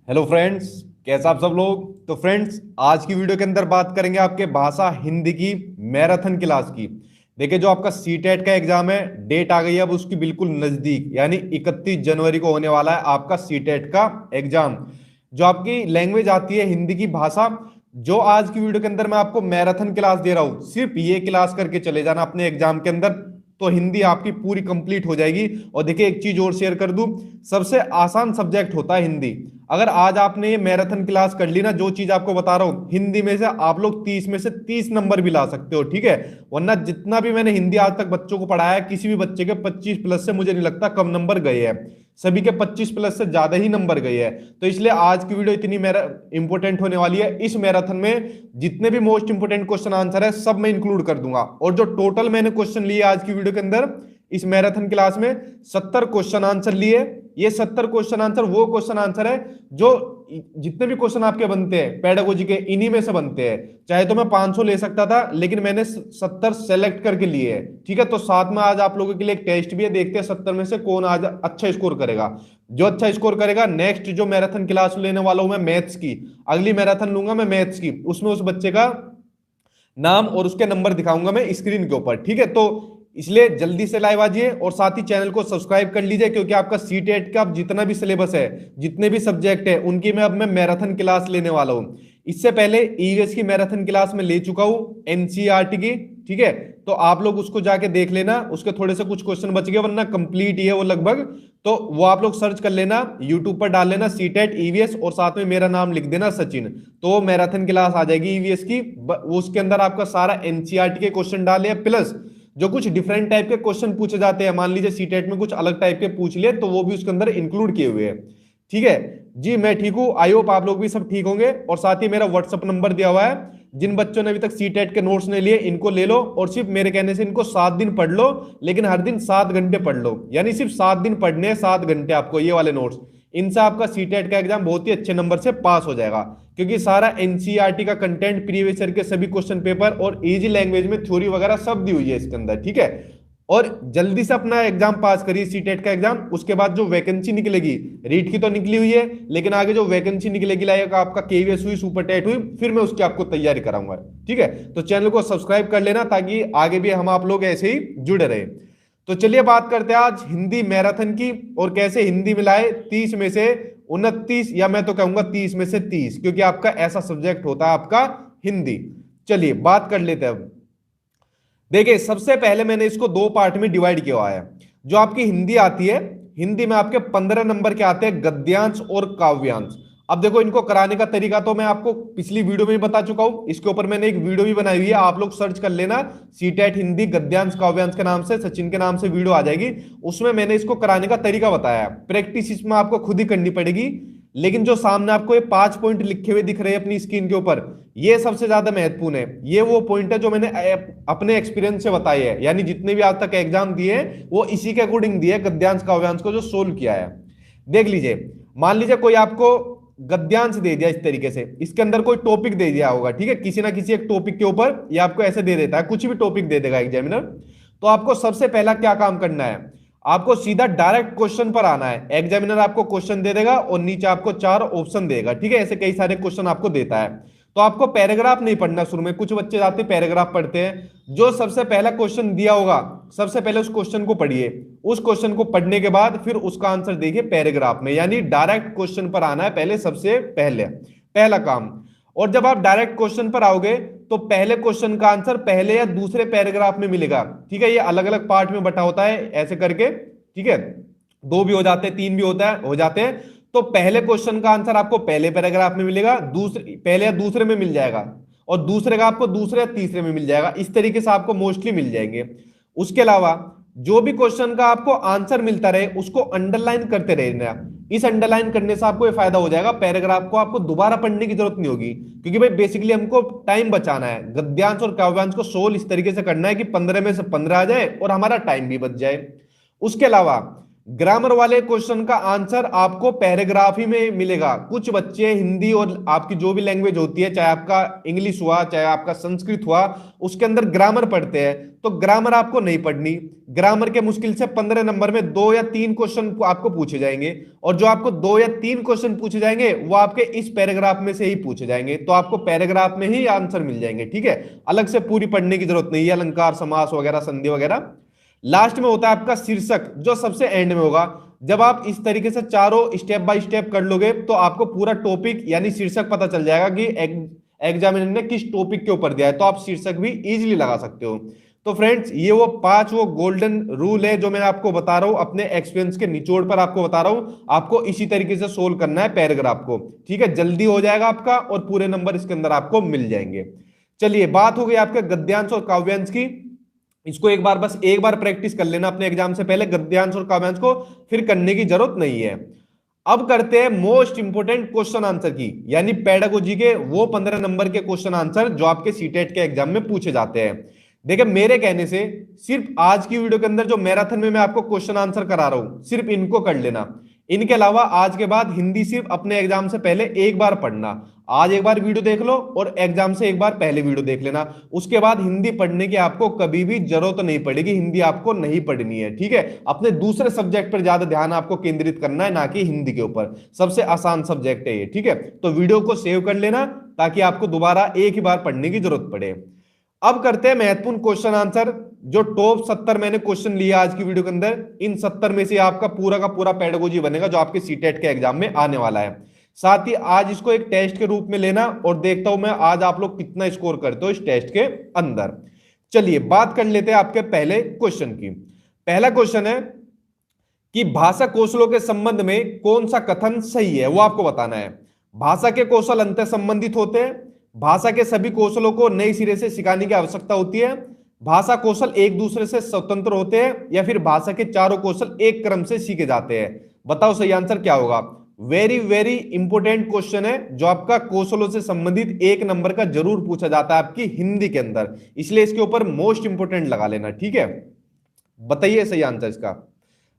Hello friends, कैसा आप सब लोग। तो फ्रेंड्स, आज की वीडियो के अंदर बात करेंगे आपके भाषा हिंदी की मैराथन क्लास की। देखिए, जो आपका सीटेट का एग्जाम है, डेट आ गई है अब उसकी बिल्कुल नजदीक, यानी 31 जनवरी को होने वाला है आपका सीटेट का एग्जाम। जो आपकी लैंग्वेज आती है हिंदी की भाषा, जो आज की वीडियो के अंदर मैं आपको मैराथन क्लास दे रहा हूं, सिर्फ ये क्लास करके चले जाना अपने एग्जाम के अंदर, तो हिंदी आपकी पूरी कंप्लीट हो जाएगी। और देखिए, एक चीज और शेयर कर दूं, सबसे आसान सब्जेक्ट होता है हिंदी। अगर आज आपने ये मैराथन क्लास कर ली ना, जो चीज आपको बता रहा हूं, हिंदी में से आप लोग 30 में से 30 नंबर भी ला सकते हो, ठीक है। वरना जितना भी मैंने हिंदी आज तक बच्चों को पढ़ाया है, किसी भी बच्चे के 25 प्लस से मुझे नहीं लगता कम नंबर गए हैं। सभी के 25 प्लस से ज्यादा ही नंबर गए हैं। तो इसलिए आज की वीडियो इतनी मेरा इंपॉर्टेंट होने वाली है। इस मैराथन में जितने भी मोस्ट इंपोर्टेंट क्वेश्चन आंसर है, सब मैं इंक्लूड कर दूंगा। और जो टोटल मैंने क्वेश्चन लिए आज की वीडियो के अंदर, इस मैराथन क्लास में 70 क्वेश्चन आंसर लिए। ये 70 क्वेश्चन आंसर वो क्वेश्चन आंसर है जो जितने भी क्वेश्चन आपके बनते हैं पेडागोजी के, इन्हीं में से बनते हैं। चाहे तो मैं 500 ले सकता था, लेकिन मैंने 70 सेलेक्ट करके लिए है, ठीक है। तो साथ में आज आप लोगों के लिए एक टेस्ट भी है, देखते हैं 70 में से कौन आज अच्छा स्कोर करेगा। जो अच्छा स्कोर करेगा, नेक्स्ट जो मैराथन क्लास लेने वाला हूं मैं मैथ्स की, अगली मैराथन लूंगा मैं मैथ्स की, उसमें उस बच्चे का नाम और उसके नंबर दिखाऊंगा मैं स्क्रीन के ऊपर, ठीक है। तो इसलिए जल्दी से लाइव आजिए और साथ ही चैनल को सब्सक्राइब कर लीजिए, क्योंकि आपका सीटेट का जितना भी सिलेबस है, जितने भी सब्जेक्ट है, उनकी मैं मैराथन क्लास लेने वाला हूं। इससे पहले ईवीएस की मैराथन क्लास में ले चुका हूं, एनसीईआरटी की, ठीक है। तो आप लोग उसको जाके देख लेना, उसके थोड़े से कुछ क्वेश्चन बच गए, वरना कंप्लीट ही है वो लगभग। तो वो आप लोग सर्च कर लेना, यूट्यूब पर डाल लेना सीटेट ईवीएस और साथ में मेरा नाम लिख देना सचिन, तो मैराथन क्लास आ जाएगी ईवीएस की। उसके अंदर आपका सारा एनसीईआरटी के क्वेश्चन डाले, प्लस जो कुछ डिफरेंट टाइप के क्वेश्चन पूछे जाते हैं, मान लीजिए सीटेट में कुछ अलग टाइप के पूछ लिए, तो वो भी उसके अंदर इंक्लूड किए हुए हैं, ठीक है जी। मैं ठीक हूं, आई होप आप लोग भी सब ठीक होंगे। और साथ ही मेरा व्हाट्सअप नंबर दिया हुआ है, जिन बच्चों ने अभी तक सीटेट के नोट्स नहीं लिए, इनको ले लो और सिर्फ मेरे कहने से इनको 7 दिन पढ़ लो, लेकिन हर दिन 7 घंटे पढ़ लो, यानी सिर्फ 7 दिन पढ़ने हैं, 7 घंटे आपको ये वाले नोट्स। इनसे आपका सीटेट का एग्जाम बहुत ही अच्छे नंबर से पास हो जाएगा, क्योंकि सारा एनसीईआरटी का कंटेंट, प्रीवियस ईयर के सभी क्वेश्चन पेपर और इजी लैंग्वेज में थ्योरी वगैरह सब दी हुई है इसके अंदर, ठीक है। और जल्दी से अपना एग्जाम पास करिए, सीटेट का एग्जाम। उसके बाद जो वैकेंसी निकलेगी, रीट की तो निकली हुई है, लेकिन आगे जो वैकेंसी निकलेगी, लाइक आपका केवीएस हुई, सुपर टेट हुई, फिर मैं उसकी आपको तैयारी कराऊंगा, ठीक है। तो चैनल को सब्सक्राइब कर लेना, ताकि आगे भी हम आप लोग ऐसे ही जुड़े रहे। तो चलिए बात करते हैं आज हिंदी मैराथन की, और कैसे हिंदी मिलाए 30 में से 29, या मैं तो कहूंगा 30 में से 30, क्योंकि आपका ऐसा सब्जेक्ट होता है आपका हिंदी। चलिए बात कर लेते हैं अब। देखिए, सबसे पहले मैंने इसको दो पार्ट में डिवाइड किया हुआ है। जो आपकी हिंदी आती है, हिंदी में आपके 15 नंबर के आते हैं गद्यांश और काव्यांश। अब देखो, इनको कराने का तरीका तो मैं आपको पिछली वीडियो में ही बता चुका हूं, इसके ऊपर मैंने एक वीडियो भी बनाई हुई है, आप लोग सर्च कर लेना, सीटेट हिंदी गद्यांश काव्यांश के नाम से, सचिन के नाम से वीडियो आ जाएगी। उसमें मैंने इसको कराने का तरीका बताया है। प्रैक्टिस इसमें आपको खुद ही करनी पड़ेगी, लेकिन जो सामने आपको ये 5 पॉइंट लिखे हुए दिख रहे हैं अपनी स्क्रीन के ऊपर, ये सबसे ज्यादा महत्वपूर्ण है। ये वो पॉइंट है जो मैंने अपने एक्सपीरियंस से बताए हैं, यानी जितने भी आज तक एग्जाम दिए हैं, वो इसी के अकॉर्डिंग दिए, गद्यांश काव्यांश को जो सोल्व किया है। देख लीजिए, मान लीजिए कोई आपको गद्यांश दे दिया इस तरीके से, इसके अंदर कोई टॉपिक दे दिया होगा, ठीक है, किसी ना किसी एक टॉपिक के ऊपर ये आपको ऐसे दे देता है, कुछ भी टॉपिक दे देगा एग्जामिनर। तो आपको सबसे पहला क्या काम करना है, आपको सीधा डायरेक्ट क्वेश्चन पर आना है। एग्जामिनर आपको क्वेश्चन दे देगा और नीचे आपको 4 ऑप्शन देगा, ठीक है, ऐसे कई सारे क्वेश्चन आपको देता है। तो आपको पैराग्राफ नहीं पढ़ना शुरू में, कुछ बच्चे जाते हैं पैराग्राफ पढ़ते हैं। जो सबसे पहला क्वेश्चन दिया होगा, सबसे पहले उस क्वेश्चन को पढ़िए, उस क्वेश्चन को पढ़ने के बाद फिर उसका आंसर देखिए पैराग्राफ में, यानी डायरेक्ट क्वेश्चन पर आना है पहले, सबसे पहले पहला काम। और जब आप डायरेक्ट क्वेश्चन पर आओगे, तो पहले क्वेश्चन का आंसर पहले या दूसरे पैराग्राफ में मिलेगा, ठीक है। ये अलग अलग पार्ट में बटा होता है ऐसे करके, ठीक है, 2 भी हो जाते हैं, 3 भी हो जाते हैं। तो पहले क्वेश्चन का आंसर आपको पहले पैराग्राफ में मिलेगा, दूसरे पहले या दूसरे में मिल जाएगा, और दूसरे का आपको दूसरे या तीसरे में मिल जाएगा। इस तरीके से आपको मोस्टली मिल जाएंगे। उसके अलावा जो भी क्वेश्चन का आपको आंसर मिलता रहे, उसको अंडरलाइन करते रहना। इस अंडरलाइन करने से आपको ये फायदा हो जाएगा, पैराग्राफ को आपको दोबारा पढ़ने की जरूरत नहीं होगी, क्योंकि भाई बेसिकली हमको टाइम बचाना है। गद्यांश और काव्यांश को सोल्व इस तरीके से करना है कि 15 में से 15 आ जाए और हमारा टाइम भी बच जाए। उसके अलावा ग्रामर वाले क्वेश्चन का आंसर आपको पैराग्राफ ही में मिलेगा। कुछ बच्चे हिंदी और आपकी जो भी लैंग्वेज होती है, चाहे आपका इंग्लिश हुआ चाहे आपका संस्कृत हुआ, उसके अंदर ग्रामर पढ़ते हैं, तो ग्रामर आपको नहीं पढ़नी। ग्रामर के मुश्किल से 15 नंबर में 2 या 3 क्वेश्चन आपको पूछे जाएंगे, और जो आपको 2 या 3 क्वेश्चन पूछे जाएंगे वो आपके इस पैराग्राफ में से ही पूछे जाएंगे, तो आपको पैराग्राफ में ही आंसर मिल जाएंगे। ठीक है, अलग से पूरी पढ़ने की जरूरत नहीं है, अलंकार समास वगैरह संधि वगैरह। लास्ट में होता है आपका शीर्षक, जो सबसे एंड में होगा। जब आप इस तरीके से चारों स्टेप बाय स्टेप कर लोगे तो आपको पूरा टॉपिक यानी शीर्षक पता चल जाएगा कि एग्जामिनर ने किस टॉपिक के ऊपर दिया है, तो आप शीर्षक भी इजीली लगा सकते हो। तो फ्रेंड्स, ये वो 5 वो गोल्डन रूल है जो मैं आपको बता रहा हूं, अपने एक्सपीरियंस के निचोड़ पर आपको बता रहा हूं। आपको इसी तरीके से सोल्व करना है पैराग्राफ को। ठीक है, जल्दी हो जाएगा आपका और पूरे नंबर इसके अंदर आपको मिल जाएंगे। चलिए, बात हो गई आपके गद्यांश और काव्यांश की। इसको एक बार, बस एक बार प्रैक्टिस कर लेना अपने एग्जाम से पहले, गद्यांश और काव्यांश को, फिर करने की जरूरत नहीं है। अब करते हैं मोस्ट इंपोर्टेंट क्वेश्चन आंसर की, यानी पेडागोजी के वो 15 नंबर के क्वेश्चन आंसर जो आपके सीटेट के एग्जाम में पूछे जाते हैं। देखिए, मेरे कहने से सिर्फ आज की वीडियो के अंदर जो मैराथन में मैं आपको क्वेश्चन आंसर करा रहा हूं, सिर्फ इनको कर लेना। इनके अलावा आज के बाद हिंदी सिर्फ अपने एग्जाम से पहले एक बार पढ़ना। आज एक बार वीडियो देख लो और एग्जाम से एक बार पहले वीडियो देख लेना। उसके बाद हिंदी पढ़ने की आपको कभी भी जरूरत नहीं पड़ेगी, हिंदी आपको नहीं पढ़नी है। ठीक है, अपने दूसरे सब्जेक्ट पर ज्यादा ध्यान आपको केंद्रित करना है, ना कि हिंदी के ऊपर। सबसे आसान सब्जेक्ट है ये। ठीक है, तो वीडियो को सेव कर लेना ताकि आपको दोबारा एक ही बार पढ़ने की जरूरत पड़े। अब करते हैं महत्वपूर्ण क्वेश्चन आंसर। जो टॉप 70 मैंने क्वेश्चन लिया आज की वीडियो के अंदर, इन 70 में से आपका पूरा का पूरा पेडागोजी बनेगा जो आपके सीटेट के एग्जाम में आने वाला है। साथ ही आज इसको एक टेस्ट के रूप में लेना, और देखता हूं मैं आज आप लोग कितना स्कोर करते हो इस टेस्ट के अंदर। चलिए, बात कर लेते हैं आपके पहले क्वेश्चन की। पहला क्वेश्चन है कि भाषा कौशलों के संबंध में कौन सा कथन सही है, वो आपको बताना है। भाषा के कौशल अंतर संबंधित होते हैं, भाषा के सभी कौशलों को नए सिरे से सिखाने की आवश्यकता होती है, भाषा कौशल एक दूसरे से स्वतंत्र होते हैं, या फिर भाषा के चारों कौशल एक क्रम से सीखे जाते हैं। बताओ सही आंसर क्या होगा। वेरी वेरी इंपोर्टेंट क्वेश्चन है जो आपका कौशलों से संबंधित 1 नंबर का जरूर पूछा जाता है आपकी हिंदी के अंदर, इसलिए इसके ऊपर मोस्ट इंपोर्टेंट लगा लेना। ठीक है, बताइए सही आंसर इसका।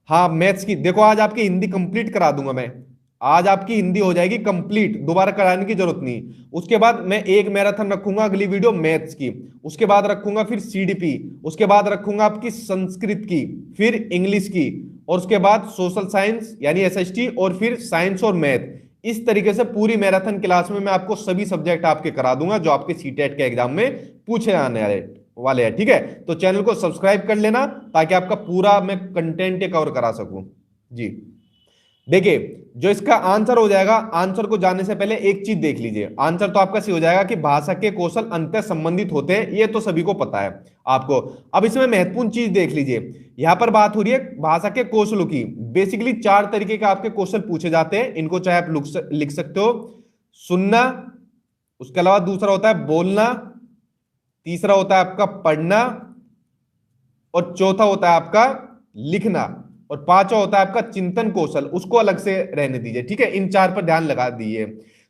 हाँ, मैथ्स की देखो, आज आपकी हिंदी कंप्लीट करा दूंगा मैं। आज आपकी हिंदी हो जाएगी कंप्लीट, दोबारा कराने की जरूरत नहीं। उसके बाद मैं एक मैराथन रखूंगा अगली वीडियो मैथ्स की, उसके बाद रखूंगा फिर सीडीपी, उसके बाद रखूंगा आपकी संस्कृत की, फिर इंग्लिश की, और उसके बाद सोशल साइंस यानी एसएसटी, और फिर साइंस और मैथ। इस तरीके से पूरी मैराथन क्लास में मैं आपको सभी सब्जेक्ट आपके करा दूंगा जो आपके सीटेट के एग्जाम में पूछे जाने वाले हैं। ठीक है, तो चैनल को सब्सक्राइब कर लेना ताकि आपका पूरा मैं कंटेंट कवर करा सकूं जी। देखिए, जो इसका आंसर हो जाएगा, आंसर को जानने से पहले एक चीज देख लीजिए। आंसर तो आपका सही हो जाएगा कि भाषा के कौशल अंतर संबंधित होते हैं, ये तो सभी को पता है आपको। अब इसमें महत्वपूर्ण चीज देख लीजिए, यहां पर बात हो रही है भाषा के कौशलों की। बेसिकली 4 तरीके के आपके कौशल पूछे जाते हैं, इनको चाहे आप लिख सकते हो। सुनना, उसके अलावा दूसरा होता है बोलना, तीसरा होता है आपका पढ़ना, और चौथा होता है आपका लिखना, और पांचवा होता है आपका चिंतन कौशल। उसको अलग से रहने दीजिए। ठीक है, इन 4 पर ध्यान लगा दीजिए।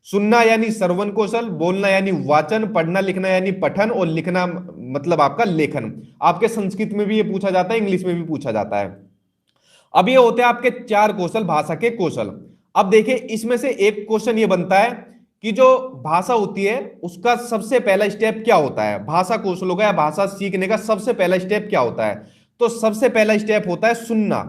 सुनना यानी श्रवण कौशल, बोलना यानी वाचन, पढ़ना लिखना यानी पठन, और लिखना मतलब आपका लेखन। आपके संस्कृत में भी ये पूछा जाता है, इंग्लिश में भी पूछा जाता है। अब ये होते हैं आपके 4 कौशल, भाषा के कौशल। अब देखिए, इसमें से एक क्वेश्चन ये बनता है कि जो भाषा होती है उसका सबसे पहला स्टेप क्या होता है। भाषा कौशलों का या भाषा सीखने का सबसे पहला स्टेप क्या होता है, तो सबसे पहला स्टेप होता है सुनना।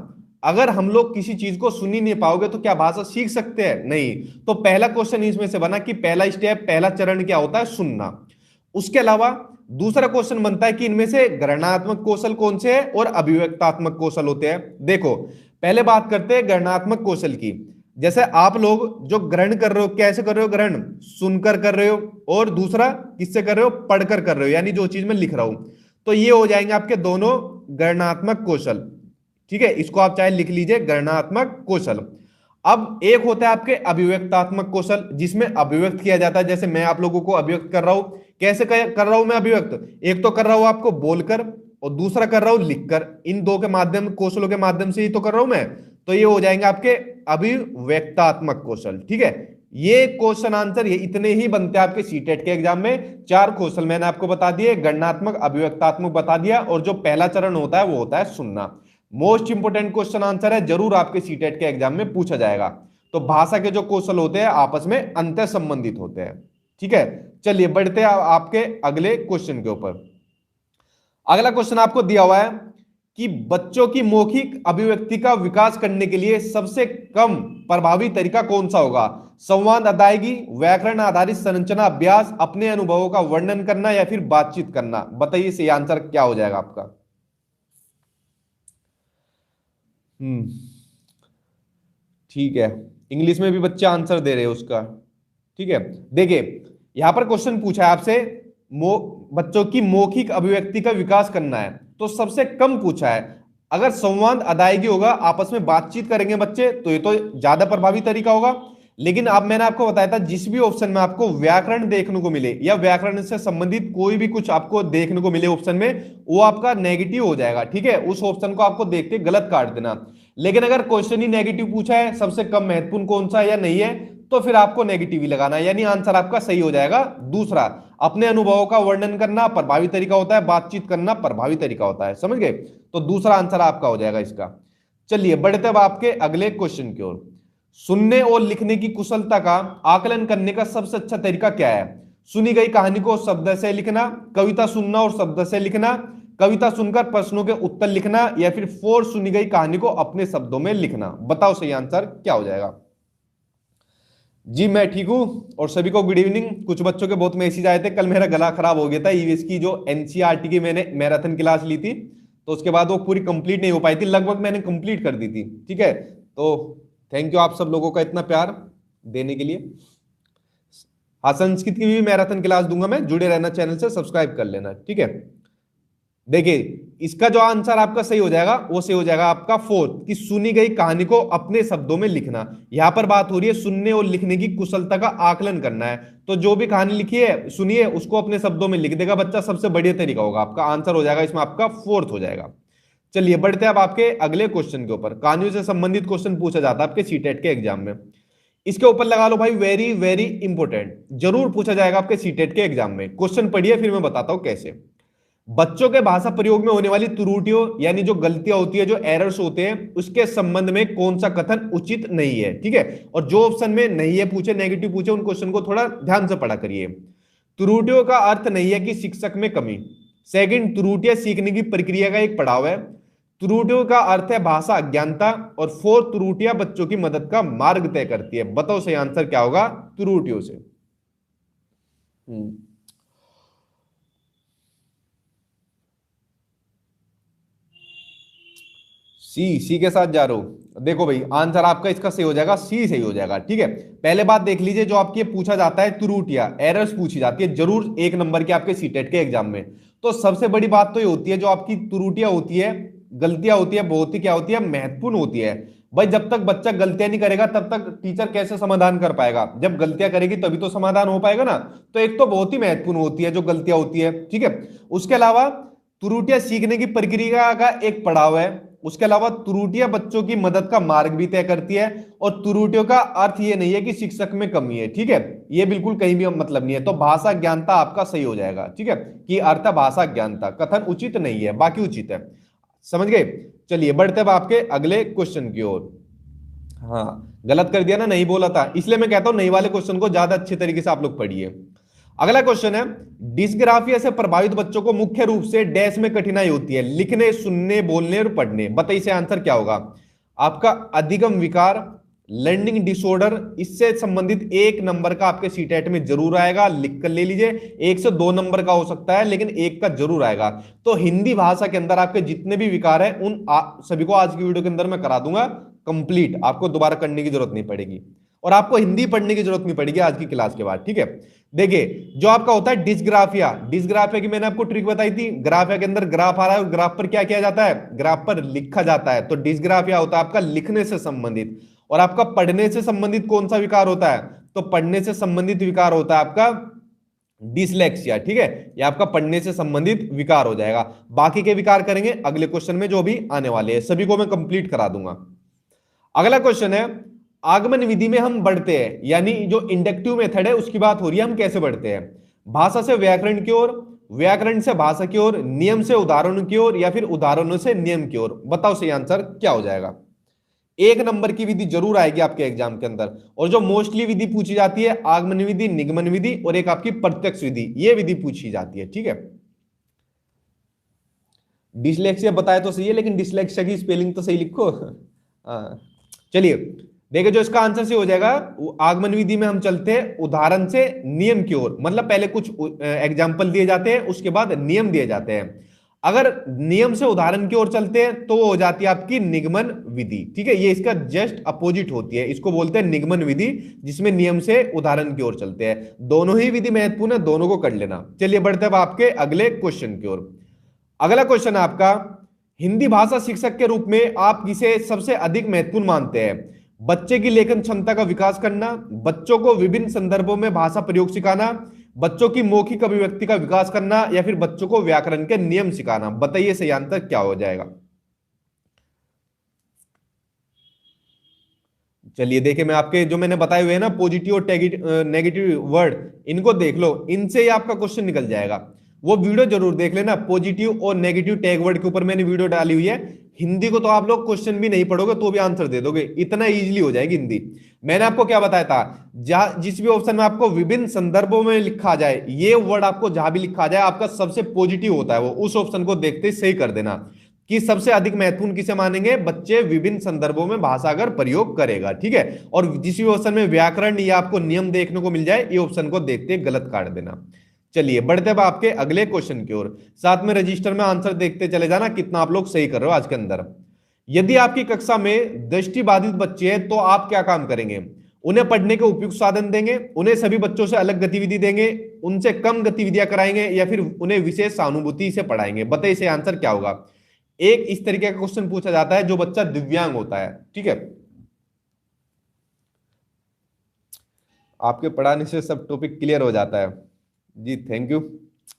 अगर हम लोग किसी चीज को सुन ही नहीं पाओगे तो क्या भाषा सीख सकते हैं, नहीं। तो पहला क्वेश्चन इसमें से बना कि पहला स्टेप, पहला चरण क्या होता है, सुनना। उसके अलावा दूसरा क्वेश्चन बनता है कि इनमें से गणनात्मक कौशल कौन से हैं और अभिव्यक्तात्मक कौशल होते हैं। देखो, पहले बात करते हैं गणनात्मक कौशल की। जैसे आप लोग जो ग्रहण कर रहे हो, कैसे कर रहे हो ग्रहण, सुनकर कर रहे हो, और दूसरा किससे कर रहे हो, पढ़कर कर रहे हो, यानी जो चीज मैं लिख रहा हूं। तो ये हो जाएंगे आपके दोनों गणनात्मक कौशल। ठीक है, इसको आप चाहे लिख लीजिए, गणनात्मक कौशल। अब एक होता है आपके अभिव्यक्तात्मक कौशल, जिसमें अभिव्यक्त किया जाता है। जैसे मैं आप लोगों को अभिव्यक्त कर रहा हूं, कैसे कर रहा हूं मैं अभिव्यक्त, एक तो कर रहा हूं आपको बोलकर, और दूसरा कर रहा हूं लिखकर। इन 2 के माध्यम, कौशलों के माध्यम से ही तो कर रहा हूं मैं। तो ये हो जाएंगे आपके अभिव्यक्तात्मक कौशल। ठीक है, ये क्वेश्चन आंसर ये इतने ही बनते हैं आपके सीटेट के एग्जाम में। 4 कौशल मैंने आपको बता दिए, गणनात्मक, अभिव्यक्तात्मक बता दिया, और जो पहला चरण होता है वो होता है सुनना। मोस्ट इंपोर्टेंट क्वेश्चन आंसर है, जरूर आपके सीटेट के एग्जाम में पूछा जाएगा। तो भाषा के जो कौशल होते हैं आपस में अंतर संबंधित होते हैं। ठीक है, चलिए बढ़ते हैं आपके अगले क्वेश्चन के ऊपर। अगला क्वेश्चन आपको दिया हुआ है कि बच्चों की मौखिक अभिव्यक्ति का विकास करने के लिए सबसे कम प्रभावी तरीका कौन सा होगा? संवाद, अदायगी, व्याकरण आधारित संरचना अभ्यास, अपने अनुभवों का वर्णन करना या फिर बातचीत करना। बताइए इससे आंसर क्या हो जाएगा आपका? ठीक है, इंग्लिश में भी बच्चे आंसर दे रहे हैं उसका। ठीक है, देखिए यहां पर क्वेश्चन पूछा है आपसे बच्चों की मौखिक अभिव्यक्ति का विकास करना है, तो सबसे कम पूछा है। अगर संवाद, अदायगी होगा, आपस में बातचीत करेंगे बच्चे, तो ये तो ज्यादा प्रभावी तरीका होगा। लेकिन अब मैंने आपको बताया था जिस भी ऑप्शन में आपको व्याकरण देखने को मिले या व्याकरण से संबंधित कोई भी कुछ आपको देखने को मिले ऑप्शन में, वो आपका नेगेटिव हो जाएगा। ठीक है, उस ऑप्शन को आपको देख के गलत काट देना। लेकिन अगर क्वेश्चन ही नेगेटिव पूछा है, सबसे कम महत्वपूर्ण कौन सा या नहीं है, तो फिर आपको नेगेटिव ही लगाना है, यानी आंसर आपका सही हो जाएगा दूसरा। अपने अनुभवों का वर्णन करना प्रभावी तरीका होता है, बातचीत करना प्रभावी तरीका होता है। समझ गए? तो दूसरा आंसर आपका हो जाएगा इसका। चलिए बढ़ते अब आपके अगले क्वेश्चन की ओर। सुनने और लिखने की कुशलता का आकलन करने का सबसे अच्छा तरीका क्या है? सुनी गई कहानी को शब्द से लिखना, कविता सुनना और शब्द से लिखना, कविता सुनकर प्रश्नों के उत्तर लिखना, या फिर फोर सुनी गई कहानी को अपने शब्दों में लिखना। बताओ सही आंसर क्या हो जाएगा? जी मैं ठीक हूं और सभी को गुड इवनिंग। कुछ बच्चों के बहुत मैसेज आए थे, कल मेरा गला खराब हो गया था। ईवीएस की जो एनसीईआरटी की मैंने मैराथन क्लास ली थी, तो उसके बाद वो पूरी कंप्लीट नहीं हो पाई थी, लगभग मैंने कंप्लीट कर दी थी। ठीक है, तो थैंक यू आप सब लोगों का इतना प्यार देने के लिए। हाँ, संस्कृत की भी मैराथन क्लास दूंगा मैं, जुड़े रहना, चैनल से सब्सक्राइब कर लेना। ठीक है, देखिए इसका जो आंसर आपका सही हो जाएगा वो सही हो जाएगा आपका फोर्थ, कि सुनी गई कहानी को अपने शब्दों में लिखना। यहां पर बात हो रही है सुनने और लिखने की कुशलता का आकलन करना है, तो जो भी कहानी लिखी है सुनिए उसको अपने शब्दों में लिख देगा बच्चा, सबसे बढ़िया तरीका होगा। आपका आंसर हो जाएगा इसमें आपका फोर्थ हो जाएगा। चलिए बढ़ते हैं अब आपके अगले क्वेश्चन के ऊपर। कहानियों से संबंधित क्वेश्चन पूछा जाता है आपके सीटेट के एग्जाम में, इसके ऊपर लगा लो भाई वेरी वेरी इंपॉर्टेंट, जरूर पूछा जाएगा आपके सीटेट के एग्जाम में। क्वेश्चन पढ़िए फिर मैं बताता हूं कैसे। बच्चों के भाषा प्रयोग में होने वाली त्रुटियों यानी जो गलतियां होती है, जो एरर्स होते हैं, उसके संबंध में कौन सा कथन उचित नहीं है? ठीक है, और जो ऑप्शन में नहीं है पूछे, नेगेटिव पूछे, उन क्वेश्चन को थोड़ा ध्यान से पढ़ा करिए। त्रुटियों का अर्थ नहीं है कि शिक्षक में कमी। सेकंड, त्रुटियां सीखने की प्रक्रिया का एक पड़ाव है। त्रुटियों का अर्थ है भाषा अज्ञानता। और फोर्थ, त्रुटियां बच्चों की मदद का मार्ग तय करती है। बताओ सही आंसर क्या होगा त्रुटियों से? सी के साथ जा रहे हो? देखो भाई आंसर आपका इसका सही हो जाएगा, सी सही हो जाएगा। ठीक है, पहले बात देख लीजिए, जो आपके पूछा जाता है त्रुटियां, एरर्स पूछी जाती है जरूर एक नंबर के आपके सीटेट के एग्जाम में। तो सबसे बड़ी बात तो ये होती है, जो आपकी त्रुटियां होती है, गलतियां होती है, बहुत ही क्या होती है, महत्वपूर्ण होती है। भाई जब तक बच्चा गलतियां नहीं करेगा तब तक टीचर कैसे समाधान कर पाएगा? जब गलतियां करेगी तभी तो समाधान हो पाएगा ना। तो एक तो बहुत ही महत्वपूर्ण होती है जो गलतियां होती है। ठीक है, उसके अलावा त्रुटियां सीखने की प्रक्रिया का एक पड़ाव है। उसके अलावा त्रुटियां बच्चों की मदद का मार्ग भी तय करती है। और त्रुटियों का अर्थ ये नहीं है कि शिक्षक में कमी है। ठीक है, ये बिल्कुल कहीं भी मतलब नहीं है। तो भाषा ज्ञानता आपका सही हो जाएगा। ठीक है, कि अर्थ भाषा ज्ञानता, कथन उचित नहीं है, बाकी उचित है। समझ गए? चलिए बढ़ते अब आपके अगले क्वेश्चन की ओर। हाँ, गलत कर दिया ना, नहीं बोला था, इसलिए मैं कहता हूं नई वाले क्वेश्चन को ज्यादा अच्छे तरीके से आप लोग पढ़िए। अगला क्वेश्चन है, डिस्ग्राफिया से प्रभावित बच्चों को मुख्य रूप से डैश में कठिनाई होती है, लिखने, सुनने, बोलने और पढ़ने। बताइए से आंसर क्या होगा आपका? अधिगम विकार, लर्निंग डिसऑर्डर, इससे संबंधित एक नंबर का आपके सीटेट में जरूर आएगा, लिख कर ले लीजिए। 1 से 2 नंबर का हो सकता है लेकिन एक का जरूर आएगा। तो हिंदी भाषा के अंदर आपके जितने भी विकार है उन सभी को आज की वीडियो के अंदर मैं करा दूंगा कंप्लीट, आपको दोबारा करने की जरूरत नहीं पड़ेगी और आपको हिंदी पढ़ने की जरूरत नहीं पड़ेगी आज की क्लास के बाद। ठीक है, देखिए जो आपका होता है डिस्ग्राफिया, डिस्ग्राफिया की मैंने आपको ट्रिक बताई थी। ग्राफिया के अंदर ग्राफ आ रहा है और ग्राफ पर क्या किया जाता है? ग्राफ पर लिखा जाता है। तो डिस्ग्राफिया होता है आपका लिखने से संबंधित। और आपका पढ़ने से संबंधित कौन सा विकार होता है? तो पढ़ने से संबंधित विकार होता है आपका डिसलेक्सिया। ठीक है, ये आपका पढ़ने से संबंधित विकार हो जाएगा। बाकी के विकार करेंगे अगले क्वेश्चन में जो भी आने वाले हैं, सभी को मैं कंप्लीट करा दूंगा। अगला क्वेश्चन है, आगमन विधि में हम बढ़ते हैं, यानी जो इंडक्टिव मेथड है उसकी बात हो रही है, हम कैसे बढ़ते हैं? भाषा से व्याकरण की ओर, व्याकरण से भाषा की ओर, नियम से उदाहरणों की ओर, या फिर उदाहरणों से नियम की ओर? बताओ सही आंसर क्या हो जाएगा। एक नंबर की विधि जरूर आएगी आपके एग्जाम के अंदर, और जो मोस्टली विधि पूछी जाती है आगमन विधि, निगमन विधि और एक आपकी प्रत्यक्ष विधि, ये विधि पूछी जाती है। ठीक है, डिसलेक्सिया बताया तो सही है, लेकिन डिसलेक्सिया की स्पेलिंग तो सही लिखो। हाँ, चलिए देखिए, जो इसका आंसर से हो जाएगा, आगमन विधि में हम चलते हैं उदाहरण से नियम की ओर, मतलब पहले कुछ एग्जाम्पल दिए जाते हैं, उसके बाद नियम दिए जाते हैं। अगर नियम से उदाहरण की ओर चलते हैं तो वो हो जाती है आपकी निगमन विधि। ठीक है, ये इसका जस्ट अपोजिट होती है, इसको बोलते हैं निगमन विधि, जिसमें नियम से उदाहरण की ओर चलते हैं। दोनों ही विधि महत्वपूर्ण है, दोनों को कर लेना। चलिए बढ़ते हैं आपके अगले क्वेश्चन की ओर। अगला क्वेश्चन है आपका, हिंदी भाषा शिक्षक के रूप में आप किसे सबसे अधिक महत्वपूर्ण मानते हैं? बच्चे की लेखन क्षमता का विकास करना, बच्चों को विभिन्न संदर्भों में भाषा प्रयोग सिखाना, बच्चों की मौखिक अभिव्यक्ति का विकास करना, या फिर बच्चों को व्याकरण के नियम सिखाना? बताइए सही आंसर क्या हो जाएगा। चलिए देखिए, मैं आपके जो मैंने बताए हुए हैं ना पॉजिटिव और नेगेटिव वर्ड, इनको देख लो, इनसे ही आपका क्वेश्चन निकल जाएगा। वो वीडियो जरूर देख लेना, पॉजिटिव और नेगेटिव टैग वर्ड के ऊपर मैंने वीडियो डाली हुई है। हिंदी को तो आप लोग क्वेश्चन भी नहीं पढ़ोगे तो भी आंसर दे दोगे, इतना इजीली हो जाएगी हिंदी। मैंने आपको क्या बताया था, जहां जिस भी ऑप्शन में आपको विभिन्न संदर्भों में लिखा जाए, ये वर्ड आपको जहां भी लिखा जाए आपका सबसे पॉजिटिव होता है, वो उस ऑप्शन को देखते ही सही कर देना कि सबसे अधिक महत्वपूर्ण किसे मानेंगे, बच्चे विभिन्न संदर्भों में भाषा अगर प्रयोग करेगा। ठीक है, और जिस भी ऑप्शन में व्याकरण या आपको नियम देखने को मिल जाए, ये ऑप्शन को देखते गलत काट देना। चलिए बढ़ते अब आपके अगले क्वेश्चन की ओर, साथ में रजिस्टर में आंसर देखते चले जाना कितना आप लोग सही कर रहे हो आज के अंदर। यदि आपकी कक्षा में दृष्टिबाधित बच्चे हैं तो आप क्या काम करेंगे? उन्हें पढ़ने के उपयुक्त साधन देंगे, उन्हें सभी बच्चों से अलग गतिविधि देंगे, उनसे कम गतिविधियां कराएंगे, या फिर उन्हें विशेष सहानुभूति से पढ़ाएंगे? बताइए इसे आंसर क्या होगा। एक इस तरीके का क्वेश्चन पूछा जाता है जो बच्चा दिव्यांग होता है। ठीक है, आपके पढ़ाने से सब टॉपिक क्लियर हो जाता है जी, थैंक यू।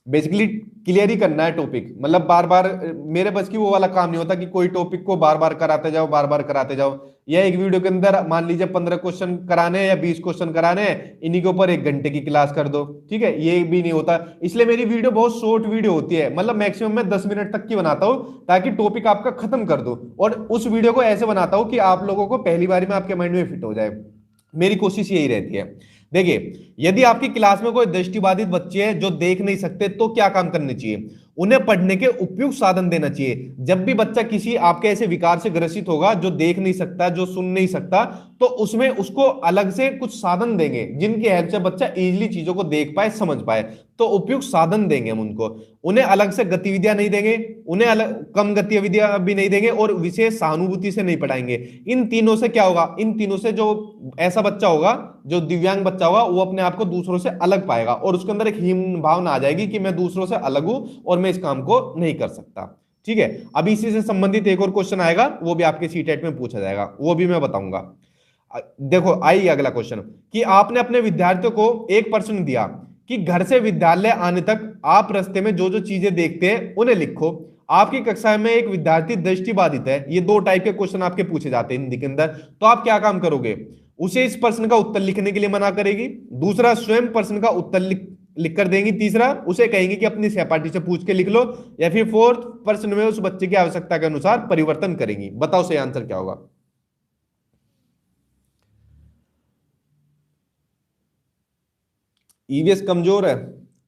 बेसिकली क्लियर ही करना है टॉपिक, मतलब बार बार मेरे बस की वो वाला काम नहीं होता कि कोई टॉपिक को बार बार कराते जाओ, बार बार कराते जाओ। या एक वीडियो के अंदर मान लीजिए 15 क्वेश्चन कराने हैं या 20 क्वेश्चन कराने हैं, इन्हीं के ऊपर 1 घंटे की क्लास कर दो। ठीक है, ये भी नहीं होता, इसलिए मेरी वीडियो बहुत शॉर्ट वीडियो होती है, मतलब मैक्सिमम मैं 10 मिनट तक की बनाता हूं ताकि टॉपिक आपका खत्म कर दो, और उस वीडियो को ऐसे बनाता हूं कि आप लोगों को पहली बार में आपके माइंड में फिट हो जाए। मेरी कोशिश यही रहती है। देखिए, यदि आपकी क्लास में कोई दृष्टिबाधित बच्चे हैं जो देख नहीं सकते तो क्या काम करने चाहिए? उन्हें पढ़ने के उपयुक्त साधन देना चाहिए। जब भी बच्चा किसी आपके ऐसे विकार से ग्रसित होगा जो देख नहीं सकता, जो सुन नहीं सकता, तो उसमें उसको अलग से कुछ साधन देंगे जिनकी हेल्प से बच्चा इजीली चीजों को देख पाए, समझ पाए। तो उपयुक्त साधन देंगे हम उनको, उन्हें अलग से गतिविधियां नहीं देंगे, उन्हें अलग कम गतिविधियां भी नहीं देंगे, और विशेष सहानुभूति से नहीं पढ़ाएंगे। इन तीनों से क्या होगा, इन तीनों से जो ऐसा बच्चा होगा, जो दिव्यांग बच्चा होगा, वो अपने आप को दूसरों से अलग पाएगा, और उसके अंदर एक हीन भावना आ जाएगी कि मैं दूसरों से अलग हूं और मैं इस काम को नहीं कर सकता। ठीक है, अब इसी से संबंधित एक और क्वेश्चन आएगा, वो भी आपके सीटेट में पूछा जाएगा, वो भी मैं बताऊंगा। देखो आइए अगला क्वेश्चन, कि आपने अपने विद्यार्थियों को एक प्रश्न दिया कि घर से विद्यालय आने तक आप रास्ते में जो जो चीजें देखते हैं उन्हें लिखो। आपकी कक्षा में एक विद्यार्थी दृष्टिबाधित है, ये 2 टाइप के क्वेश्चन आपके पूछे जाते हैं हिंदी के अंदर, तो आप क्या काम करोगे? उसे इस प्रश्न का उत्तर लिखने के लिए मना करेगी, दूसरा स्वयं प्रश्न का उत्तर लिख कर देंगी, तीसरा उसे कहेंगे कि अपनी सहपाठी से पूछ के लिख लो, या फिर फोर्थ प्रश्न में उस बच्चे की आवश्यकता के अनुसार परिवर्तन करेंगी। बताओ सही आंसर क्या होगा। ईवीएस कमजोर है,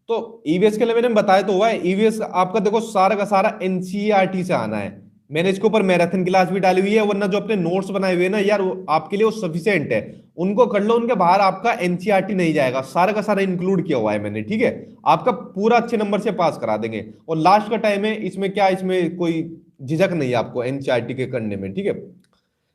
तो ईवीएस के लिए मैंने बताया तो हुआ है, ईवीएस आपका देखो सारा का सारा एनसीईआरटी से आना है। मैंने इसके ऊपर मैराथन क्लास भी डाली हुई है, वरना जो अपने नोट्स बनाए हुए हैं ना यार, वो आपके लिए वो सफिशिएंट है, उनको कर लो, उनके बाहर आपका एनसीईआरटी नहीं जाएगा, सारा का सारा इंक्लूड किया हुआ है मैंने। ठीक है, आपका पूरा अच्छे नंबर से पास करा देंगे, और लास्ट का टाइम है, इसमें क्या, इसमें कोई झिझक नहीं है आपको एनसीईआरटी के करने में। ठीक है,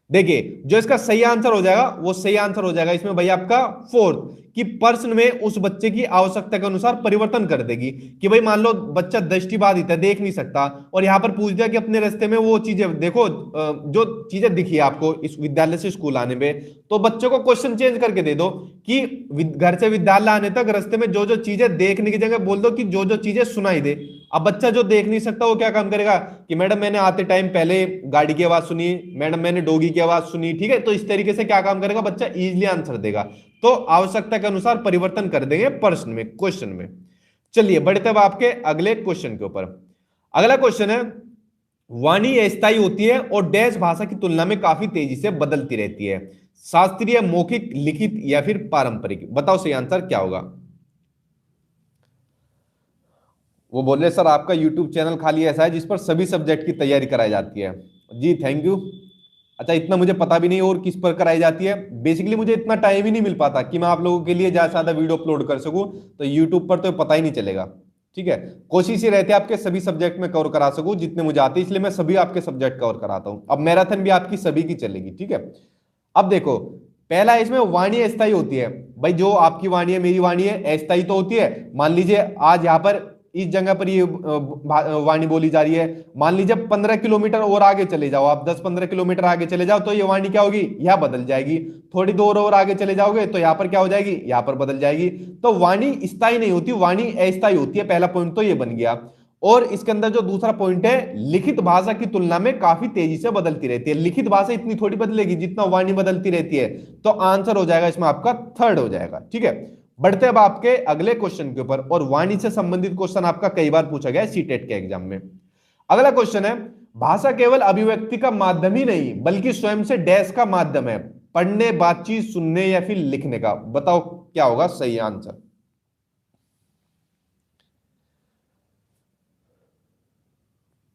देखिए जो इसका सही आंसर हो जाएगा, वो सही आंसर हो जाएगा इसमें भाई आपका फोर्थ, कि प्रश्न में उस बच्चे की आवश्यकता के अनुसार परिवर्तन कर देगी। कि भाई मान लो बच्चा दृष्टिबाधित है, देख नहीं सकता, और यहां पर पूछ दिया कि अपने रास्ते में वो चीजें देखो, जो चीजें दिखी है आपको इस विद्यालय से स्कूल आने में, तो बच्चों को क्वेश्चन चेंज करके दे दो कि घर से विद्यालय आने तक रास्ते में जो जो चीजें देखने की जगह बोल दो कि जो जो चीजें सुनाई दे। अब बच्चा जो देख नहीं सकता वो क्या काम करेगा कि मैडम मैंने आते टाइम पहले गाड़ी की आवाज सुनी, मैडम मैंने डॉगी की आवाज सुनी। ठीक है, तो इस तरीके से क्या काम करेगा बच्चा, इजीली आंसर देगा। तो आवश्यकता के अनुसार परिवर्तन कर देंगे प्रश्न में, क्वेश्चन में। चलिए बढ़ते अब आपके अगले क्वेश्चन के ऊपर। अगला क्वेश्चन है, वाणी अस्थायी होती है और डैश भाषा की तुलना में काफी तेजी से बदलती रहती है। शास्त्रीय, मौखिक, लिखित या फिर पारंपरिक? बताओ सही आंसर क्या होगा। वो बोल रहे सर आपका यूट्यूब चैनल खाली ऐसा है जिस पर सभी सब्जेक्ट की तैयारी कराई जाती है। जी थैंक यू। अच्छा इतना मुझे पता भी नहीं और किस पर कराई जाती है। बेसिकली मुझे इतना टाइम ही नहीं मिल पाता कि मैं आप लोगों के लिए ज्यादा से ज्यादा वीडियो अपलोड कर सकूं, तो यूट्यूब पर तो पता ही नहीं चलेगा। ठीक है, कोशिश ही रहती है आपके सभी सब्जेक्ट में कवर करा सकूं जितने मुझे आते हैं, इसलिए मैं सभी आपके सब्जेक्ट कवर कराता हूं। अब मैराथन भी आपकी सभी की चलेगी। ठीक है, अब देखो पहला इसमें वाणी अस्थायी होती है। भाई जो आपकी वाणी है मेरी वाणी है अस्थायी तो होती है। मान लीजिए आज यहां पर इस जगह पर ये वाणी बोली जा रही है, मान लीजिए 15 किलोमीटर और आगे चले जाओ, आप 10-15 किलोमीटर आगे चले जाओ तो ये वाणी क्या होगी, यह बदल जाएगी। थोड़ी दूर और आगे चले जाओगे तो यहां पर क्या हो जाएगी, यहां पर बदल जाएगी। तो वाणी स्थायी नहीं होती, वाणी अस्थायी होती है। पहला पॉइंट तो ये बन गया। और इसके अंदर जो दूसरा पॉइंट है, लिखित भाषा की तुलना में काफी तेजी से बदलती रहती है। लिखित भाषा इतनी थोड़ी बदलेगी जितना वाणी बदलती रहती है। तो आंसर हो जाएगा इसमें आपका थर्ड हो जाएगा। ठीक है, बढ़ते अब आपके अगले क्वेश्चन के ऊपर। और वाणी से संबंधित क्वेश्चन आपका कई बार पूछा गया है सीटेट के एग्जाम में। अगला क्वेश्चन है, भाषा केवल अभिव्यक्ति का माध्यम ही नहीं बल्कि स्वयं से डैश का माध्यम है, पढ़ने, बातचीत, सुनने या फिर लिखने का? बताओ क्या होगा सही आंसर।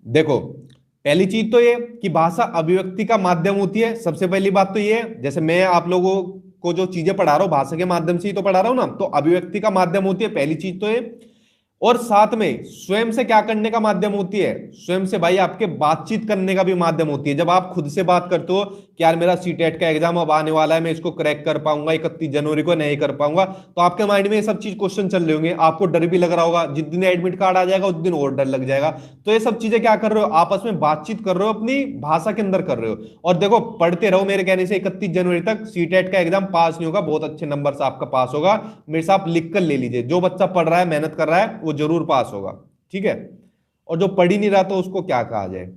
देखो पहली चीज तो ये कि भाषा अभिव्यक्ति का माध्यम होती है। सबसे पहली बात तो ये है, जैसे मैं आप लोगों को जो चीजें पढ़ा रहा हूं भाषा के माध्यम से ही तो पढ़ा रहा हूं ना, तो अभिव्यक्ति का माध्यम होती है पहली चीज तो ये। और साथ में स्वयं से क्या करने का माध्यम होती है, स्वयं से भाई आपके बातचीत करने का भी माध्यम होती है। जब आप खुद से बात करते हो कि यार मेरा सीटेट का एग्जाम अब आने वाला है, मैं इसको क्रैक कर पाऊंगा, 31 जनवरी को नहीं कर पाऊंगा, तो आपके माइंड में ये सब चीज क्वेश्चन चल रहे होंगे, आपको डर भी लग रहा होगा। जिस दिन एडमिट कार्ड आ जाएगा उस दिन और डर लग जाएगा। तो ये सब चीजें क्या कर रहे हो, आपस में बातचीत कर रहे हो, अपनी भाषा के अंदर कर रहे हो। और देखो पढ़ते रहो, मेरे कहने से 31 जनवरी तक सीटेट का एग्जाम पास नहीं होगा, बहुत अच्छे नंबर से आपका पास होगा। मेरे से आप लिख कर ले लीजिए, जो बच्चा पढ़ रहा है मेहनत कर रहा है वो जरूर पास होगा। ठीक है, और जो पढ़ ही नहीं रहा तो उसको क्या कहा जाए।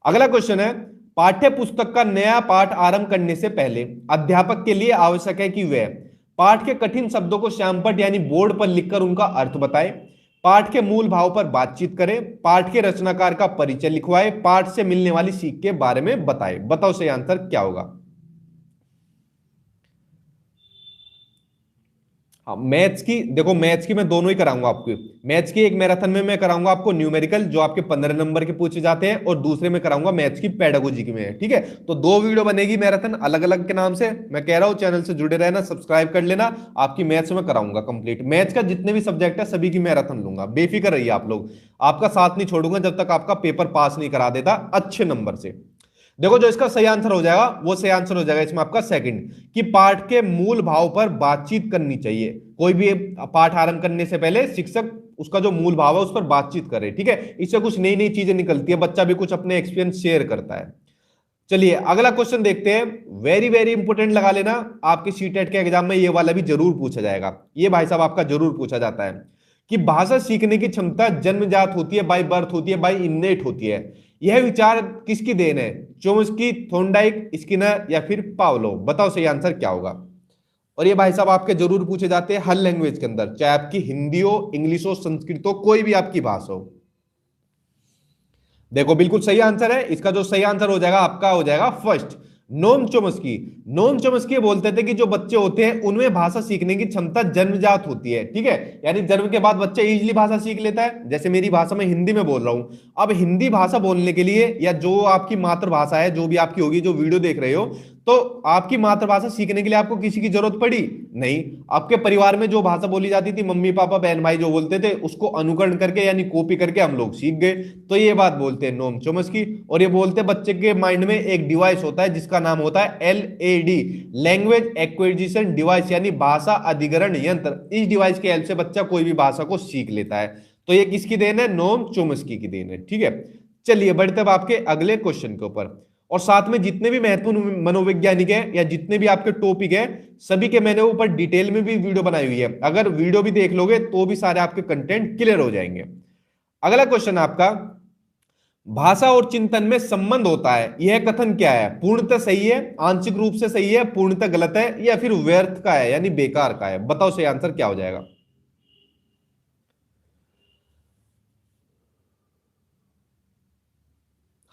अगला क्वेश्चन है, पाठ्य पुस्तक का नया पाठ आरंभ करने से पहले अध्यापक के लिए आवश्यक है कि वह पाठ के कठिन शब्दों को श्यामपट्ट यानी बोर्ड पर लिखकर उनका अर्थ बताए, पाठ के मूल भाव पर बातचीत करे, पाठ के रचनाकार का परिचय लिखवाए, पाठ से मिलने वाली सीख के बारे में बताए। बताओ सही आंसर क्या होगा। हाँ मैथ्स की, देखो मैथ्स की मैं दोनों ही कराऊंगा आपको। मैथ्स की एक मैराथन में मैं कराऊंगा आपको न्यूमेरिकल जो आपके 15 नंबर के पूछे जाते हैं, और दूसरे में कराऊंगा मैथ्स की पेडागोजी की में। ठीक है, तो दो वीडियो बनेगी मैराथन अलग अलग के नाम से। मैं कह रहा हूं चैनल से जुड़े रहना, सब्सक्राइब कर लेना। आपकी मैथ्स में कराऊंगा कंप्लीट, मैथ्स का जितने भी सब्जेक्ट है सभी की मैराथन लूंगा, बेफिक्र रहिए आप लोग। आपका साथ नहीं छोड़ूंगा जब तक आपका पेपर पास नहीं करा देता अच्छे नंबर से। देखो जो इसका सही आंसर हो जाएगा वो सही आंसर हो जाएगा इसमें आपका सेकंड, कि पाठ के मूल भाव पर बातचीत करनी चाहिए। कोई भी पाठ आरंभ करने से पहले शिक्षक उसका जो मूल भाव है उस पर बातचीत करे। ठीक है, इससे कुछ नई नई चीजें निकलती है, बच्चा भी कुछ अपने एक्सपीरियंस शेयर करता है। चलिए अगला क्वेश्चन देखते हैं, वेरी वेरी इंपोर्टेंट लगा लेना, आपके सीटेट के एग्जाम में ये वाला भी जरूर पूछा जाएगा। ये भाई साहब आपका जरूर पूछा जाता है कि भाषा सीखने की क्षमता जन्मजात होती है, बाय बर्थ होती है, बाय इन्नेट होती है। यह विचार किसकी देन है, चोम्स्की, थॉर्नडाइक, स्किनर या फिर पावलोव? बताओ सही आंसर क्या होगा। और ये भाई साहब आपके जरूर पूछे जाते हैं हर लैंग्वेज के अंदर, चाहे आपकी हिंदी हो, इंग्लिश हो, संस्कृत हो, कोई भी आपकी भाषा हो। देखो बिल्कुल सही आंसर है इसका, जो सही आंसर हो जाएगा आपका हो जाएगा फर्स्ट, नोम चोम्स्की। नोम चोम्स्की बोलते थे कि जो बच्चे होते हैं उनमें भाषा सीखने की क्षमता जन्मजात होती है। ठीक है, यानी जन्म के बाद बच्चा इजीली भाषा सीख लेता है। जैसे मेरी भाषा में हिंदी में बोल रहा हूं, अब हिंदी भाषा बोलने के लिए या जो आपकी मातृभाषा है जो भी आपकी होगी, जो वीडियो देख रहे हो, तो आपकी मातृभाषा सीखने के लिए आपको किसी की जरूरत पड़ी नहीं। आपके परिवार में जो भाषा बोली जाती थी, मम्मी पापा बहन भाई जो बोलते थे, उसको अनुकरण करके यानी कॉपी करके हम लोग सीख गए। तो ये बात बोलते हैं नोम चोम्स्की। और ये बोलते हैं बच्चे के माइंड में एक डिवाइस होता है जिसका नाम होता है LAD, लैंग्वेज एक्विजिशन डिवाइस, यानी भाषा अधिग्रहण यंत्र। इस डिवाइस के हेल्प से बच्चा कोई भी भाषा को सीख लेता है। तो ये किसकी देन है, नोम चोम्स्की की देन है। ठीक है, चलिए बढ़ते अब आपके अगले क्वेश्चन के ऊपर। और साथ में जितने भी महत्वपूर्ण मनोवैज्ञानिक है या जितने भी आपके टॉपिक है, सभी के मैंने ऊपर डिटेल में भी वीडियो बनाई हुई है। अगर वीडियो भी देख लोगे तो भी सारे आपके कंटेंट क्लियर हो जाएंगे। अगला क्वेश्चन आपका, भाषा और चिंतन में संबंध होता है, यह कथन क्या है? पूर्णतः सही है, आंशिक रूप से सही है, पूर्णतः गलत है, या फिर व्यर्थ का है यानी बेकार का है? बताओ सही आंसर क्या हो जाएगा।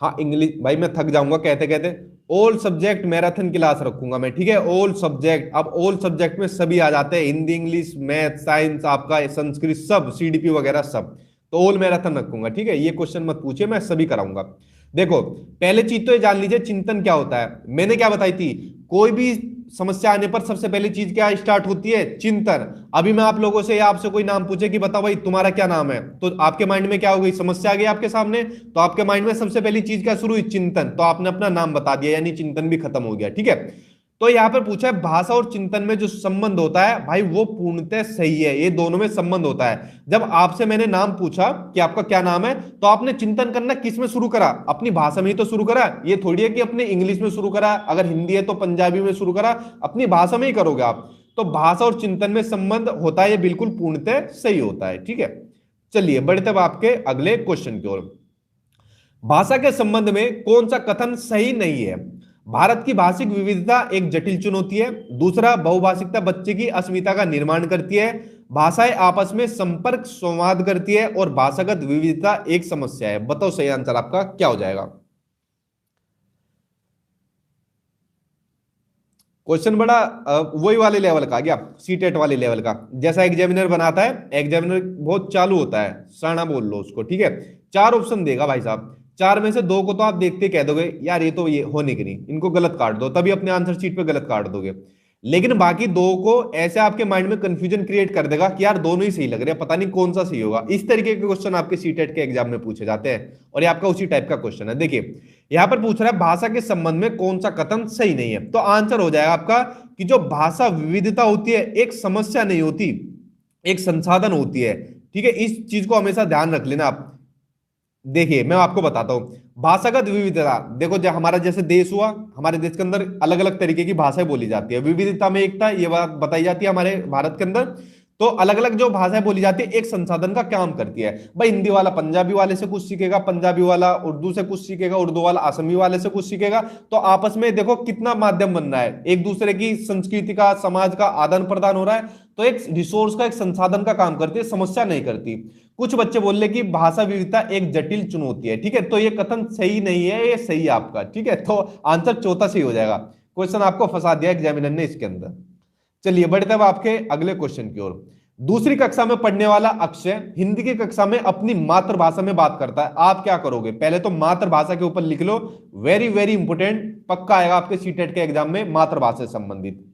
हाँ इंग्लिश भाई मैं थक जाऊंगा कहते कहते। ऑल सब्जेक्ट मैराथन क्लास रखूंगा मैं, ठीक है। ऑल सब्जेक्ट, अब ऑल सब्जेक्ट में सभी आ जाते हैं, हिंदी इंग्लिश मैथ साइंस आपका संस्कृत सब सीडीपी वगैरह सब। तो ऑल मैराथन रखूंगा, ठीक है। ये क्वेश्चन मत पूछिए, मैं सभी कराऊंगा। देखो पहले चीज तो ये जान लीजिए चिंतन क्या होता है। मैंने क्या बताई थी, कोई भी समस्या आने पर सबसे पहली चीज क्या स्टार्ट होती है, चिंतन। अभी मैं आप लोगों से या आपसे कोई नाम पूछे कि बताओ भाई तुम्हारा क्या नाम है, तो आपके माइंड में क्या हो गई, समस्या आ गई आपके सामने, तो आपके माइंड में सबसे पहली चीज क्या शुरू हुई, चिंतन। तो आपने अपना नाम बता दिया, यानी चिंतन भी खत्म हो गया, ठीक है। तो यहां पर पूछा है भाषा और चिंतन में जो संबंध होता है भाई वो पूर्णतः सही है, ये दोनों में संबंध होता है। जब आपसे मैंने नाम पूछा कि आपका क्या नाम है, तो आपने चिंतन करना किस में शुरू करा, अपनी भाषा में ही तो शुरू करा। ये थोड़ी है कि अपने इंग्लिश में शुरू करा, अगर हिंदी है तो पंजाबी में शुरू करा, अपनी भाषा में ही करोगे आप। तो भाषा और चिंतन में संबंध होता है, ये बिल्कुल पूर्णतः सही होता है, ठीक है। चलिए बढ़ते अब आपके अगले क्वेश्चन की ओर। भाषा के संबंध में कौन सा कथन सही नहीं है। भारत की भाषिक विविधता एक जटिल चुनौती है। दूसरा, बहुभाषिकता बच्चे की अस्मिता का निर्माण करती है। भाषाएं आपस में संपर्क संवाद करती है और भाषागत विविधता एक समस्या है। बताओ सही आंसर आपका क्या हो जाएगा। क्वेश्चन बड़ा वही वाले लेवल का आ गया, सीटेट वाले लेवल का, जैसा एग्जामिनर बनाता है। एग्जामिनर बहुत चालू होता है, सराहना बोल लो उसको, ठीक है। चार ऑप्शन देगा भाई साहब, चार में से दो को तो आप देखते कह दोगे यार ये तो ये होने की नहीं, इनको गलत काट दो, तभी अपने आंसर शीट पे गलत काट दोगे। लेकिन बाकी दो को ऐसे आपके माइंड में कंफ्यूजन क्रिएट कर देगा कि यार दोनों ही सही लग रहे हैं, पता नहीं कौन सा सही होगा। इस तरीके के क्वेश्चन आपके सीटेट के एग्जाम में पूछे जाते हैं, और ये आपका उसी टाइप का क्वेश्चन है। देखिए यहां पर पूछ रहा है भाषा के संबंध में कौन सा कथन सही नहीं है, तो आंसर हो जाएगा आपका कि जो भाषा विविधता होती है एक समस्या नहीं होती, एक संसाधन होती है, ठीक है। इस चीज को हमेशा ध्यान रख लेना आप। देखिए मैं आपको बताता हूं, भाषागत विविधता, देखो जब हमारा जैसे देश हुआ, हमारे देश के अंदर अलग अलग तरीके की भाषाएं बोली जाती है, विविधता में एकता, ये बात बताई जाती है हमारे भारत के अंदर। तो अलग अलग जो भाषाएं बोली जाती है एक संसाधन का काम करती है। भाई हिंदी वाला पंजाबी वाले से कुछ सीखेगा, पंजाबी वाला उर्दू से कुछ सीखेगा, उर्दू वाला असमी वाले से कुछ सीखेगा, तो आपस में देखो कितना माध्यम बन रहा है, एक दूसरे की संस्कृति का समाज का आदान प्रदान हो रहा है। तो एक रिसोर्स का, एक संसाधन का काम करती है, समस्या नहीं करती। कुछ बच्चे बोल रहे कि भाषा विविधता एक जटिल चुनौती है, ठीक है। तो ये कथन सही नहीं है, ये सही है आपका, ठीक है। तो आंसर चौथा सही हो जाएगा। क्वेश्चन आपको फंसा दिया एग्जामिनर ने इसके अंदर। चलिए बढ़ते अब आपके अगले क्वेश्चन की ओर। दूसरी कक्षा में पढ़ने वाला अक्षय हिंदी की कक्षा में अपनी मातृभाषा में बात करता है, आप क्या करोगे। पहले तो मातृभाषा के ऊपर लिख लो, वेरी वेरी इंपोर्टेंट, पक्का आएगा आपके सीटेट के एग्जाम में मातृभाषा से संबंधित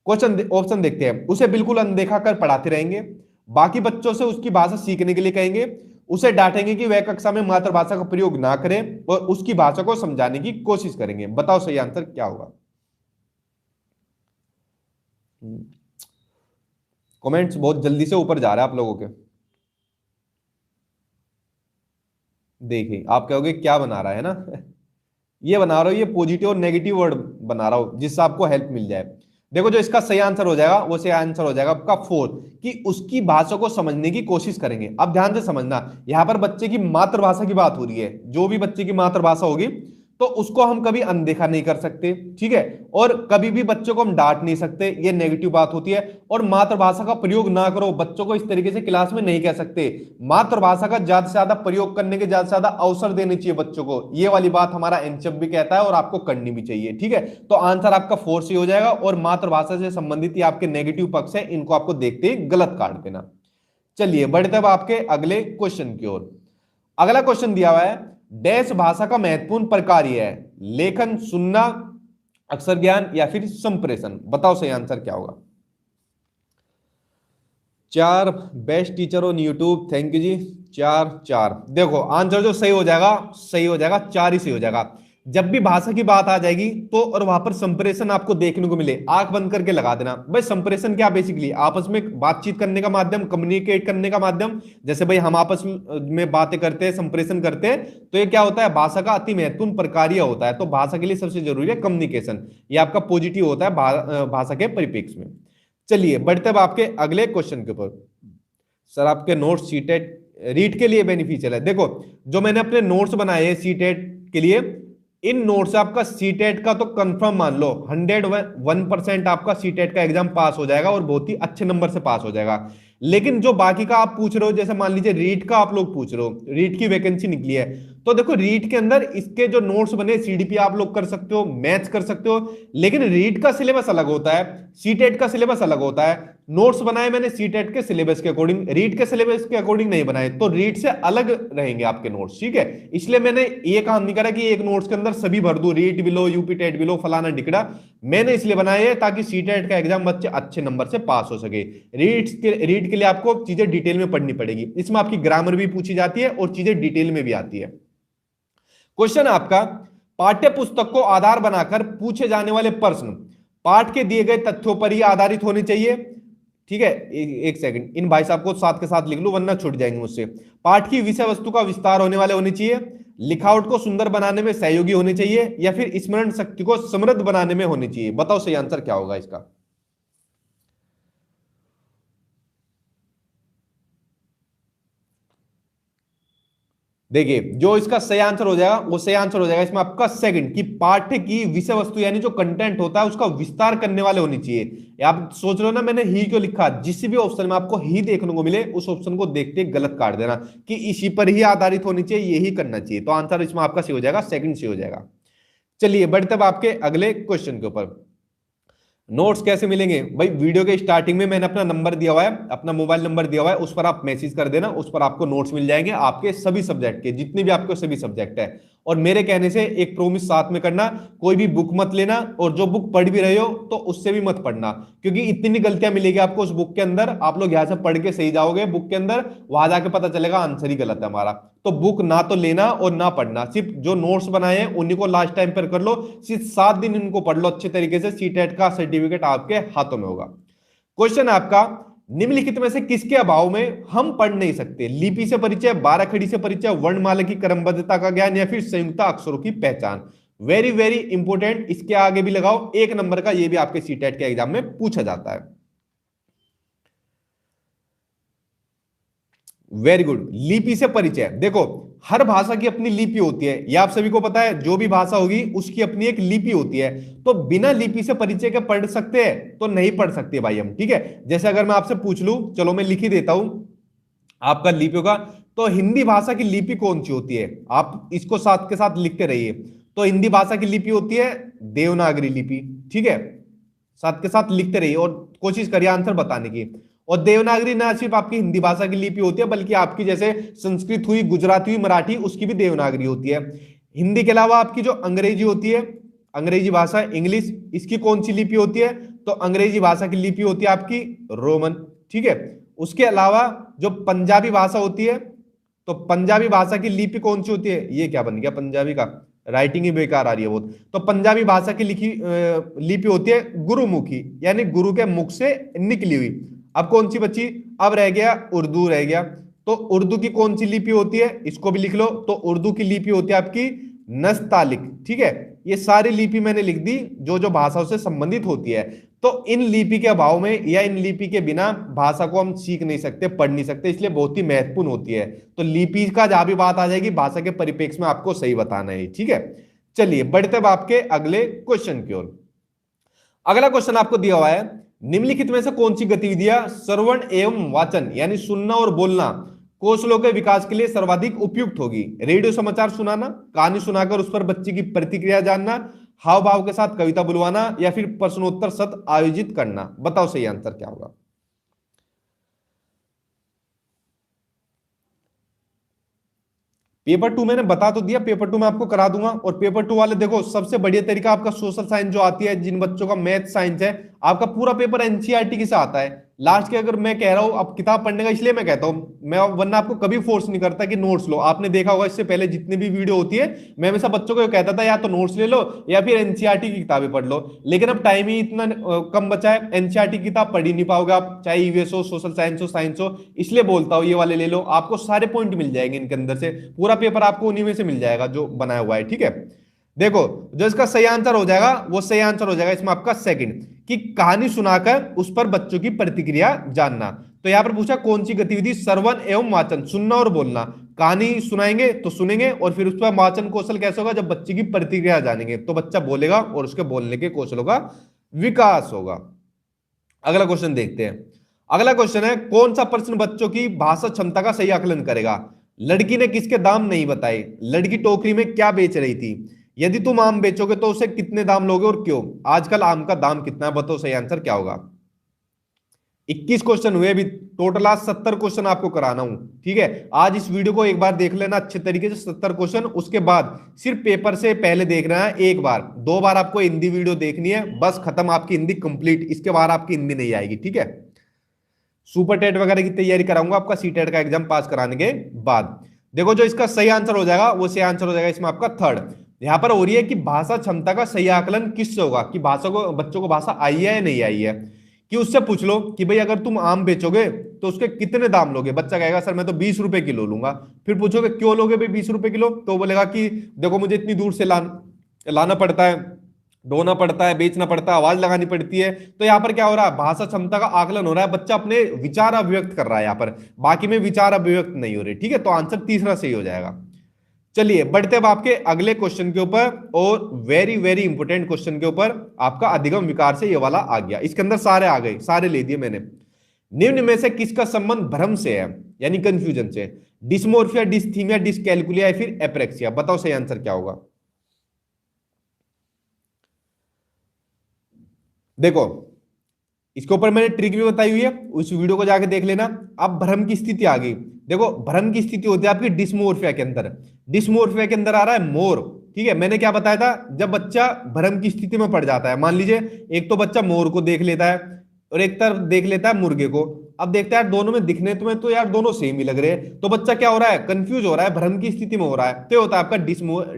क्वेश्चन। ऑप्शन देखते हैं, उसे बिल्कुल अनदेखा कर पढ़ाते रहेंगे, बाकी बच्चों से उसकी भाषा सीखने के लिए कहेंगे, उसे डांटेंगे कि वह कक्षा में मातृभाषा का प्रयोग ना करे, और उसकी भाषा को समझाने की कोशिश करेंगे। बताओ सही आंसर क्या होगा। कमेंट्स बहुत जल्दी से ऊपर जा रहा है आप लोगों के। देखिए आप कहोगे क्या बना रहा है ना ये बना रहा हूं, ये पॉजिटिव और नेगेटिव वर्ड बना रहा हूं जिससे आपको हेल्प मिल जाए। देखो जो इसका सही आंसर हो जाएगा वो सही आंसर हो जाएगा आपका फोर्थ, कि उसकी भाषा को समझने की कोशिश करेंगे। अब ध्यान से समझना, यहां पर बच्चे की मातृभाषा की बात हो रही है, जो भी बच्चे की मातृभाषा होगी तो उसको हम कभी अनदेखा नहीं कर सकते, ठीक है। और कभी भी बच्चों को हम डांट नहीं सकते, ये नेगेटिव बात होती है। और मातृभाषा का प्रयोग ना करो, बच्चों को इस तरीके से क्लास में नहीं कह सकते। मातृभाषा का ज्यादा से ज्यादा प्रयोग करने के ज्यादा से ज्यादा अवसर देने चाहिए बच्चों को, ये वाली बात हमारा एनसीईआरटी भी कहता है और आपको करनी भी चाहिए, ठीक है। तो आंसर आपका फोर्थ ही हो जाएगा, और मातृभाषा से संबंधित ये आपके नेगेटिव पक्ष है, इनको आपको देखते ही गलत काट देना। चलिए बढ़ते अब आपके अगले क्वेश्चन की ओर। अगला क्वेश्चन दिया हुआ है, डैश भाषा का महत्वपूर्ण प्रकार यह है, लेखन, सुनना, अक्षर ज्ञान या फिर संप्रेषण। बताओ सही आंसर क्या होगा। चार, best teacher on YouTube, thank you जी। चार चार, देखो आंसर जो सही हो जाएगा, सही हो जाएगा, चार ही सही हो जाएगा। जब भी भाषा की बात आ जाएगी तो और वहां पर संप्रेषण आपको देखने को मिले, आंख बंद करके लगा देना। भाई संप्रेषण क्या, बेसिकली आपस में बातचीत करने का माध्यम, कम्युनिकेट करने का माध्यम। जैसे भाई हम आपस में बातें करते हैं, संप्रेषण करते हैं, तो ये क्या होता है, भाषा का अति महत्वपूर्ण प्रकार होता है। तो भाषा के लिए सबसे जरूरी है कम्युनिकेशन, ये आपका पॉजिटिव होता है भाषा के परिप्रेक्ष्य में। चलिए बढ़ते अब आपके अगले क्वेश्चन के ऊपर। सर आपके नोट्स सीटेट रीड के लिए बेनिफिशियल है। देखो जो मैंने अपने नोट्स बनाए हैं सीटेट के लिए, इन नोट्स से आपका सीटेट का तो कंफर्म मान लो 101% आपका सीटेट का एग्जाम पास हो जाएगा, और बहुत ही अच्छे नंबर से पास हो जाएगा। लेकिन जो बाकी का आप पूछ रहे हो, जैसे मान लीजिए रीट का आप लोग पूछ रहे हो, रीट की वैकेंसी निकली है, तो देखो रीट के अंदर इसके जो नोट्स बने सीडीपी आप लोग कर सकते हो, मैच कर सकते हो, लेकिन रीट का सिलेबस अलग होता है, सीटेट का सिलेबस अलग होता है। नोट्स बनाए मैंने सीटेट के सिलेबस के अकॉर्डिंग, रीट के सिलेबस के अकॉर्डिंग नहीं बनाए, तो रीट से अलग रहेंगे आपके नोट्स, ठीक है। इसलिए मैंने ये काम नहीं करा कि एक नोट्स के अंदर सभी भर दूं, रीट भी लो, यूपी टेट भी लो, फलाना डिकड़ा। मैंने इसलिए बनाया है ताकि सीटेट का एग्जाम बच्चे अच्छे नंबर से पास हो सके। रीट के लिए आपको चीजें डिटेल में पढ़नी पड़ेगी, इसमें आपकी ग्रामर भी पूछी जाती है और चीजें डिटेल में भी आती है। क्वेश्चन आपका, पाठ्य पुस्तक को आधार बनाकर पूछे जाने वाले प्रश्न पाठ के दिए गए तथ्यों पर ही आधारित होने चाहिए। ठीक है, एक सेकंड, इन भाई साहब को साथ के साथ लिख लो वरना छूट जाएंगे मुझसे। पाठ की विषय वस्तु का विस्तार होने वाले होने चाहिए, लिखावट को सुंदर बनाने में सहयोगी होने चाहिए, या फिर स्मरण शक्ति को समृद्ध बनाने में होनी चाहिए। बताओ सही आंसर क्या होगा इसका। देखिए जो इसका सही आंसर हो जाएगा वो सही आंसर हो जाएगा इसमें आपका सेकंड, कि पाठ्य की विषय वस्तु यानी जो कंटेंट होता है उसका विस्तार करने वाले होनी चाहिए। आप सोच रहे हो ना मैंने ही क्यों लिखा, जिस भी ऑप्शन में आपको ही देखने को मिले उस ऑप्शन को देखते गलत काट देना, कि इसी पर ही आधारित होनी चाहिए, यही करना चाहिए। तो आंसर इसमें आपका सही हो जाएगा, सेकंड सही हो जाएगा। चलिए बढ़ते अब आपके अगले क्वेश्चन के ऊपर। नोट्स कैसे मिलेंगे भाई, वीडियो के स्टार्टिंग में मैंने अपना नंबर दिया हुआ है, अपना मोबाइल नंबर दिया हुआ है, उस पर आप मैसेज कर देना, उस पर आपको नोट्स मिल जाएंगे आपके सभी सब्जेक्ट के, जितने भी आपके सभी सब्जेक्ट है। और मेरे कहने से एक प्रोमिस साथ में करना, कोई भी बुक मत लेना, और जो बुक पढ़ भी रहे हो तो उससे भी मत पढ़ना, क्योंकि इतनी गलतियां मिलेगी आपको उस बुक के अंदर। आप लोग यहां से पढ़ के सही जाओगे, बुक के अंदर वहां जाके पता चलेगा आंसर ही गलत है हमारा। तो बुक ना तो लेना और ना पढ़ना, सिर्फ जो नोट्स बनाए हैं उन्हीं को लास्ट टाइम पर कर लो, सिर्फ 7 दिन इनको पढ़ लो अच्छे तरीके से, सीटेट का सर्टिफिकेट आपके हाथों में होगा। क्वेश्चन आपका, निम्नलिखित में से किसके अभाव में हम पढ़ नहीं सकते? लिपि से परिचय, 12 खड़ी से परिचय, वर्णमाला की क्रमबद्धता का ज्ञान, या फिर संयुक्त अक्षरों की पहचान। वेरी वेरी इंपोर्टेंट, इसके आगे भी लगाओ 1 नंबर का, ये भी आपके सीटेट के एग्जाम में पूछा जाता है। वेरी गुड, लिपि से परिचय। देखो हर भाषा की अपनी लिपि होती है, यह आप सभी को पता है, जो भी भाषा होगी उसकी अपनी एक लिपि होती है। तो बिना लिपि से परिचय के पढ़ सकते हैं? तो नहीं पढ़ सकते भाई हम, ठीक है। जैसे अगर मैं आपसे पूछ लूं, चलो मैं लिख ही देता हूं आपका लिपियों का, तो हिंदी भाषा की लिपि कौन सी होती है? आप इसको साथ के साथ लिखते रहिए। तो हिंदी भाषा की लिपि होती है देवनागरी लिपि, ठीक है। साथ के साथ लिखते रहिए और कोशिश करिए आंसर बताने की। और देवनागरी ना सिर्फ आपकी हिंदी भाषा की लिपि होती है, बल्कि आपकी जैसे संस्कृत हुई, गुजराती हुई, मराठी, उसकी भी देवनागरी होती है। हिंदी के अलावा आपकी जो अंग्रेजी होती है, अंग्रेजी भाषा, इंग्लिश, इसकी कौन सी लिपि होती है? तो अंग्रेजी भाषा की लिपि होती है आपकी रोमन, ठीक है। उसके अलावा जो पंजाबी भाषा होती है, तो पंजाबी भाषा की लिपि कौन सी होती है? ये क्या बन गया पंजाबी का, राइटिंग ही बेकार आ रही है बहुत। तो पंजाबी भाषा की लिखी लिपि होती है गुरुमुखी, यानी गुरु के मुख से निकली हुई। अब कौन सी बची? अब रह गया उर्दू रह गया। तो उर्दू की कौन सी लिपि होती है? इसको भी लिख लो। तो उर्दू की लिपि होती है आपकी नस्तालिक, ठीक है। ये सारी लिपि मैंने लिख दी जो जो भाषाओं से संबंधित होती है। तो इन लिपि के अभाव में या इन लिपि के बिना भाषा को हम सीख नहीं सकते, पढ़ नहीं सकते, इसलिए बहुत ही महत्वपूर्ण होती है। तो लिपि का जहां भी बात आ जाएगी भाषा के परिप्रेक्ष्य में आपको सही बताना है, ठीक है। चलिए बढ़ते अब आपके अगले क्वेश्चन की ओर। अगला क्वेश्चन आपको दिया हुआ है, निम्नलिखित में से कौन सी गतिविधियां श्रवण एवं वाचन यानी सुनना और बोलना कौशलों के विकास के लिए सर्वाधिक उपयुक्त होगी? रेडियो समाचार सुनाना, कहानी सुनाकर उस पर बच्चे की प्रतिक्रिया जानना, हाव भाव के साथ कविता बुलवाना, या फिर प्रश्नोत्तर सत्र आयोजित करना। बताओ सही आंसर क्या होगा। पेपर 2 मैंने बता तो दिया, पेपर 2 में आपको करा दूंगा। और पेपर 2 वाले देखो सबसे बढ़िया तरीका आपका सोशल साइंस जो आती है, जिन बच्चों का मैथ साइंस है, आपका पूरा पेपर एनसीईआरटी के से आता है लास्ट के। अगर मैं कह रहा हूं अब किताब पढ़ने का, इसलिए मैं कहता हूं मैं, वरना आपको कभी फोर्स नहीं करता कि नोट्स लो। आपने देखा होगा इससे पहले जितनी भी वीडियो होती है, मैं हमेशा बच्चों को कहता था या तो नोट्स ले लो या फिर एनसीईआरटी की किताबें पढ़ लो। लेकिन अब टाइम ही इतना कम बचा है, एनसीईआरटी की किताब पढ़ ही नहीं पाओगे आप, चाहे ईवीएस हो, सोशल साइंस हो, साइंस हो। इसलिए बोलता हूं ये वाले ले लो, आपको सारे पॉइंट मिल जाएंगे इनके अंदर से, पूरा पेपर आपको उन्हीं में से मिल जाएगा जो बनाया हुआ है, ठीक है। देखो जो इसका सही आंसर हो जाएगा वो सही आंसर हो जाएगा इसमें आपका सेकंड, कि कहानी सुनाकर उस पर बच्चों की प्रतिक्रिया जानना। तो यहां पर पूछा कौन सी गतिविधि श्रवण एवं वाचन, सुनना और बोलना। कहानी सुनाएंगे तो सुनेंगे, और फिर उस पर वाचन कौशल कैसे होगा? जब बच्चे की प्रतिक्रिया जानेंगे तो बच्चा बोलेगा और उसके बोलने के कौशलों का विकास होगा। अगला क्वेश्चन देखते हैं। अगला क्वेश्चन है, कौन सा प्रश्न बच्चों की भाषा क्षमता का सही आकलन करेगा? लड़की ने किसके दाम नहीं बताए? लड़की टोकरी में क्या बेच रही थी? यदि तुम आम बेचोगे तो उसे कितने दाम लोगे और क्यों? आजकल आम का दाम कितना है? बताओ सही आंसर क्या होगा। 21 क्वेश्चन हुए अभी, टोटल आज 70 क्वेश्चन आपको कराना हूं। ठीक है, आज इस वीडियो को एक बार देख लेना अच्छे तरीके से 70 क्वेश्चन, उसके बाद सिर्फ पेपर से पहले देखना है एक बार, 2 बार आपको हिंदी वीडियो देखनी है, बस खत्म आपकी हिंदी कंप्लीट, इसके बाद आपकी हिंदी नहीं आएगी। ठीक है, सुपर टेट वगैरह की तैयारी कराऊंगा आपका सी टेट का एग्जाम पास कराने के बाद। देखो जो इसका सही आंसर हो जाएगा वो सही आंसर हो जाएगा इसमें आपका थर्ड। यहां पर हो रही है कि भाषा क्षमता का सही आकलन किससे होगा, कि भाषा को, बच्चों को भाषा आई है या नहीं आई है। कि उससे पूछ लो कि भाई अगर तुम आम बेचोगे तो उसके कितने दाम लोगे? बच्चा कहेगा सर मैं तो 20 रुपए किलो लूंगा। फिर पूछोगे क्यों लोगे भाई 20 रुपए किलो? तो बोलेगा कि देखो मुझे इतनी दूर से लाना पड़ता है, ढोना पड़ता है, बेचना पड़ता है, आवाज लगानी पड़ती है। तो यहाँ पर क्या हो रहा है, भाषा क्षमता का आकलन हो रहा है, बच्चा अपने विचार अभिव्यक्त कर रहा है यहाँ पर, बाकी में विचार अभिव्यक्त नहीं हो रहे। ठीक है, तो आंसर तीसरा सही हो जाएगा। चलिए बढ़ते अब आपके अगले क्वेश्चन के ऊपर, और वेरी वेरी इंपोर्टेंट क्वेश्चन के ऊपर। आपका अधिगम विकार से ये वाला आ गया, इसके अंदर सारे आ गए, सारे ले दिए मैंने। निम्न में से किसका संबंध भ्रम से है, यानी कंफ्यूजन से? डिस्मोर्फिया, डिस्थीमिया, डिस्कैलकुलिया या फिर एप्रेक्सिया? बताओ सही आंसर क्या होगा। देखो इसके ऊपर मैंने ट्रिक भी बताई हुई है, उस वीडियो को जाके देख लेना। अब भ्रम की स्थिति आ गई। देखो भ्रम की स्थिति होती है आपकी डिस्मोर्फिया के अंदर। डिस्मोर्फिया के अंदर आ रहा है मोर। ठीक है, मैंने क्या बताया था, जब बच्चा भ्रम की स्थिति में पड़ जाता है, मान लीजिए एक तो बच्चा मोर को देख लेता है और एक तरफ देख लेता है मुर्गे को। अब देखता है यार दोनों में दिखने तुम्हें तो यार दोनों सेम ही लग रहे हैं, तो बच्चा क्या हो रहा है, कंफ्यूज हो रहा है, भ्रम की स्थिति में हो रहा है। तो होता है आपका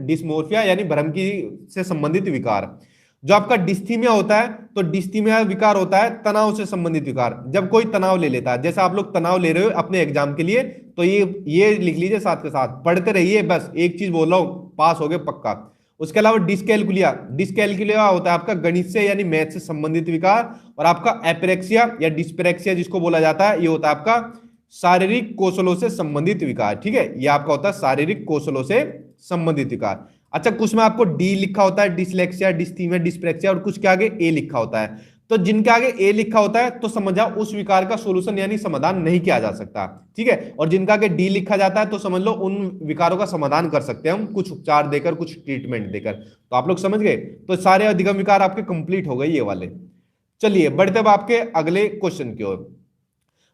डिस्मोर्फिया, यानी भ्रम की से संबंधित विकार। जो आपका डिस्थीमिया होता है, तो डिस्थीमिया विकार होता है तनाव से संबंधित विकार। जब कोई तनाव ले लेता है, जैसे आप लोग तनाव ले रहे हो अपने एग्जाम के लिए, तो ये लिख लीजिए साथ के साथ, पढ़ते रहिए, बस एक चीज बोल रहा हूं, पास हो गए पक्का। उसके अलावा डिस्कैलकुलिया, डिस्कैलकुलिया होता है आपका गणित से यानी मैथ से संबंधित विकार। और आपका एपरेक्सिया या डिस्पेरेक्सिया जिसको बोला जाता है, ये होता है आपका शारीरिक कौशलों से संबंधित विकार। ठीक है, ये आपका होता है शारीरिक कौशलों से संबंधित विकार। अच्छा, कुछ में आपको डी लिखा होता है, डिसलेक्सिया, डिस्थीमिया, डिस्प्रेक्सिया, और कुछ के आगे ए लिखा होता है। तो जिनके आगे ए लिखा होता है तो समझ जाओ उस विकार का सोल्यूशन यानी समाधान नहीं किया जा सकता। ठीक है, और जिनका आगे डी लिखा जाता है तो समझ लो उन विकारों का समाधान कर सकते हैं हम, कुछ उपचार देकर, कुछ ट्रीटमेंट देकर। तो आप लोग समझ गए, तो सारे अधिगम विकार आपके कंप्लीट हो गए ये वाले। चलिए बढ़ते अब आपके अगले क्वेश्चन की ओर।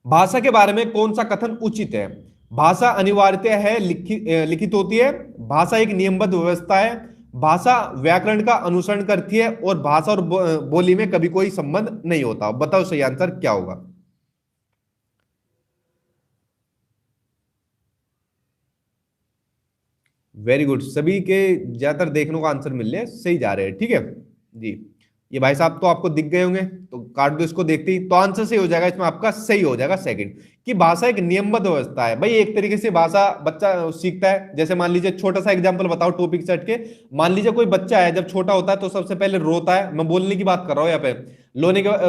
भाषा के बारे में कौन सा कथन उचित है? भाषा अनिवार्यतः है लिखित होती है, भाषा एक नियमबद्ध व्यवस्था है, भाषा व्याकरण का अनुसरण करती है, और भाषा और बोली में कभी कोई संबंध नहीं होता। बताओ सही आंसर क्या होगा। वेरी गुड, सभी के ज्यादातर देखने को आंसर मिल रहे हैं, सही जा रहे हैं। ठीक है जी, ये भाई साहब तो आपको दिख गए होंगे, तो काट दो इसको देखते ही, तो आंसर सही हो जाएगा इसमें आपका, सही हो जाएगा सेकंड, कि भाषा एक नियमबद्ध व्यवस्था है। भाई एक तरीके से भाषा बच्चा सीखता है। जैसे मान लीजिए, छोटा सा एग्जांपल बताओ टॉपिक सेट के, मान लीजिए कोई बच्चा है, जब छोटा होता है तो सबसे पहले रोता है, मैं बोलने की बात कर रहा हूं यहाँ पे,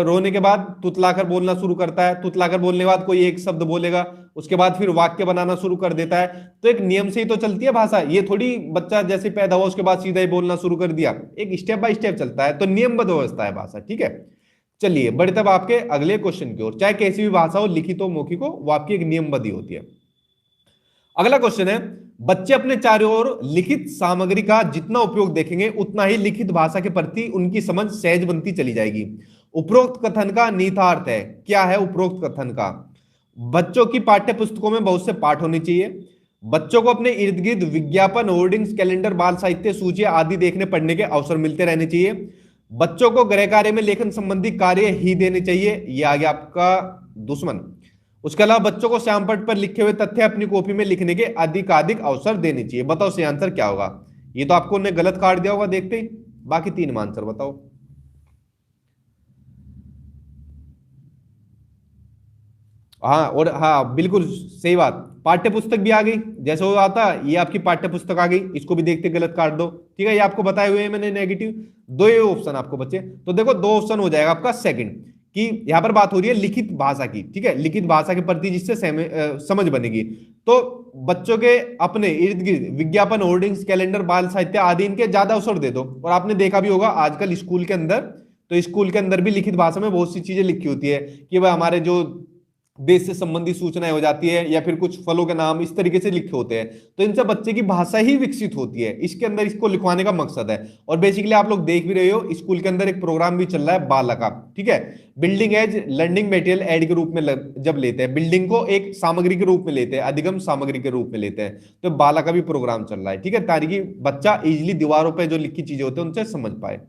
रोने के बाद तुतलाकर बोलना शुरू करता है, तुतलाकर बोलने के बाद कोई एक शब्द बोलेगा, उसके बाद फिर वाक्य बनाना शुरू कर देता है। तो एक नियम से ही तो चलती है भाषा, ये थोड़ी बच्चा जैसे पैदा हुआ उसके बाद सीधा ही बोलना शुरू कर दिया, एक स्टेप बाय स्टेप चलता है, तो नियमबद्ध व्यवस्था है भाषा। ठीक है, चलिए बढ़ते अब आपके अगले क्वेश्चन की ओर। चाहे कैसी भी भाषा हो, लिखित हो मौखिक हो, वो आपकी एक नियमबद्ध ही होती है। अगला क्वेश्चन है, बच्चे अपने चारों ओर लिखित सामग्री का जितना उपयोग देखेंगे उतना ही लिखित भाषा के प्रति उनकी समझ सहज बनती चली जाएगी। उपरोक्त कथन का निहितार्थ है, क्या है उपरोक्त कथन का? बच्चों की पाठ्य पुस्तकों में बहुत से पाठ होने चाहिए, बच्चों को अपने इर्द गिर्द विज्ञापन, होर्डिंग्स, कैलेंडर, बाल साहित्य, सूची आदि देखने पढ़ने के अवसर मिलते रहने चाहिए, बच्चों को गृह कार्य में लेखन संबंधी कार्य ही देने चाहिए, ये आ गया आपका दुश्मन। उसके अलावा बच्चों को श्यामपट्ट पर लिखे हुए तथ्य अपनी कॉपी में लिखने के अधिकाधिक अवसर देने चाहिए। बताओ सही आंसर क्या होगा। ये तो आपको उन्हें गलत काट दिया होगा देखते ही, बाकी 3 में आंसर बताओ। हाँ, और हाँ बिल्कुल सही बात, पाठ्य पुस्तक भी आ गई, जैसे वो आता ये आपकी पाठ्य पुस्तक आ गई, इसको भी देखते गलत काट दो। ठीक है, ये आपको बताए हुए हैं मैंने नेगेटिव, 2 ही ऑप्शन आपको बचे, तो देखो 2 ऑप्शन हो जाएगा आपका सेकंड, कि यहां पर बात हो रही है लिखित भाषा की। ठीक है, लिखित भाषा के प्रति जिससे समझ बनेगी, तो बच्चों के अपने इर्द गिर्द विज्ञापन, होर्डिंग्स, कैलेंडर, बाल साहित्य आदि इनके ज्यादा अवसर दे दो। और आपने देखा भी होगा आजकल स्कूल के अंदर, तो स्कूल के अंदर भी लिखित भाषा में बहुत सी चीजें लिखी होती है, कि वह हमारे जो देश से संबंधित सूचनाएं हो जाती है, या फिर कुछ फलों के नाम इस तरीके से लिखे होते हैं, तो इनसे बच्चे की भाषा ही विकसित होती है। इसके अंदर इसको लिखवाने का मकसद है। और बेसिकली आप लोग देख भी रहे हो, स्कूल के अंदर एक प्रोग्राम भी चल रहा है बाला का, ठीक है। Building as learning material aid के रूप में जब लेते हैं, बिल्डिंग को एक सामग्री के रूप में लेते हैं, अधिगम सामग्री के रूप में लेते हैं, तो बाला का भी प्रोग्राम चल रहा है, ठीक है, ताकि बच्चा इजिली दीवारों पर जो लिखी चीजें होती है उनसे समझ पाए।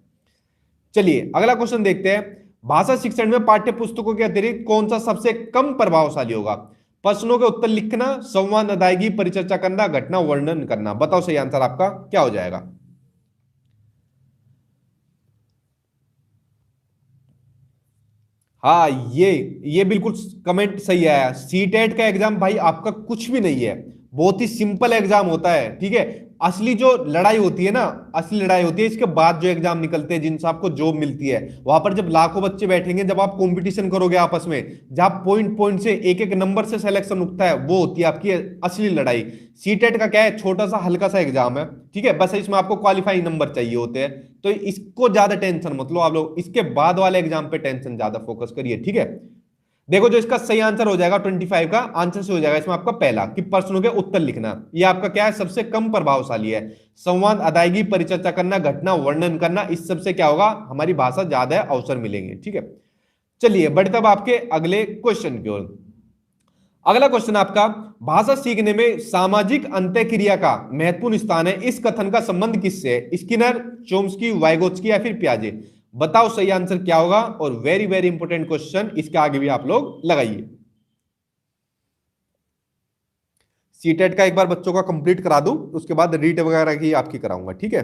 चलिए अगला क्वेश्चन देखते हैं। भाषा शिक्षण में पाठ्य पुस्तकों के अतिरिक्त कौन सा सबसे कम प्रभावशाली होगा? प्रश्नों के उत्तर लिखना, संवाद अदायगी, परिचर्चा करना, घटना वर्णन करना। बताओ सही आंसर आपका क्या हो जाएगा? हाँ, ये बिल्कुल कमेंट सही आया। सीटेट का एग्जाम भाई आपका कुछ भी नहीं है, बहुत ही सिंपल एग्जाम होता है, ठीक है। असली जो लड़ाई होती है ना, असली लड़ाई होती है इसके बाद जो एग्जाम निकलते हैं, जिनसे आपको जॉब मिलती है, वहां पर जब लाखों बच्चे बैठेंगे, जब आप कंपटीशन करोगे आपस में, जहां पॉइंट पॉइंट से एक एक नंबर से सिलेक्शन उठता है, वो होती है आपकी असली लड़ाई। सीटेट का क्या है, छोटा सा हल्का सा एग्जाम है, ठीक है, बस इसमें आपको क्वालिफाइंग नंबर चाहिए होते हैं, तो इसको ज्यादा टेंशन मत लो आप लोग, इसके बाद वाले एग्जाम पे टेंशन ज्यादा फोकस करिए, ठीक है। देखो जो इसका सही आंसर हो जाएगा 25 का आंसर से हो जाएगा इसमें आपका पहला, कि प्रश्नों के उत्तर लिखना, ये आपका क्या है, सबसे कम प्रभावशाली है। संवाद अदायगी, परिचर्चा करना, घटना वर्णन करना, इस सबसे क्या होगा, हमारी भाषा ज्यादा अवसर मिलेंगे, ठीक है। चलिए बढ़ते अब आपके अगले क्वेश्चन की ओर। अगला क्वेश्चन आपका, भाषा सीखने में सामाजिक अंतःक्रिया का महत्वपूर्ण स्थान है, इस कथन का संबंध किससे है? स्किनर, चोम्स्की, वाइगोत्स्की या फिर पियाजे? बताओ सही आंसर क्या होगा। और वेरी वेरी इंपॉर्टेंट क्वेश्चन, इसके आगे भी आप लोग लगाइए। सीटेट का एक बार बच्चों का कंप्लीट करा दूं, उसके बाद रीट वगैरह की आपकी कराऊंगा, ठीक है।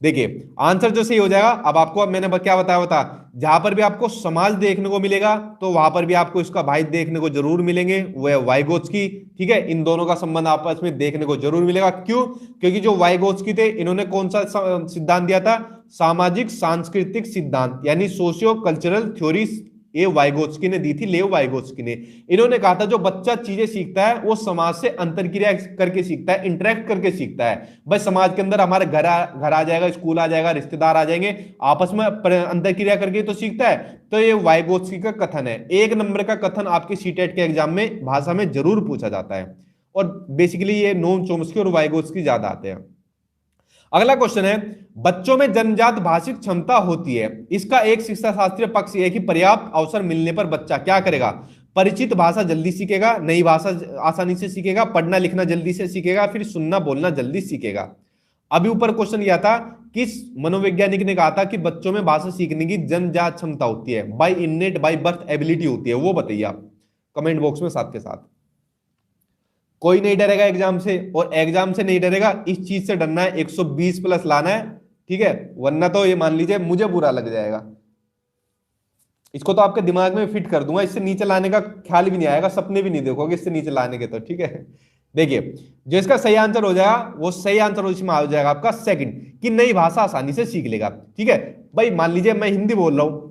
देखिए आंसर जो सही हो जाएगा, अब मैंने क्या बताया था, जहां पर भी आपको समाज देखने को मिलेगा, तो वहां पर भी आपको इसका भाई देखने को जरूर मिलेंगे, वो है वाइगोत्स्की, ठीक है। इन दोनों का संबंध आपस में देखने को जरूर मिलेगा। क्यों? क्योंकि जो वाइगोत्स्की थे, इन्होंने कौन सा सिद्धांत दिया था, सामाजिक सांस्कृतिक सिद्धांत, यानी सोशियो कल्चरल थ्योरी, ये वाइगोत्स्की ने दी थी, लेव वाइगोत्स्की ने। इन्होंने कहा था जो बच्चा चीजें सीखता है वो समाज से अंतरक्रिया करके सीखता है, इंटरेक्ट करके सीखता है। बस समाज के अंदर हमारे घर आ जाएगा, स्कूल आ जाएगा, रिश्तेदार आ जाएंगे, आपस में अंतरक्रिया करके तो सीखता है। तो ये वाइगोत्स्की का कथन है। एक नंबर का कथन आपके सीटेट के एग्जाम में भाषा में जरूर पूछा जाता है, और बेसिकली ये नोम चोम्स्की और वाइगोत्स्की ज्यादा आते हैं। अगला क्वेश्चन है, बच्चों में जन्मजात भाषिक क्षमता होती है, इसका एक शिक्षा शास्त्रीय पक्ष यह है कि पर्याप्त अवसर मिलने पर बच्चा क्या करेगा? परिचित भाषा जल्दी सीखेगा, नई भाषा आसानी से सीखेगा, पढ़ना लिखना जल्दी से सीखेगा, फिर सुनना बोलना जल्दी सीखेगा। अभी ऊपर क्वेश्चन यह था, किस मनोवैज्ञानिक ने कहा था कि बच्चों में भाषा सीखने की जन्मजात क्षमता होती है, by innate by birth ability होती है, वो बताइए आप कमेंट बॉक्स में साथ के साथ। कोई नहीं डरेगा एग्जाम से, और एग्जाम से नहीं डरेगा, इस चीज से डरना है, 120 प्लस लाना है, ठीक है, वरना तो ये मान लीजिए मुझे बुरा लग जाएगा। इसको तो आपके दिमाग में फिट कर दूंगा, इससे नीचे लाने का ख्याल भी नहीं आएगा, सपने भी नहीं देखोगे इससे नीचे लाने के, तो ठीक है। देखिए जो इसका सही आंसर हो जाएगा, वो सही आंसर इसमें आ जाएगा आपका सेकंड, कि नई भाषा आसानी से सीख लेगा, ठीक है। भाई मान लीजिए मैं हिंदी बोल रहा हूं,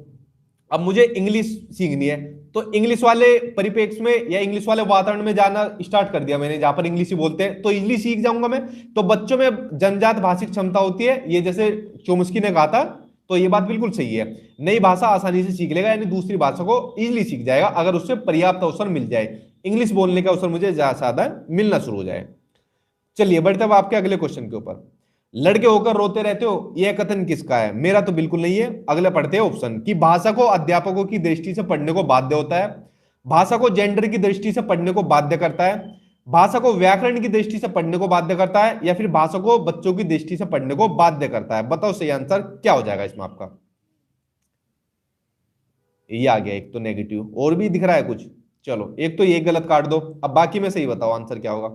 अब मुझे इंग्लिश सीखनी है, तो इंग्लिश वाले परिप्रेक्ष्य में या इंग्लिश वाले वातावरण में जाना स्टार्ट कर दिया मैंने, जहां पर इंग्लिश ही बोलते हैं, तो इजिली सीख जाऊंगा मैं। तो बच्चों में जन्मजात भाषिक क्षमता होती है, ये जैसे चोम्स्की ने कहा था, तो ये बात बिल्कुल सही है। नई भाषा आसानी से सीख लेगा, यानी दूसरी भाषा को इजिली सीख जाएगा, अगर उससे पर्याप्त अवसर मिल जाए, इंग्लिश बोलने का अवसर मुझे ज्यादा मिलना शुरू हो जाए। चलिए बढ़ते अब आपके अगले क्वेश्चन के ऊपर। लड़के होकर रोते रहते हो, यह कथन किसका है? मेरा तो बिल्कुल नहीं है। अगले पढ़ते हैं ऑप्शन, कि भाषा को अध्यापकों की दृष्टि से पढ़ने को बाध्य होता है, भाषा को जेंडर की दृष्टि से पढ़ने को बाध्य करता है, भाषा को व्याकरण की दृष्टि से पढ़ने को बाध्य करता है, या फिर भाषा को बच्चों की दृष्टि से पढ़ने को बाध्य करता है। बताओ सही आंसर क्या हो जाएगा इसमें आपका। ये आ गया एक तो नेगेटिव, और भी दिख रहा है कुछ, चलो एक तो ये गलत काट दो, अब बाकी में सही बताओ आंसर क्या होगा।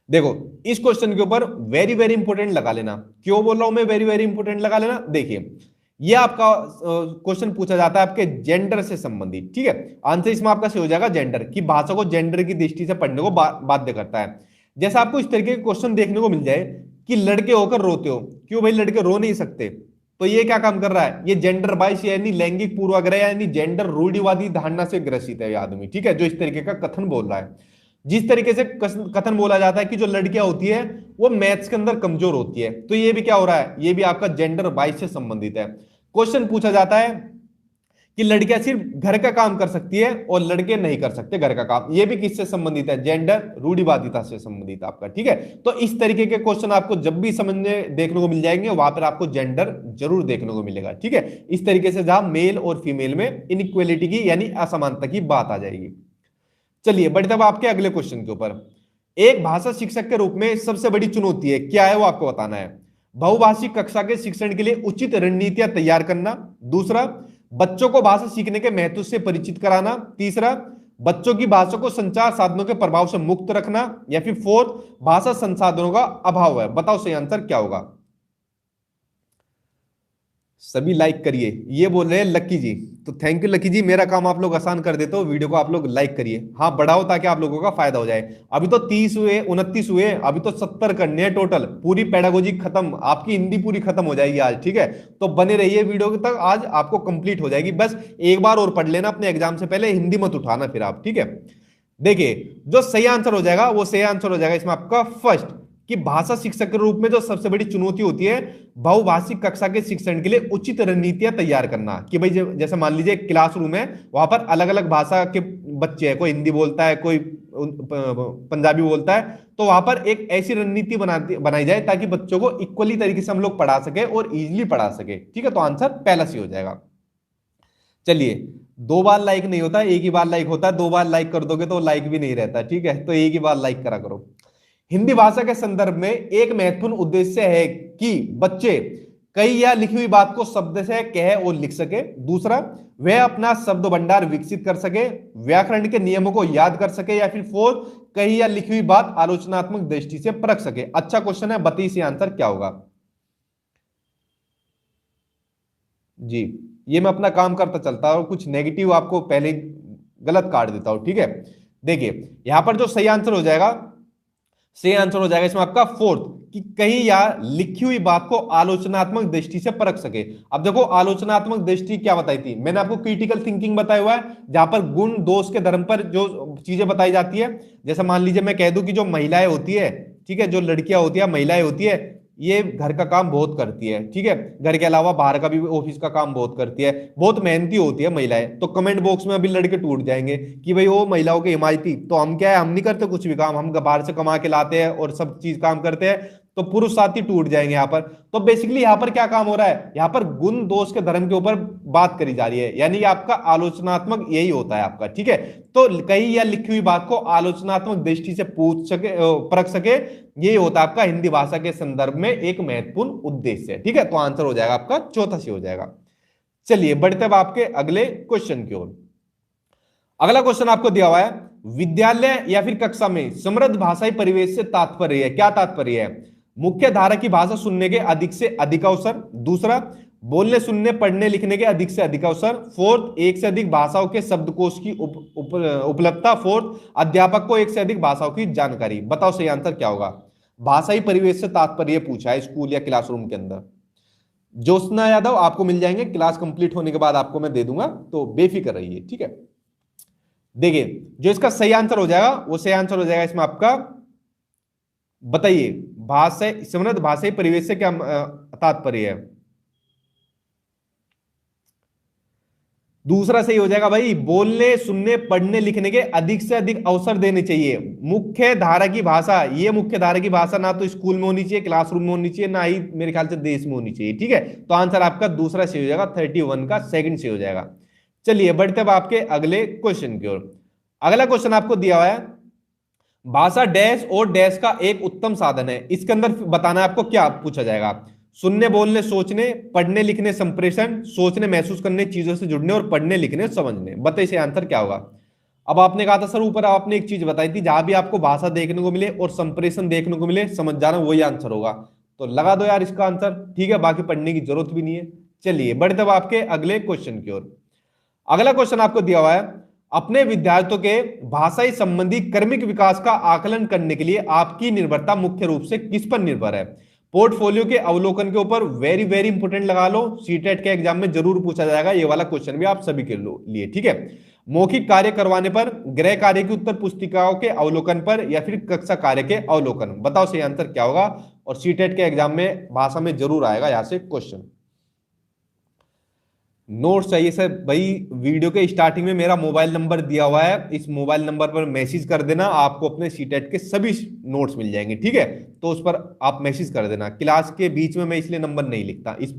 देखो इस क्वेश्चन के ऊपर वेरी वेरी इंपोर्टेंट लगा लेना। क्यों बोल रहा हूं मैं वेरी वेरी इंपोर्टेंट लगा लेना? देखिए ये आपका क्वेश्चन पूछा जाता है आपके जेंडर से संबंधित, ठीक है। आंसर इसमें आपका सही हो जाएगा जेंडर, की भाषा को जेंडर की दृष्टि से पढ़ने को बाध्य करता है। जैसे आपको इस तरीके के क्वेश्चन देखने को मिल जाए कि लड़के होकर रोते हो, क्यों भाई लड़के रो नहीं सकते, तो ये क्या काम कर रहा है, ये जेंडर बाइस यानी लैंगिक पूर्वाग्रह यानी जेंडर रूढ़िवादी धारणा से ग्रसित है ये आदमी, ठीक है, जो इस तरीके का कथन बोल रहा है। जिस तरीके से कथन बोला जाता है कि जो लड़कियां होती है वो मैथ्स के अंदर कमजोर होती है, तो ये भी क्या हो रहा है, ये भी आपका जेंडर बाइस से संबंधित है। क्वेश्चन पूछा जाता है कि लड़कियां सिर्फ घर का काम कर सकती है और लड़के नहीं कर सकते घर का काम। ये भी किससे संबंधित है? जेंडर रूढ़िवादिता से संबंधित आपका, ठीक है। तो इस तरीके के क्वेश्चन आपको जब भी समझने देखने को मिल जाएंगे, वहां पर आपको जेंडर जरूर देखने को मिलेगा, ठीक है। इस तरीके से जहां मेल और फीमेल में इनइक्वेलिटी की यानी असमानता की बात आ जाएगी। चलिए बढ़ते अब आपके अगले क्वेश्चन के ऊपर। एक भाषा शिक्षक के रूप में सबसे बड़ी चुनौती है, क्या है वो आपको बताना है। बहुभाषिक कक्षा के शिक्षण के लिए उचित रणनीतियां तैयार करना। दूसरा, बच्चों को भाषा सीखने के महत्व से परिचित कराना। तीसरा, बच्चों की भाषा को संचार साधनों के प्रभाव से मुक्त रखना। या फिर फोर्थ, भाषा संसाधनों का अभाव है। बताओ सही आंसर क्या होगा। सभी लाइक करिए, ये बोल रहे हैं लक्की जी। तो थैंक यू लक्की जी, मेरा काम आप लोग आसान कर देते हो, वीडियो को आप लोग लाइक करिए, हाँ बढ़ाओ ताकि आप लोगों का फायदा हो जाए। अभी तो 30 हुए, 29 हुए, अभी तो 70 करने हैं टोटल। पूरी पेडागोजी खत्म, आपकी हिंदी पूरी खत्म हो जाएगी आज, ठीक है। तो बने रहिए वीडियो तक, आज आपको कंप्लीट हो जाएगी। बस एक बार और पढ़ लेना अपने एग्जाम से पहले, हिंदी मत उठाना फिर आप, ठीक है। देखिए जो सही आंसर हो जाएगा वो सही आंसर हो जाएगा इसमें आपका फर्स्ट, कि भाषा शिक्षक के रूप में जो सबसे बड़ी चुनौती होती है बहुभाषिक कक्षा के शिक्षण के लिए उचित रणनीतियां तैयार करना। कि भाई जैसे मान लीजिए क्लासरूम है, वहां पर अलग अलग भाषा के बच्चे हैं, कोई हिंदी बोलता है, कोई पंजाबी बोलता है, तो वहां पर एक ऐसी रणनीति बनाई जाए ताकि बच्चों को इक्वली तरीके से हम लोग पढ़ा सके और इजिली पढ़ा सके, ठीक है। तो आंसर पहला सी हो जाएगा। चलिए, दो बार लाइक नहीं होता, एक ही बार लाइक होता है। दो बार लाइक कर दोगे तो लाइक भी नहीं रहता, ठीक है। तो एक ही बार लाइक करा करो। हिंदी भाषा के संदर्भ में एक महत्वपूर्ण उद्देश्य है कि बच्चे कई या लिखी हुई बात को शब्द से कह और लिख सके। दूसरा, वह अपना शब्द भंडार विकसित कर सके, व्याकरण के नियमों को याद कर सके। या फिर फोर्थ, कही या लिखी हुई बात आलोचनात्मक दृष्टि से परख सके। अच्छा क्वेश्चन है, बताइए इसी आंसर क्या होगा जी। ये मैं अपना काम करता चलता हूं, कुछ नेगेटिव आपको पहले गलत काट देता हूं, ठीक है। देखिए यहां पर जो सही आंसर हो जाएगा, सही आंसर हो जाएगा इसमें आपका फोर्थ, कि कहीं या लिखी हुई बात को आलोचनात्मक दृष्टि से परख सके। अब देखो आलोचनात्मक दृष्टि क्या बताई थी मैंने आपको, क्रिटिकल थिंकिंग बताया हुआ है, जहां पर गुण दोष के धर्म पर जो चीजें बताई जाती है। जैसे मान लीजिए मैं कह दूं कि जो महिलाएं होती है, ठीक है, जो लड़कियां होती है, महिलाएं होती है, ये घर का काम बहुत करती है, ठीक है। घर के अलावा बाहर का भी ऑफिस का काम बहुत करती है, बहुत मेहनती होती है महिलाएं। तो कमेंट बॉक्स में अभी लड़के टूट जाएंगे कि भाई वो महिलाओं के हिमायती। तो हम क्या है, हम नहीं करते कुछ भी काम, हम बाहर से कमा के लाते हैं और सब चीज काम करते हैं। तो पुरुष साथी टूट जाएंगे यहाँ पर। तो बेसिकली यहाँ पर क्या काम हो रहा है, यहाँ पर गुण दोष के धर्म के ऊपर बात करी जा रही है, यानी आपका आलोचनात्मक यही होता है आपका, ठीक है। तो कही या लिखी हुई बात को आलोचनात्मक दृष्टि से पूछ सके, परख सके, ये होता है आपका हिंदी भाषा के संदर्भ में एक महत्वपूर्ण उद्देश्य, ठीक है। तो आंसर हो जाएगा आपका चौथा सी हो जाएगा। चलिए बढ़ते अब आपके अगले क्वेश्चन की ओर। अगला क्वेश्चन आपको दिया हुआ है, विद्यालय या फिर कक्षा में समृद्ध भाषाई परिवेश से तात्पर्य है, क्या तात्पर्य है। मुख्य धारा की भाषा सुनने के अधिक से अधिक अवसर। दूसरा, बोलने सुनने पढ़ने लिखने के अधिक से अधिक अवसर। फोर्थ, एक से अधिक भाषाओं के शब्दकोश की उपलब्धता। फोर्थ, अध्यापक को एक से अधिक भाषाओं की जानकारी। बताओ सही आंसर क्या होगा। भाषाई परिवेश से तात्पर्य पूछा है स्कूल या क्लासरूम के अंदर। ज्योत्सना यादव आपको मिल जाएंगे, क्लास कंप्लीट होने के बाद आपको मैं दे दूंगा, तो बेफिक्र रहिए, ठीक है। देखिए जो इसका सही आंसर हो जाएगा वो सही आंसर हो जाएगा इसमें आपका, बताइए भाषा समृद्ध भाषाई परिवेश से क्या तात्पर्य है। दूसरा सही हो जाएगा भाई, बोलने सुनने पढ़ने लिखने के अधिक से अधिक अवसर देने चाहिए। मुख्य धारा की भाषा, ये मुख्य धारा की भाषा ना तो स्कूल में होनी चाहिए, क्लासरूम में होनी चाहिए, ना ही मेरे ख्याल से देश में होनी चाहिए, ठीक है। तो आंसर आपका दूसरा सही हो जाएगा, 31 का सेकंड सही हो जाएगा। चलिए बढ़ते अब आपके अगले क्वेश्चन की ओर। अगला क्वेश्चन आपको दिया हुआ है, भाषा डैश और डैश का एक उत्तम साधन है। इसके अंदर बताना है आपको, क्या पूछा जाएगा। सुनने बोलने सोचने, पढ़ने लिखने संप्रेषण, सोचने महसूस करने चीजों से जुड़ने, और पढ़ने लिखने समझने। बताइए इसे आंसर क्या होगा। अब आपने कहा था सर ऊपर आपने एक चीज बताई थी, जहां भी आपको भाषा देखने को मिले और संप्रेषण देखने को मिले, समझ जाना वही आंसर होगा। तो लगा दो यार इसका आंसर, ठीक है, बाकी पढ़ने की जरूरत भी नहीं है। चलिए बढ़ते अब आपके अगले क्वेश्चन की ओर। अगला क्वेश्चन आपको दिया हुआ है, अपने विद्यार्थियों के भाषाई संबंधी क्रमिक विकास का आकलन करने के लिए आपकी निर्भरता मुख्य रूप से किस पर निर्भर है। पोर्टफोलियो के अवलोकन के ऊपर वेरी वेरी इंपोर्टेंट लगा लो, सीटेट के एग्जाम में जरूर पूछा जाएगा ये वाला क्वेश्चन भी आप सभी के लिए, ठीक है। मौखिक कार्य करवाने पर, गृह कार्य की उत्तर पुस्तिकाओं के अवलोकन पर, या फिर कक्षा कार्य के अवलोकन। बताओ सही आंसर क्या होगा। और सीटेट के एग्जाम में भाषा में जरूर आएगा यहां से क्वेश्चन। नोट्स चाहिए सर भाई, वीडियो के स्टार्टिंग में मेरा मोबाइल नंबर दिया हुआ है, इस मोबाइल नंबर पर मैसेज कर देना, आपको अपने सीटेट के सभी नोट्स मिल जाएंगे, ठीक है। तो उस पर आप मैसेज कर देना, क्लास के बीच में मैं इसलिए नंबर नहीं लिखता इस।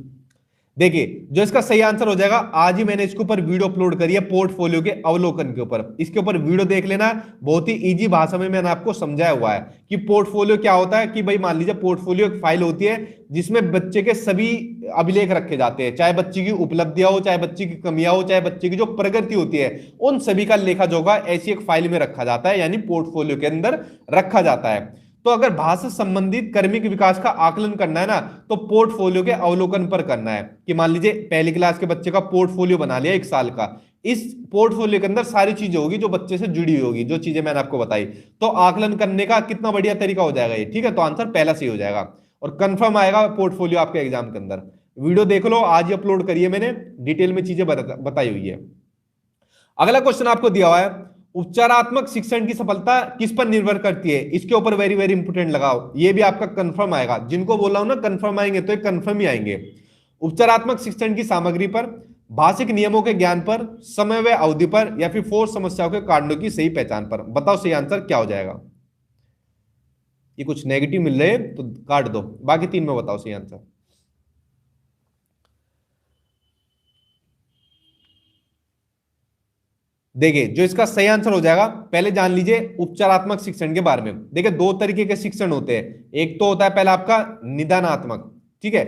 देखिए जो इसका सही आंसर हो जाएगा, आज ही मैंने इसके ऊपर वीडियो अपलोड करी है पोर्टफोलियो के अवलोकन के ऊपर, इसके ऊपर वीडियो देख लेना। बहुत ही इजी भाषा में मैंने आपको समझाया हुआ है कि पोर्टफोलियो क्या होता है। कि भाई मान लीजिए पोर्टफोलियो एक फाइल होती है जिसमें बच्चे के सभी अभिलेख रखे जाते हैं, चाहे बच्चे की उपलब्धियां हो, चाहे बच्चे की कमियां हो, चाहे बच्चे की जो प्रगति होती है, उन सभी का लेखा जोखा ऐसी एक फाइल में रखा जाता है, यानी पोर्टफोलियो के अंदर रखा जाता है। तो अगर भाषा संबंधित कर्मिक विकास का आकलन करना है ना, तो पोर्टफोलियो के अवलोकन पर करना है। कि मान लीजिए पहली क्लास के बच्चे का पोर्टफोलियो बना लिया 1 साल का, इस पोर्टफोलियो के अंदर सारी चीजें होगी जो बच्चे से जुड़ी हुई होगी, जो चीजें मैंने आपको बताई। तो आकलन करने का कितना बढ़िया तरीका हो जाएगा ये, ठीक है। तो आंसर पहला सही हो जाएगा और कंफर्म आएगा पोर्टफोलियो आपके एग्जाम के अंदर। वीडियो देख लो, आज ही अपलोड करिए मैंने, डिटेल में चीजें बताई हुई है। अगला क्वेश्चन आपको दिया हुआ है, उपचारात्मक शिक्षण की सफलता किस पर निर्भर करती है, इसके ऊपर वेरी वेरी इंपोर्टेंट लगाओ, ये भी आपका कंफर्म आएगा। जिनको बोला हूं ना कंफर्म आएंगे, तो ये कंफर्म ही आएंगे। उपचारात्मक शिक्षण की सामग्री पर, भाषिक नियमों के ज्ञान पर, समय व अवधि पर, या फिर फोर्स समस्याओं के कारणों की सही पहचान पर। बताओ सही आंसर क्या हो जाएगा। ये कुछ नेगेटिव मिल रहे हैं तो काट दो, बाकी 3 में बताओ सही आंसर। देखिए जो इसका सही आंसर हो जाएगा, पहले जान लीजिए उपचारात्मक शिक्षण के बारे में। देखिए 2 तरीके के शिक्षण होते हैं, एक तो होता है पहला आपका निदानात्मक, ठीक है,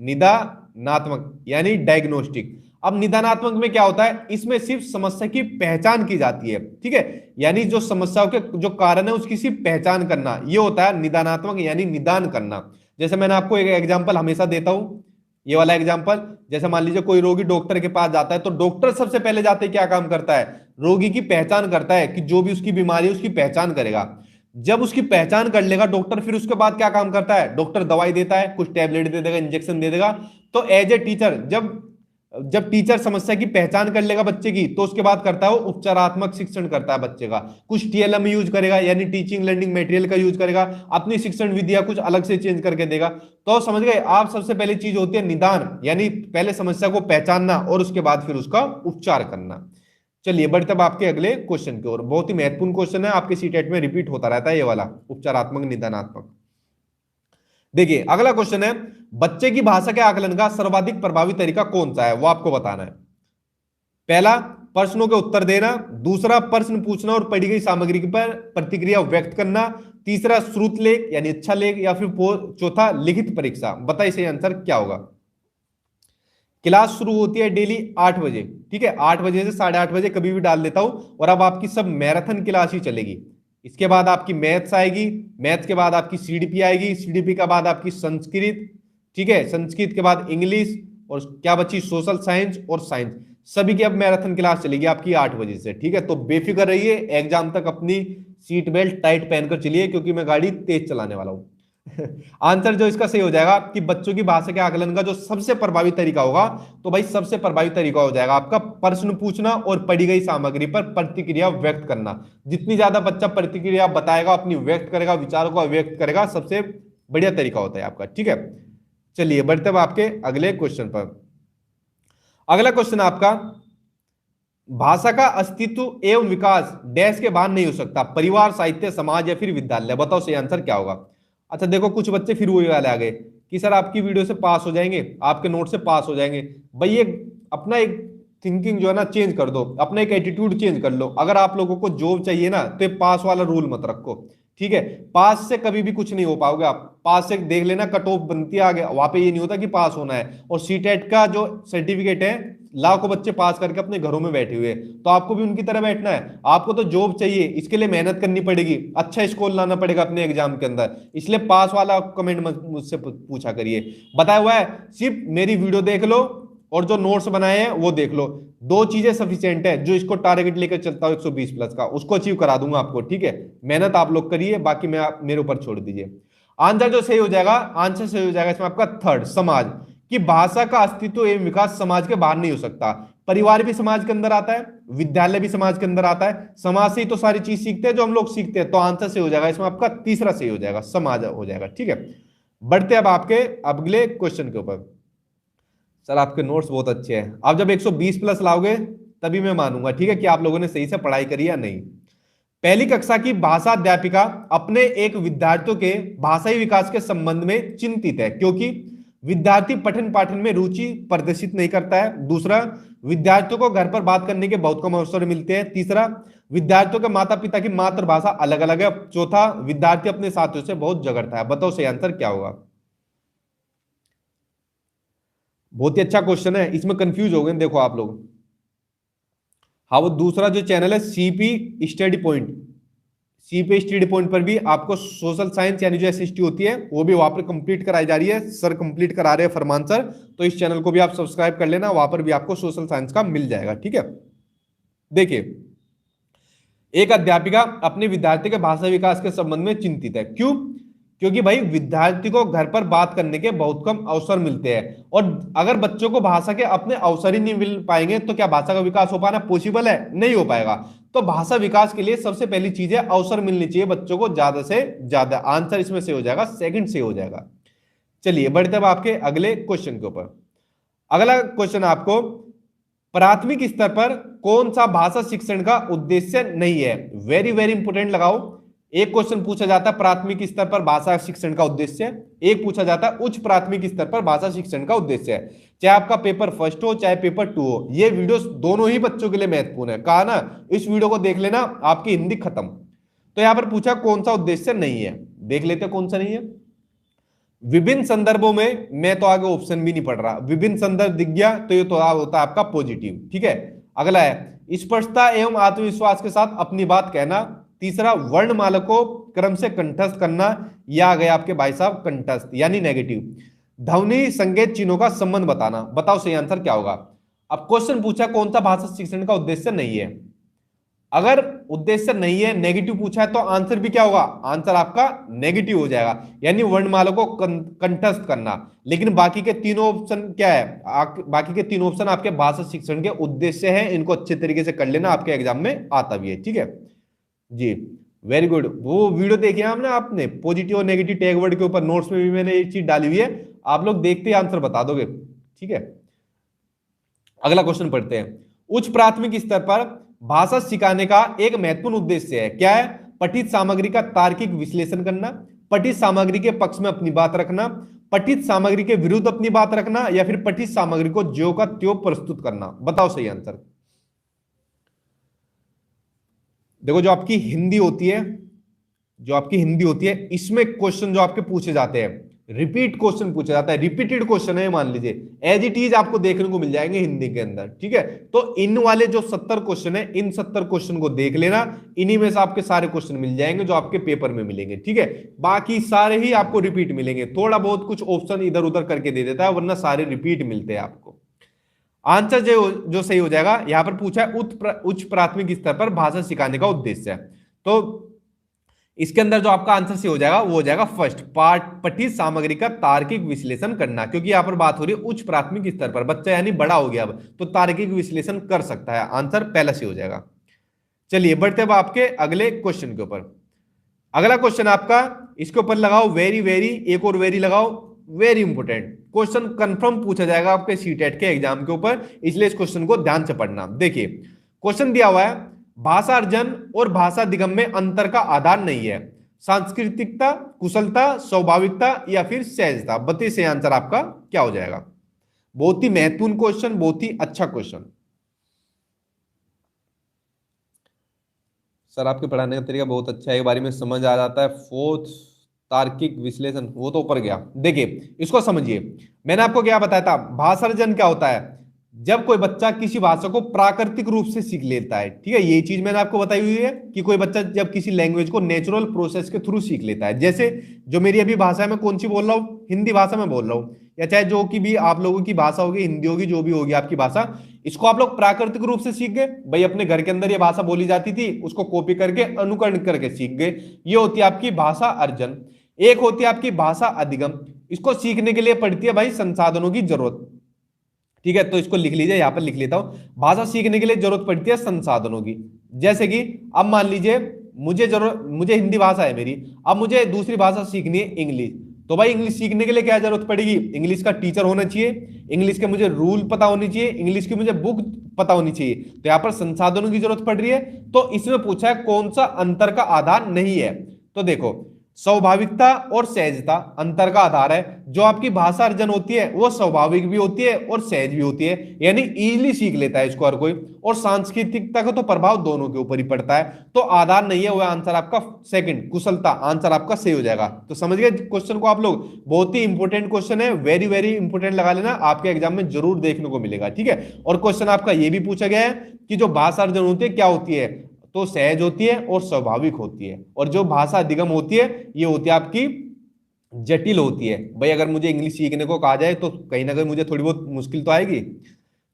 निदानात्मक यानी डायग्नोस्टिक। अब निदानात्मक में क्या होता है, इसमें सिर्फ समस्या की पहचान की जाती है, ठीक है, यानी जो समस्याओं के जो कारण है उसकी सिर्फ पहचान करना, ये होता है निदानात्मक यानी निदान करना। जैसे मैंने आपको एक एग्जांपल हमेशा देता हूं, ये वाला एग्जांपल, जैसे मान लीजिए कोई रोगी डॉक्टर के पास जाता है, तो डॉक्टर सबसे पहले जाते क्या काम करता है, रोगी की पहचान करता है, कि जो भी उसकी बीमारी है उसकी पहचान करेगा। जब उसकी पहचान कर लेगा डॉक्टर, फिर उसके बाद क्या काम करता है, डॉक्टर दवाई देता है, कुछ टैबलेट दे देगा, इंजेक्शन दे देगा। तो एज ए टीचर जब जब टीचर समस्या की पहचान कर लेगा बच्चे की, तो उसके बाद करता है वो उपचारात्मक शिक्षण करता है बच्चे का। कुछ टीएलएम यूज करेगा, यानी टीचिंग लर्निंग मटेरियल का यूज करेगा, अपनी शिक्षण विधिया कुछ अलग से चेंज करके देगा। तो समझ गए आप, सबसे पहले चीज होती है निदान, यानी पहले समस्या को पहचानना और उसके बाद फिर उसका उपचार करना। चलिए बढ़ते अब आपके अगले क्वेश्चन की ओर। बहुत ही महत्वपूर्ण क्वेश्चन है, आपके सीटेट में रिपीट होता रहता है ये वाला, उपचारात्मक निदानात्मक। देखिए अगला क्वेश्चन है, बच्चे की भाषा के आकलन का सर्वाधिक प्रभावी तरीका कौन सा है, वो आपको बताना है। पहला, प्रश्नों के उत्तर देना। दूसरा, प्रश्न पूछना और पढ़ी गई सामग्री पर प्रतिक्रिया व्यक्त करना। तीसरा, श्रुत लेख यानी अच्छा लेख, या फिर चौथा, लिखित परीक्षा। बताइए सही आंसर क्या होगा। क्लास शुरू होती है डेली 8 बजे, ठीक है, 8 बजे से 8:30 बजे कभी भी डाल देता हूं। और अब आपकी सब मैराथन क्लास ही चलेगी। इसके बाद आपकी मैथ्स आएगी, मैथ्स के बाद आपकी सीडीपी आएगी, सीडीपी के बाद आपकी संस्कृत, ठीक है, संस्कृत के बाद इंग्लिश, और क्या बची, सोशल साइंस और साइंस। सभी की अब मैराथन क्लास चलेगी आपकी 8 बजे से, ठीक है। तो बेफिक्र रहिए, एग्जाम तक अपनी सीट बेल्ट टाइट पहनकर चलिए, क्योंकि मैं गाड़ी तेज चलाने वाला हूं। आंसर जो इसका सही हो जाएगा कि बच्चों की भाषा के आकलन का जो सबसे प्रभावी तरीका होगा, तो भाई सबसे प्रभावी तरीका हो जाएगा आपका प्रश्न पूछना और पढ़ी गई सामग्री पर प्रतिक्रिया व्यक्त करना। जितनी ज्यादा बच्चा प्रतिक्रिया बताएगा, अपनी व्यक्त करेगा, विचारों को व्यक्त करेगा, सबसे बढ़िया तरीका होता है आपका, ठीक है। चलिए बढ़ते अब आपके अगले क्वेश्चन पर। अगला क्वेश्चन आपका, भाषा का अस्तित्व एवं विकास डैश के बाहर नहीं हो सकता, परिवार, साहित्य, समाज या फिर विद्यालय। बताओ सही आंसर क्या होगा। अच्छा देखो, कुछ बच्चे फिर वही वाले आ गए कि सर आपकी वीडियो से पास हो जाएंगे, आपके नोट से पास हो जाएंगे। भाई ये अपना एक थिंकिंग जो है ना चेंज कर दो, अपना एक एटीट्यूड चेंज कर लो। अगर आप लोगों को जॉब चाहिए ना, तो पास वाला रूल मत रखो, ठीक है। पास से कभी भी कुछ नहीं हो पाओगे आप। पास से देख लेना, कट ऑफ बनती है आगे, वहां पे ये नहीं होता कि पास होना है। और सीटेट का जो सर्टिफिकेट है, लाखों बच्चे पास करके अपने घरों में बैठे हुए हैं, तो आपको भी उनकी तरह बैठना है। आपको तो जॉब चाहिए, इसके लिए मेहनत करनी पड़ेगी, अच्छा स्कोर लाना पड़ेगा अपने एग्जाम के अंदर। इसलिए पास वाला कमेंट मुझसे पूछा करिए। बताया हुआ है, सिर्फ मेरी वीडियो देख लो और जो नोट्स बनाए हैं वो देख लो। 2 चीजें सफिशिएंट है। जो इसको टारगेट लेकर चलता हूं 120 प्लस का, उसको अचीव करा दूंगा आपको, ठीक है। मेहनत आप लोग करिए, बाकी मैं मेरे ऊपर छोड़ दीजिए। आंसर जो सही हो जाएगा, आंसर सही हो जाएगा इसमें आपका थर्ड, समाज। कि भाषा का अस्तित्व एवं विकास समाज के बाहर नहीं हो सकता। परिवार भी समाज के अंदर आता है, विद्यालय भी समाज के अंदर आता है, समाज से ही तो सारी चीज सीखते हैं जो हम लोग सीखते हैं। तो आंसर सही हो जाएगा इसमें आपका तीसरा सही हो जाएगा, समाज हो जाएगा, ठीक है। बढ़ते अब आपके अगले क्वेश्चन के ऊपर। सर आपके नोट्स बहुत अच्छे हैं, आप जब 120 प्लस लाओगे तभी मैं मानूंगा, ठीक है, कि आप लोगों ने सही से पढ़ाई करी या नहीं। पहली कक्षा की भाषा अध्यापिका अपने एक विद्यार्थियों के भाषाई विकास के संबंध में चिंतित है क्योंकि विद्यार्थी पठन पाठन में रुचि प्रदर्शित नहीं करता है। दूसरा, विद्यार्थियों को घर पर बात करने के बहुत कम अवसर मिलते हैं। तीसरा, विद्यार्थियों के माता पिता की मातृभाषा अलग अलग है। चौथा, विद्यार्थी अपने साथियों से बहुत झगड़ता है। बताओ सही आंसर क्या होगा। बहुत ही अच्छा क्वेश्चन है, इसमें कंफ्यूज हो गए देखो आप लोग। हाँ, वो दूसरा जो चैनल है CP study point, CP study point पर भी आपको सोशल साइंस यानी जो एसएसटी होती है वो भी वहां पर कंप्लीट कराई जा रही है, सर कंप्लीट करा रहे हैं फरमान सर। तो इस चैनल को भी आप सब्सक्राइब कर लेना, वहां पर भी आपको सोशल साइंस का मिल जाएगा, ठीक है। देखिए, एक अध्यापिका अपने विद्यार्थी के भाषा विकास के संबंध में चिंतित है। क्यों? क्योंकि भाई विद्यार्थी को घर पर बात करने के बहुत कम अवसर मिलते हैं, और अगर बच्चों को भाषा के अपने अवसर ही नहीं मिल पाएंगे तो क्या भाषा का विकास हो पाना पॉसिबल है? नहीं हो पाएगा। तो भाषा विकास के लिए सबसे पहली चीज है अवसर मिलने चाहिए बच्चों को ज्यादा से ज्यादा। आंसर इसमें से हो जाएगा सेकंड से हो जाएगा। चलिए बढ़ते अब आपके अगले क्वेश्चन के ऊपर। अगला क्वेश्चन आपको, प्राथमिक स्तर पर कौन सा भाषा शिक्षण का उद्देश्य नहीं है? वेरी वेरी इंपोर्टेंट लगाओ। एक क्वेश्चन पूछा जाता है प्राथमिक स्तर पर भाषा शिक्षण का उद्देश्य, एक पूछा जाता है उच्च प्राथमिक स्तर पर भाषा शिक्षण का उद्देश्य है। चाहे आपका पेपर फर्स्ट हो चाहे पेपर 2 हो, ये वीडियो दोनों ही बच्चों के लिए महत्वपूर्ण है। कहा ना, इस वीडियो को देख लेना, आपकी हिंदी खत्म। तो यहां पर पूछा कौन सा उद्देश्य नहीं है, देख लेते कौन सा नहीं है। विभिन्न संदर्भों में, मैं तो आगे ऑप्शन भी नहीं पढ़ रहा, विभिन्न संदर्भ दिख गया तो ये तो होता है आपका पॉजिटिव, ठीक है। अगला है स्पष्टता एवं आत्मविश्वास के साथ अपनी बात कहना। तीसरा, वर्णमाला को क्रम से कंठस्थ करना, या आ गया आपके भाई साहब कंठस्थ यानी नेगेटिव। ध्वनि संकेत चिन्हों का संबंध बताना। बताओ सही आंसर क्या होगा। अब क्वेश्चन पूछा कौन सा भाषा शिक्षण का उद्देश्य नहीं है। अगर उद्देश्य नहीं है, नेगेटिव पूछा है, तो आंसर भी क्या होगा? आंसर आपका नेगेटिव हो जाएगा, यानी वर्णमाला को कंठस्थ करना। लेकिन बाकी के तीनों ऑप्शन क्या है? बाकी के तीन ऑप्शन आपके भाषा शिक्षण के उद्देश्य हैं। इनको अच्छे तरीके से कर लेना, आपके एग्जाम में आता भी है, ठीक है जी। Very good. वो वीडियो देखिए हमने, आपने पॉजिटिव और नेगेटिव टैग वर्ड के ऊपर नोट्स में भी मैंने एक चीज डाली हुई है, आप लोग देखते ही आंसर बता दोगे, ठीक है। अगला क्वेश्चन पढ़ते हैं। उच्च प्राथमिक स्तर पर भाषा सिखाने का एक महत्वपूर्ण उद्देश्य है, क्या है? पठित सामग्री का तार्किक विश्लेषण करना, पठित सामग्री के पक्ष में अपनी बात रखना, पठित सामग्री के विरुद्ध अपनी बात रखना, या फिर पठित सामग्री को ज्यों का त्यों प्रस्तुत करना। बताओ सही आंसर। देखो, जो आपकी हिंदी होती है, जो आपकी हिंदी होती है, इसमें क्वेश्चन जो आपके पूछे जाते हैं, रिपीट क्वेश्चन पूछा जाता है, रिपीटेड क्वेश्चन है, मान लीजिए एज इट इज आपको देखने को मिल जाएंगे हिंदी के अंदर, ठीक है। तो इन वाले जो 70 क्वेश्चन है, इन 70 क्वेश्चन को देख लेना, इन्हीं में से आपके सारे क्वेश्चन मिल जाएंगे जो आपके पेपर में मिलेंगे, ठीक है। बाकी सारे ही आपको रिपीट मिलेंगे, थोड़ा बहुत कुछ ऑप्शन इधर उधर करके दे देता है, वरना सारे रिपीट मिलते हैं आपको। आंसर जो सही हो जाएगा, यहां पर पूछा है उच्च प्राथमिक स्तर पर भाषा सिखाने का उद्देश्य है, तो इसके अंदर जो आपका आंसर से हो जाएगा वो हो जाएगा फर्स्ट पार्ट, पठित सामग्री का तार्किक विश्लेषण करना। क्योंकि यहां पर बात हो रही है उच्च प्राथमिक स्तर पर, बच्चा यानी बड़ा हो गया अब, तो तार्किक विश्लेषण कर सकता है, आंसर पहला से हो जाएगा। चलिए बढ़ते अब आपके अगले क्वेश्चन के ऊपर। अगला क्वेश्चन आपका, इसके ऊपर लगाओ वेरी वेरी, एक और वेरी लगाओ, वेरी इंपोर्टेंट क्वेश्चन, कंफर्म पूछा जाएगा आपके सीटेट के एग्जाम के ऊपर, इसलिए इस क्वेश्चन को ध्यान से पढ़ना। देखिए क्वेश्चन दिया हुआ है, भाषा अर्जन और भाषा दिगम में अंतर का आधार नहीं है, सांस्कृतिकता, कुशलता, स्वाभाविकता, या फिर सहजता। बताइए से आंसर आपका क्या हो जाएगा। बहुत ही महत्वपूर्ण क्वेश्चन, बहुत ही अच्छा क्वेश्चन। सर आपके पढ़ाने का तरीका बहुत अच्छा है, एक बारी में समझ आ जाता है। फोर्थ तार्किक विश्लेषण, वो तो ऊपर गया। देखिए इसको समझिए, मैंने आपको क्या बताया था, भाषा अर्जन क्या होता है? जब कोई बच्चा किसी भाषा को प्राकृतिक रूप से सीख लेता है, ठीक है, ये चीज मैंने आपको बताई हुई है कि कोई बच्चा जब किसी लैंग्वेज को नेचुरल प्रोसेस के थ्रू सीख लेता है। जैसे जो मेरी अभी भाषा है, मैं कौन सी बोल रहा हूँ? हिंदी भाषा में बोल रहा हूँ, या चाहे जो कि भी आप लोगों की भाषा होगी, हिंदी होगी, जो भी होगी आपकी भाषा, इसको आप लोग प्राकृतिक रूप से सीख गए। भाई अपने घर के अंदर ये भाषा बोली जाती थी, उसको कॉपी करके अनुकरण करके सीख गए, ये होती है आपकी भाषा अर्जन। एक होती है आपकी भाषा अधिगम, इसको सीखने के लिए पड़ती है भाई संसाधनों की जरूरत, ठीक है। तो इसको लिख लीजिए, यहां पर लिख लेता हूं, भाषा सीखने के लिए जरूरत पड़ती है संसाधनों की। जैसे कि अब मान लीजिए मुझे हिंदी भाषा है मेरी, अब मुझे दूसरी भाषा सीखनी है इंग्लिश, तो भाई इंग्लिश सीखने के लिए क्या जरूरत पड़ेगी? इंग्लिश का टीचर होना चाहिए, इंग्लिश के मुझे रूल पता होनी चाहिए, इंग्लिश की मुझे बुक पता होनी चाहिए। तो यहां पर संसाधनों की जरूरत पड़ रही है। तो इसमें पूछा है कौन सा अंतर का आधार नहीं है। तो देखो, स्वाभाविकता और सहजता अंतर का आधार है। जो आपकी भाषा अर्जन होती है वो स्वाभाविक भी होती है और सहज भी होती है, यानी इजीली सीख लेता है इसको हर कोई। और सांस्कृतिकता का तो प्रभाव दोनों के ऊपर ही पड़ता है। तो आधार नहीं है, वो आंसर आपका सेकंड, कुशलता आंसर आपका सही हो जाएगा। तो समझ गए क्वेश्चन को आप लोग? बहुत ही इंपॉर्टेंट क्वेश्चन है, वेरी वेरी इंपॉर्टेंट लगा लेना, आपके एग्जाम में जरूर देखने को मिलेगा। ठीक है, और क्वेश्चन आपका ये भी पूछा गया है कि जो भाषा अर्जन होती है क्या होती है, तो सहज होती है और स्वाभाविक होती है। और जो भाषा अधिगम होती है ये होती है आपकी जटिल होती है। भाई अगर मुझे इंग्लिश सीखने को कहा जाए तो कहीं ना कहीं मुझे थोड़ी बहुत मुश्किल तो आएगी।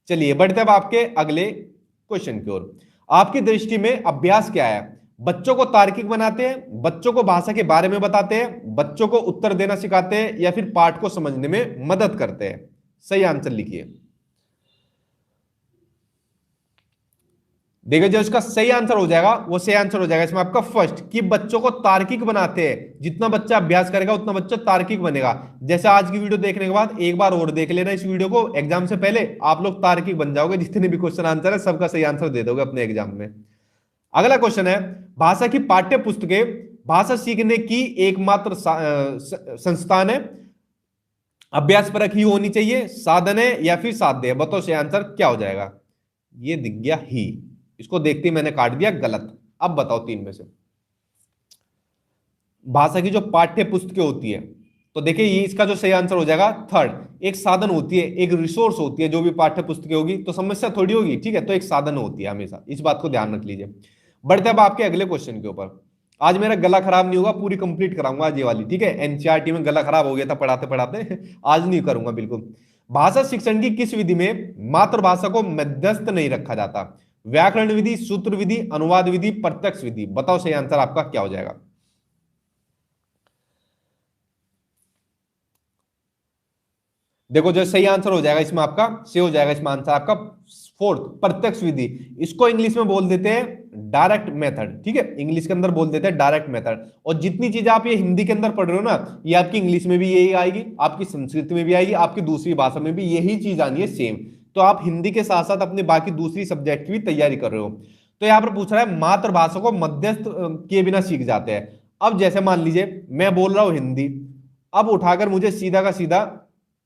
चलिए बढ़ते अब आपके अगले क्वेश्चन की ओर। आपकी दृष्टि में अभ्यास क्या है? बच्चों को तार्किक बनाते हैं, बच्चों को भाषा के बारे में बताते हैं, बच्चों को उत्तर देना सिखाते हैं, या फिर पाठ को समझने में मदद करते हैं? सही आंसर लिखिए। देखिए जो इसका सही आंसर हो जाएगा वो सही आंसर हो जाएगा इसमें आपका फर्स्ट, कि बच्चों को तार्किक बनाते हैं। जितना बच्चा अभ्यास करेगा उतना बच्चा तार्किक बनेगा। जैसे आज की वीडियो देखने के बाद एक बार और देख लेना इस वीडियो को, एग्जाम से पहले आप लोग तार्किक बन जाओगे। जितने भी क्वेश्चन आंसर है सबका सही आंसर दे दोगे अपने एग्जाम में। अगला क्वेश्चन है, भाषा की पाठ्य पुस्तकें भाषा सीखने की एकमात्र संस्थान है, अभ्यास परक ही होनी चाहिए, साधन है, या फिर साध्य है? बताओ सही आंसर क्या हो जाएगा? ये दिख गया ही, इसको देखते ही मैंने काट दिया गलत। अब बताओ तीन में से। भाषा की जो पाठ्य पुस्तकें होती है, तो देखिए ये इसका जो सही आंसर हो जाएगा थर्ड, एक साधन होती है, एक रिसोर्स होती है। जो भी पाठ्य पुस्तकें होगी तो समस्या थोड़ी होगी, ठीक है, तो एक साधन होती है हमेशा, इस बात को ध्यान रख लीजिए। बढ़ते अब आपके अगले क्वेश्चन के ऊपर। आज मेरा गला खराब नहीं होगा, पूरी कंप्लीट कराऊंगा आज ये वाली, ठीक है। एनसीईआरटी में गला खराब हो गया था पढ़ाते पढ़ाते आज नहीं करूंगा बिल्कुल। भाषा शिक्षण की किस विधि में मातृभाषा को मध्यस्थ नहीं रखा जाता? व्याकरण विधि, सूत्र विधि, अनुवाद विधि, प्रत्यक्ष विधि? बताओ सही आंसर आपका क्या हो जाएगा? देखो जो सही आंसर हो जाएगा इसमें आपका सही हो जाएगा इसमें आंसर आपका फोर्थ, प्रत्यक्ष विधि। इसको इंग्लिश में बोल देते हैं डायरेक्ट मेथड, ठीक है, इंग्लिश के अंदर बोल देते हैं डायरेक्ट मेथड। और जितनी चीजें आप ये हिंदी के अंदर पढ़ रहे हो ना, ये आपकी इंग्लिश में भी यही आएगी, आपकी संस्कृत में भी आएगी, आपकी दूसरी भाषा में भी यही चीज आनी है सेम। तो आप हिंदी के साथ साथ अपने बाकी दूसरी सब्जेक्ट की भी तैयारी कर रहे हो। तो यहां पर पूछ रहा है मातृभाषा को मध्यस्थ किए बिना सीख जाते हैं। अब जैसे मान लीजिए मैं बोल रहा हूं हिंदी, अब उठाकर मुझे सीधा का सीधा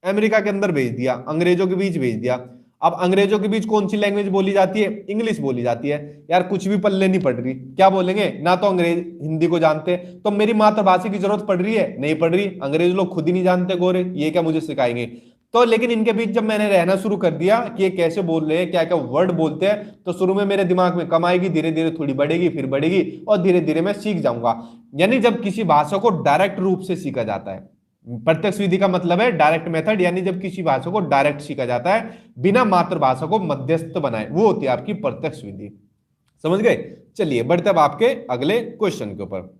अमेरिका के अंदर भेज दिया, अंग्रेजों के बीच भेज दिया। अब अंग्रेजों के बीच कौन सी लैंग्वेज बोली जाती है? इंग्लिश बोली जाती है। यार कुछ भी पल्ले नहीं पड़ रही, क्या बोलेंगे ना, तो अंग्रेज हिंदी को जानते, तो मेरी मातृभाषा की जरूरत पड़ रही है? नहीं पड़ रही, अंग्रेज लोग खुद ही नहीं जानते गोरे, ये क्या मुझे सिखाएंगे? तो लेकिन इनके बीच जब मैंने रहना शुरू कर दिया कि ये कैसे बोल रहे हैं, क्या क्या वर्ड बोलते हैं, तो शुरू में मेरे दिमाग में कम आएगी, धीरे धीरे थोड़ी बढ़ेगी, फिर बढ़ेगी, और धीरे धीरे मैं सीख जाऊंगा। यानी जब किसी भाषा को डायरेक्ट रूप से सीखा जाता है, प्रत्यक्ष विधि का मतलब है डायरेक्ट मेथड, यानी जब किसी भाषा को डायरेक्ट सीखा जाता है बिना मातृभाषा को मध्यस्थ बनाए, वो होती है आपकी प्रत्यक्ष विधि। समझ गए? चलिए बढ़ते अब आपके अगले क्वेश्चन के ऊपर।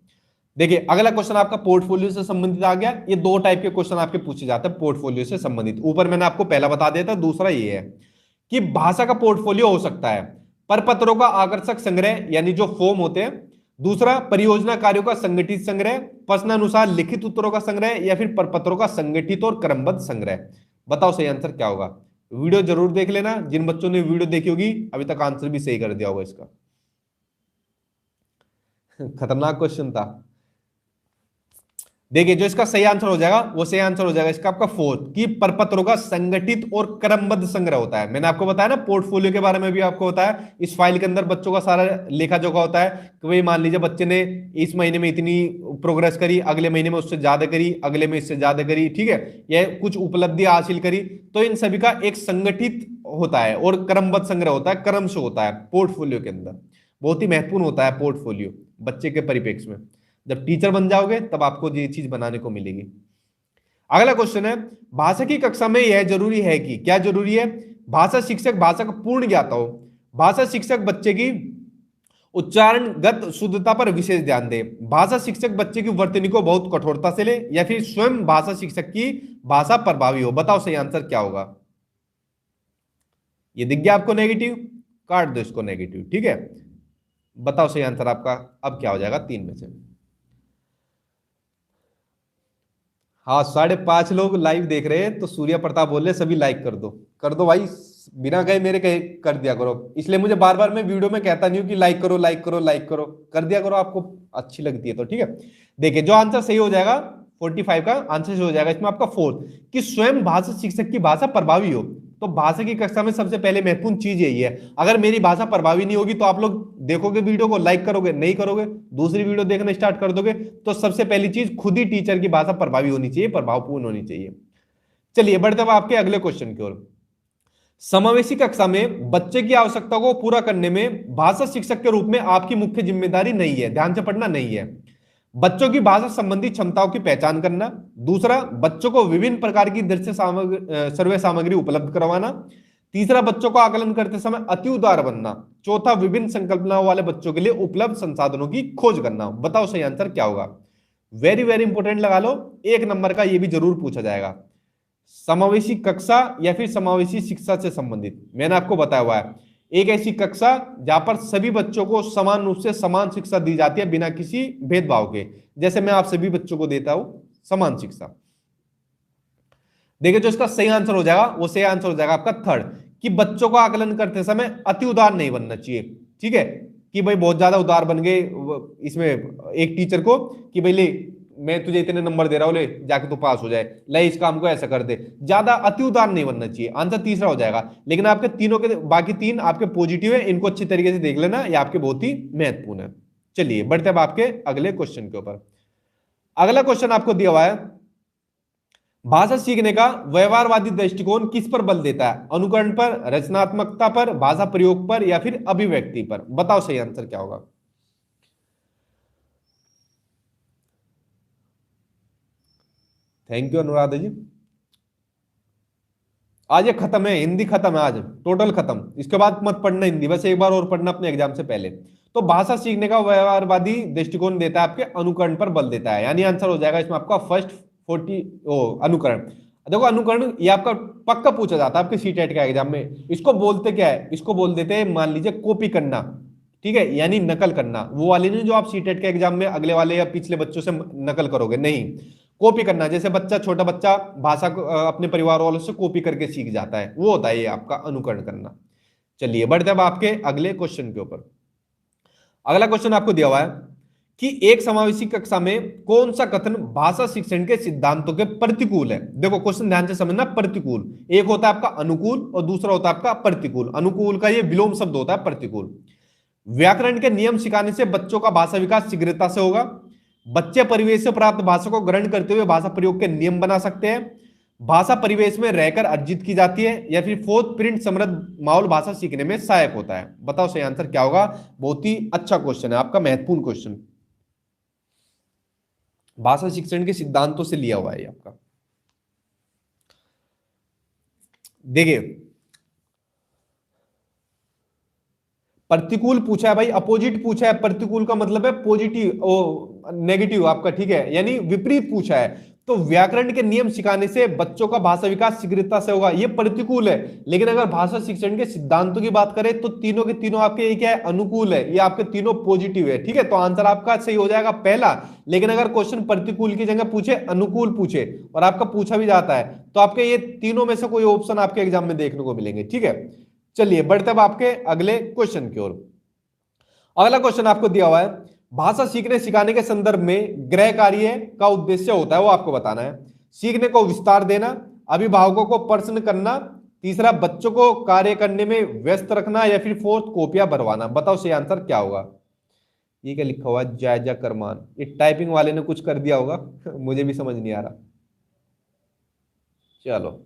देखिए अगला क्वेश्चन आपका पोर्टफोलियो से संबंधित आ गया। ये दो टाइप के क्वेश्चन आपके पूछे जाते हैं पोर्टफोलियो से संबंधित। ऊपर मैंने आपको पहला बता दिया था, दूसरा ये है कि भाषा का पोर्टफोलियो हो सकता है परपत्रों का आकर्षक संग्रह, यानी जो फॉर्म होते हैं। दूसरा, परियोजना कार्यों का संगठित संग्रह, प्रश्नानुसार लिखित उत्तरों का संग्रह, या फिर प्रपत्रों का संगठित और क्रमबद्ध संग्रह? बताओ सही आंसर क्या होगा? वीडियो जरूर देख लेना, जिन बच्चों ने वीडियो देखी होगी अभी तक आंसर भी सही कर दिया होगा इसका। खतरनाक क्वेश्चन था। देखिए जो इसका सही आंसर हो जाएगा वो सही आंसर हो जाएगा इसका आपका फोर्थ, कि परपत्रों का संगठित और क्रमबद्ध संग्रह होता है। मैंने आपको बताया ना पोर्टफोलियो के बारे में भी आपको बताया, इस फाइल के अंदर बच्चों का सारा लेखा जोखा होता है कि भाई मान लीजिए बच्चे ने इस महीने में इतनी प्रोग्रेस करी, अगले महीने में उससे ज्यादा करी, अगले में इससे ज्यादा करी, ठीक है, यह कुछ उपलब्धि हासिल करी। तो इन सभी का एक संगठित होता है और क्रमबद्ध संग्रह होता है, क्रम से होता है पोर्टफोलियो के अंदर। बहुत ही महत्वपूर्ण होता है पोर्टफोलियो बच्चे के परिप्रेक्ष्य में। जब टीचर बन जाओगे तब आपको ये चीज बनाने को मिलेगी। अगला क्वेश्चन है, भाषा की कक्षा में यह जरूरी है कि, क्या जरूरी है? भाषा शिक्षक भाषा का पूर्ण ज्ञाता हो, भाषा शिक्षक बच्चे की उच्चारणगत शुद्धता पर विशेष ध्यान दे, भाषा शिक्षक बच्चे की वर्तनी को बहुत कठोरता से ले, या फिर स्वयं भाषा शिक्षक की भाषा प्रभावी हो? बताओ सही आंसर क्या होगा? ये दिख गया आपको नेगेटिव, काट दो इसको नेगेटिव, ठीक है। बताओ सही आंसर आपका अब क्या हो जाएगा तीन में से? हाँ, 5.5 लोग लाइव देख रहे हैं, तो सूर्य प्रताप बोल रहे सभी लाइक कर दो भाई, बिना कहे मेरे कहे कर दिया करो। इसलिए मुझे बार बार मैं वीडियो में कहता नहीं हूँ कि लाइक करो लाइक करो लाइक करो, कर दिया करो, आपको अच्छी लगती है तो। ठीक है, देखिए जो आंसर सही हो जाएगा 45 का आंसर सही हो जाएगा इसमें आपका 4, कि स्वयं भाषा शिक्षक की भाषा प्रभावी हो। तो भाषा की कक्षा में सबसे पहले महत्वपूर्ण चीज यही है। अगर मेरी भाषा प्रभावी नहीं होगी तो आप लोग देखोगे वीडियो को, लाइक करोगे नहीं, करोगे दूसरी वीडियो देखना स्टार्ट कर दोगे। तो सबसे पहली चीज खुद ही टीचर की भाषा प्रभावी होनी चाहिए, प्रभावपूर्ण होनी चाहिए। चलिए बढ़ते हुए आपके अगले क्वेश्चन की ओर। समावेशी कक्षा में बच्चे की आवश्यकताओं को पूरा करने में भाषा शिक्षक के रूप में आपकी मुख्य जिम्मेदारी नहीं है, ध्यान से पढ़ना, नहीं है। बच्चों की भाषा संबंधी क्षमताओं की पहचान करना। दूसरा, बच्चों को विभिन्न प्रकार की दृश्य सर्वे सामग्री उपलब्ध करवाना। तीसरा, बच्चों को आकलन करते समय अति उदार बनना। चौथा, विभिन्न संकल्पनाओं वाले बच्चों के लिए उपलब्ध संसाधनों की खोज करना। बताओ सही आंसर क्या होगा। वेरी वेरी इंपोर्टेंट लगा लो, 1 नंबर का ये भी जरूर पूछा जाएगा। समावेशी कक्षा या फिर समावेशी शिक्षा से संबंधित मैंने आपको बताया हुआ है, एक ऐसी कक्षा जहां पर सभी बच्चों को समान रूप से समान शिक्षा दी जाती है बिना किसी भेदभाव के, जैसे मैं आप सभी बच्चों को देता हूं समान शिक्षा। देखिए जो इसका सही आंसर हो जाएगा वो सही आंसर हो जाएगा आपका 3rd, कि बच्चों को आकलन करते समय अति उदार नहीं बनना चाहिए। ठीक है, कि भाई बहुत ज्यादा उदार बन गए इसमें एक टीचर को, कि भाई ले मैं तुझे इतने नंबर दे रहा हूं, ले जाके तू पास हो जाए, ले इस काम को ऐसा कर दे, ज्यादा अति उदार नहीं बनना चाहिए। आंसर तीसरा हो जाएगा। लेकिन आपके तीनों के बाकी 3 आपके पॉजिटिव है, इनको अच्छी तरीके से देख लेना, ये आपके बहुत ही महत्वपूर्ण है। चलिए बढ़ते अब आपके अगले क्वेश्चन के ऊपर। अगला क्वेश्चन आपको दिया हुआ है, भाषा सीखने का व्यवहारवादी दृष्टिकोण किस पर बल देता है, अनुकरण पर, रचनात्मकता पर, भाषा प्रयोग पर, या फिर अभिव्यक्ति पर। बताओ सही आंसर क्या होगा। थैंक यू अनुराधा जी। आज ये खत्म है, हिंदी खत्म है, आज टोटल खत्म, इसके बाद मत पढ़ना हिंदी, बस एक बार और पढ़ना अपने एग्जाम से पहले। तो भाषा सीखने का व्यवहारवादी दृष्टिकोण देता है आपके अनुकरण पर बल देता है, यानी आंसर हो जाएगा इसमें आपका फर्स्ट 40 अनुकरण। देखो अनुकरण ये आपका पक्का पूछा जाता है आपके सीटेट का एग्जाम में। इसको बोलते क्या है, इसको बोल देते हैं मान लीजिए कॉपी करना, ठीक है, यानी नकल करना। वो वाले नहीं जो आप सीटेट के एग्जाम में अगले वाले या पिछले बच्चों से नकल करोगे, नहीं, कॉपी करना। जैसे बच्चा, छोटा बच्चा भाषा को अपने परिवार वालों से कॉपी करके सीख जाता है, वो होता है ये आपका अनुकरण करना। चलिए बढ़ते अब आपके अगले क्वेश्चन के ऊपर। अगला क्वेश्चन आपको दिया हुआ है कि एक समावेशी कक्षा में कौन सा कथन भाषा शिक्षण के सिद्धांतों के प्रतिकूल है। देखो क्वेश्चन ध्यान से समझना, प्रतिकूल, एक होता है आपका अनुकूल और दूसरा होता है आपका प्रतिकूल। अनुकूल का ये विलोम शब्द होता है प्रतिकूल। व्याकरण के नियम सिखाने से बच्चों का भाषा विकास शीघ्रता से होगा। बच्चे परिवेश से प्राप्त भाषा को ग्रहण करते हुए भाषा प्रयोग के नियम बना सकते हैं। भाषा परिवेश में रहकर अर्जित की जाती है, या फिर फोर्थ प्रिंट समृद्ध माहौल भाषा सीखने में सहायक होता है। बताओ सही आंसर क्या होगा। बहुत ही अच्छा क्वेश्चन है आपका, महत्वपूर्ण क्वेश्चन, भाषा शिक्षण के सिद्धांतों से लिया हुआ है आपका। देखिए प्रतिकूल पूछा है भाई, अपोजिट पूछा है, प्रतिकूल का मतलब है पॉजिटिव ओ नेगेटिव आपका, ठीक है, यानी विपरीत पूछा है। तो व्याकरण के नियम सिखाने से बच्चों का भाषा विकास शीघ्रता से होगा, ये प्रतिकूल है। लेकिन अगर भाषा शिक्षण के सिद्धांतों की बात करें तो तीनों के तीनों आपके ये क्या है, अनुकूल है, ये आपके तीनों पॉजिटिव है। ठीक है, तो आंसर आपका सही हो जाएगा पहला। लेकिन अगर क्वेश्चन प्रतिकूल की जगह पूछे, अनुकूल पूछे, और आपका पूछा भी जाता है, तो आपके ये तीनों में से कोई ऑप्शन आपके एग्जाम में देखने को मिलेंगे। ठीक है, चलिए बढ़ते अब आपके अगले क्वेश्चन की ओर। अगला क्वेश्चन आपको दिया हुआ है, भाषा सीखने सिखाने के संदर्भ में गृह कार्य का उद्देश्य होता है वो आपको बताना है। सीखने को विस्तार देना, अभिभावकों को प्रश्न करना, तीसरा बच्चों को कार्य करने में व्यस्त रखना, या फिर फोर्थ कॉपियां भरवाना। बताओ सही आंसर क्या होगा। ये क्या लिखा हुआ है, जायजा करमान, ये टाइपिंग वाले ने कुछ कर दिया होगा मुझे भी समझ नहीं आ रहा, चलो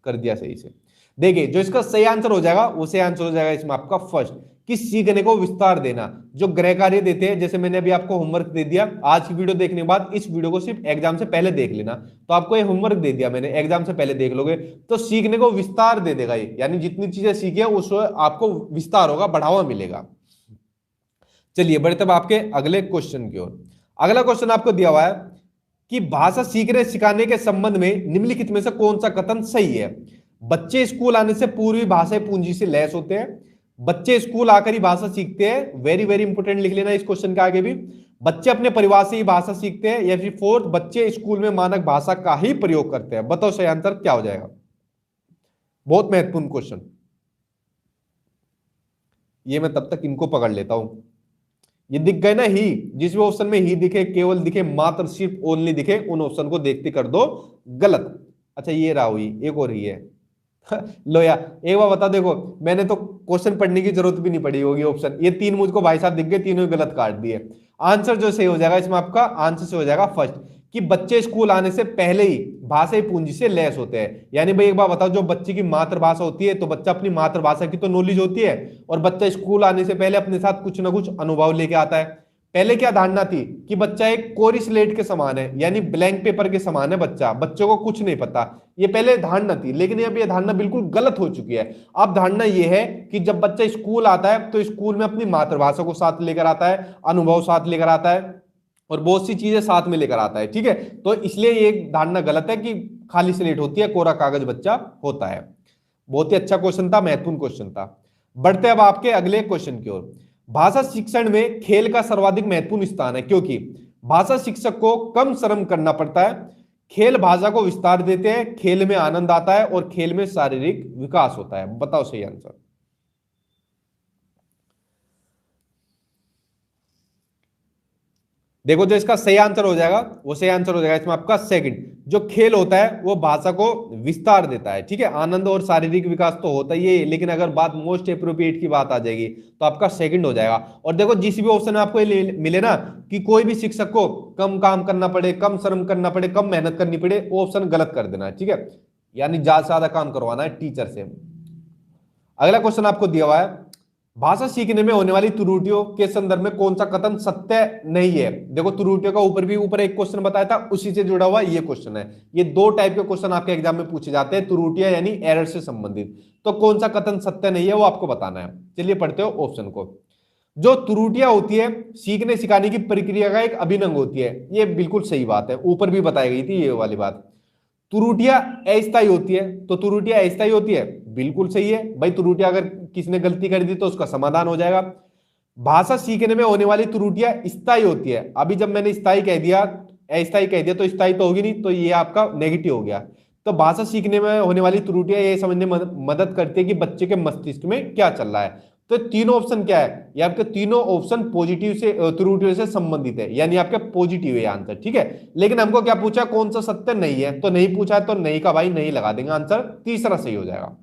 कर दिया सही से। देखिए जो इसका सही आंसर हो जाएगा वो सही आंसर हो जाएगा इसमें आपका फर्स्ट, कि सीखने को विस्तार देना। जो गृह कार्य देते हैं, जैसे मैंने अभी आपको होमवर्क दे दिया, आज की वीडियो देखने के बाद इस वीडियो को सिर्फ एग्जाम से पहले देख लेना, तो आपको ये होमवर्क दे दिया मैंने, एग्जाम से पहले देख लोगे तो सीखने को विस्तार दे देगा ये, यानी जितनी चीजें सीखी है उसको आपको विस्तार होगा, बढ़ावा मिलेगा। चलिए बढ़ते अब आपके अगले क्वेश्चन की ओर। अगला क्वेश्चन आपको दिया हुआ है कि भाषा सीखने सिखाने के संबंध में निम्नलिखित में से कौन सा कथन सही है। बच्चे स्कूल आने से पूर्व ही भाषा पूंजी से लैस होते हैं। बच्चे स्कूल आकर ही भाषा सीखते हैं, वेरी वेरी इंपोर्टेंट लिख लेना इस क्वेश्चन के आगे भी। बच्चे अपने परिवार से ही भाषा सीखते हैं, या फिर फोर्थ बच्चे स्कूल में मानक भाषा का ही प्रयोग करते हैं। बताओ सही आंसर क्या हो जाएगा। बहुत महत्वपूर्ण क्वेश्चन, ये मैं तब तक इनको पकड़ लेता हूं। ये दिख गए ना, ही जिस भी ऑप्शन में ही दिखे, केवल दिखे, मात्र सिर्फ ओनली दिखे, उन ऑप्शन को देखते कर दो गलत। अच्छा ये रहा हुई, एक और ही है। लो यार एक बार बता, देखो मैंने तो क्वेश्चन पढ़ने की जरूरत भी नहीं पड़ी होगी, ऑप्शन ये तीन मुझको भाई साहब दिख गए, तीनों ही गलत काट दिए। आंसर जो सही हो जाएगा इसमें आपका, आंसर से हो जाएगा फर्स्ट, कि बच्चे स्कूल आने से पहले ही भाषाई पूंजी से लैस होते हैं। यानी भाई एक बार बताओ, जो बच्चे की मातृभाषा होती है तो बच्चा अपनी मातृभाषा की तो नॉलेज होती है, और बच्चा स्कूल आने से पहले अपने साथ कुछ ना कुछ अनुभव लेके आता है। पहले क्या धारणा थी कि बच्चा एक कोरी स्लेट के समान है, यानी ब्लैंक पेपर के समान है बच्चा, बच्चों को कुछ नहीं पता, ये पहले धारणा थी। लेकिन अब ये धारणा बिल्कुल गलत हो चुकी है। अब धारणा ये है कि जब बच्चा स्कूल आता है तो स्कूल में अपनी मातृभाषा को साथ लेकर आता है, अनुभव साथ लेकर आता है, और बहुत सी चीजें साथ में लेकर आता है। ठीक है, तो इसलिए ये धारणा गलत है कि खाली स्लेट होती है, कोरा कागज बच्चा होता है। बहुत ही अच्छा क्वेश्चन था, महत्वपूर्ण क्वेश्चन था। बढ़ते अब आपके अगले क्वेश्चन की ओर। भाषा शिक्षण में खेल का सर्वाधिक महत्वपूर्ण स्थान है, क्योंकि भाषा शिक्षक को कम श्रम करना पड़ता है, खेल भाषा को विस्तार देते हैं, खेल में आनंद आता है, और खेल में शारीरिक विकास होता है। बताओ सही आंसर। देखो जो इसका सही आंसर हो जाएगा वो सही आंसर हो जाएगा इसमें आपका सेकंड। जो खेल होता है वो भाषा को विस्तार देता है। ठीक है, आनंद और शारीरिक विकास तो होता ही है, लेकिन अगर बात मोस्ट अप्रोप्रिएट की बात आ जाएगी तो आपका सेकंड हो जाएगा। और देखो जिस भी ऑप्शन में आपको ये मिले ना कि कोई भी शिक्षक को कम काम करना पड़े, कम श्रम करना पड़े, कम मेहनत करनी पड़े, वो ऑप्शन गलत कर देना है। ठीक है, यानी ज्यादा से ज्यादा काम करवाना है टीचर से। अगला क्वेश्चन आपको दिया हुआ है, भाषा सीखने में होने वाली त्रुटियों के संदर्भ में कौन सा कथन सत्य नहीं है। देखो त्रुटियों का ऊपर एक क्वेश्चन बताया था, उसी से जुड़ा हुआ ये क्वेश्चन है। ये दो टाइप के क्वेश्चन आपके एग्जाम में पूछे जाते हैं, त्रुटियां यानी एरर से संबंधित। तो कौन सा कथन सत्य नहीं है वो आपको बताना है। चलिए पढ़ते हो ऑप्शन को। जो त्रुटियां होती है सीखने सिखाने की प्रक्रिया का एक अभिन्न अंग होती है, ये बिल्कुल सही बात है, ऊपर भी बताई गई थी ये वाली बात। त्रुटियां अस्थायी होती है, तो त्रुटियां अस्थायी होती है, बिल्कुल सही है भाई। त्रुटियां अगर किसी ने गलती कर दी तो उसका समाधान हो जाएगा। भाषा सीखने में होने वाली त्रुटियां स्थायी होती है, अभी जब मैंने स्थायी कह दिया, अस्थायी कह दिया तो स्थायी तो होगी नहीं, तो ये आपका नेगेटिव हो गया। तो भाषा सीखने में होने वाली त्रुटियां ये समझने में मदद करती है कि बच्चे के मस्तिष्क में क्या चल रहा है। तो तीनों ऑप्शन क्या है, ये आपके तीनों ऑप्शन पॉजिटिव से त्रुटियों से संबंधित है, यानी आपके पॉजिटिव है आंसर। ठीक है, लेकिन हमको क्या पूछा, कौन सा सत्य नहीं है, तो नहीं पूछा है तो नहीं का भाई नहीं लगा देंगे, आंसर तीसरा सही हो जाएगा।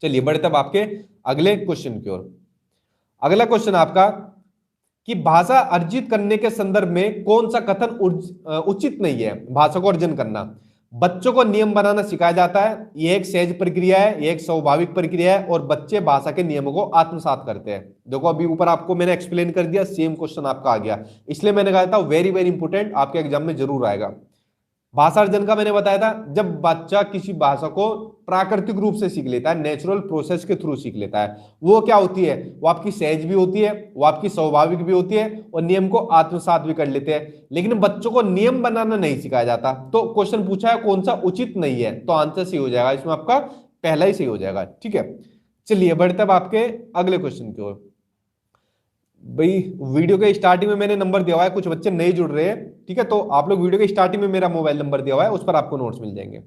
चलिए बढ़ते अब आपके अगले क्वेश्चन की ओर। अगला क्वेश्चन आपका कि भाषा अर्जित करने के संदर्भ में कौन सा कथन उचित नहीं है। भाषा को अर्जन करना, बच्चों को नियम बनाना सिखाया जाता है, यह एक सहज प्रक्रिया है, यह एक स्वाभाविक प्रक्रिया है, और बच्चे भाषा के नियमों को आत्मसात करते हैं। देखो अभी ऊपर आपको मैंने एक्सप्लेन कर दिया, सेम क्वेश्चन आपका आ गया, इसलिए मैंने कहा था वेरी वेरी इंपोर्टेंट, आपके एग्जाम में जरूर आएगा। भाषा अर्जन का मैंने बताया था, जब बच्चा किसी भाषा को प्राकृतिक रूप से सीख लेता है, नेचुरल प्रोसेस के थ्रू सीख लेता है, वो क्या होती है, वो आपकी सहज भी होती है, वो आपकी स्वाभाविक भी होती है, और नियम को आत्मसात भी कर लेते हैं। लेकिन बच्चों को नियम बनाना नहीं सिखाया जाता। तो क्वेश्चन पूछा है कौन सा उचित नहीं है, तो आंसर सही हो जाएगा इसमें आपका पहला ही सही हो जाएगा। ठीक है, चलिए बढ़ते अब आपके अगले क्वेश्चन की ओर। भाई वीडियो के स्टार्टिंग में मैंने नंबर दिया हुआ है, कुछ बच्चे नहीं जुड़ रहे हैं, ठीक है, तो आप लोग वीडियो के स्टार्टिंग में मेरा मोबाइल नंबर दिया हुआ है, उस पर आपको नोट्स मिल जाएंगे।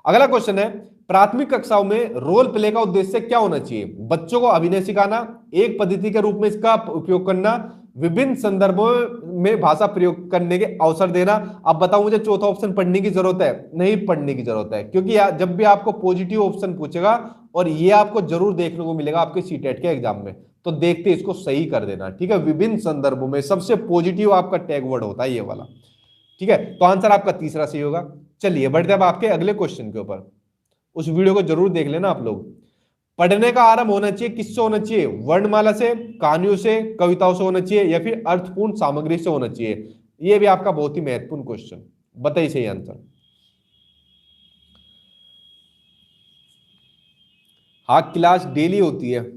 अगला क्वेश्चन है, प्राथमिक कक्षाओं में रोल प्ले का उद्देश्य क्या होना चाहिए। बच्चों को अभिनय सिखाना, एक पद्धति के रूप में इसका उपयोग करना, विभिन्न संदर्भों में भाषा प्रयोग करने के अवसर देना। अब बताओ मुझे चौथा ऑप्शन पढ़ने की जरूरत है, नहीं पढ़ने की जरूरत है, क्योंकि जब भी आपको पॉजिटिव ऑप्शन पूछेगा, और ये आपको जरूर देखने को मिलेगा आपके सीटेट के एग्जाम में, तो देखते इसको सही कर देना। ठीक है, विभिन्न संदर्भों में सबसे पॉजिटिव आपका टैग वर्ड होता है ये वाला। ठीक है, तो आंसर आपका तीसरा सही होगा। चलिए बढ़ते अब आपके अगले क्वेश्चन के ऊपर। उस वीडियो को जरूर देख लेना आप लोग। पढ़ने का आरंभ होना चाहिए किससे होना चाहिए, वर्णमाला से, कहानियों से, कविताओं से होना चाहिए, या फिर अर्थपूर्ण सामग्री से होना चाहिए। यह भी आपका बहुत ही महत्वपूर्ण क्वेश्चन, बताइए सही आंसर। हाँ क्लास डेली होती है।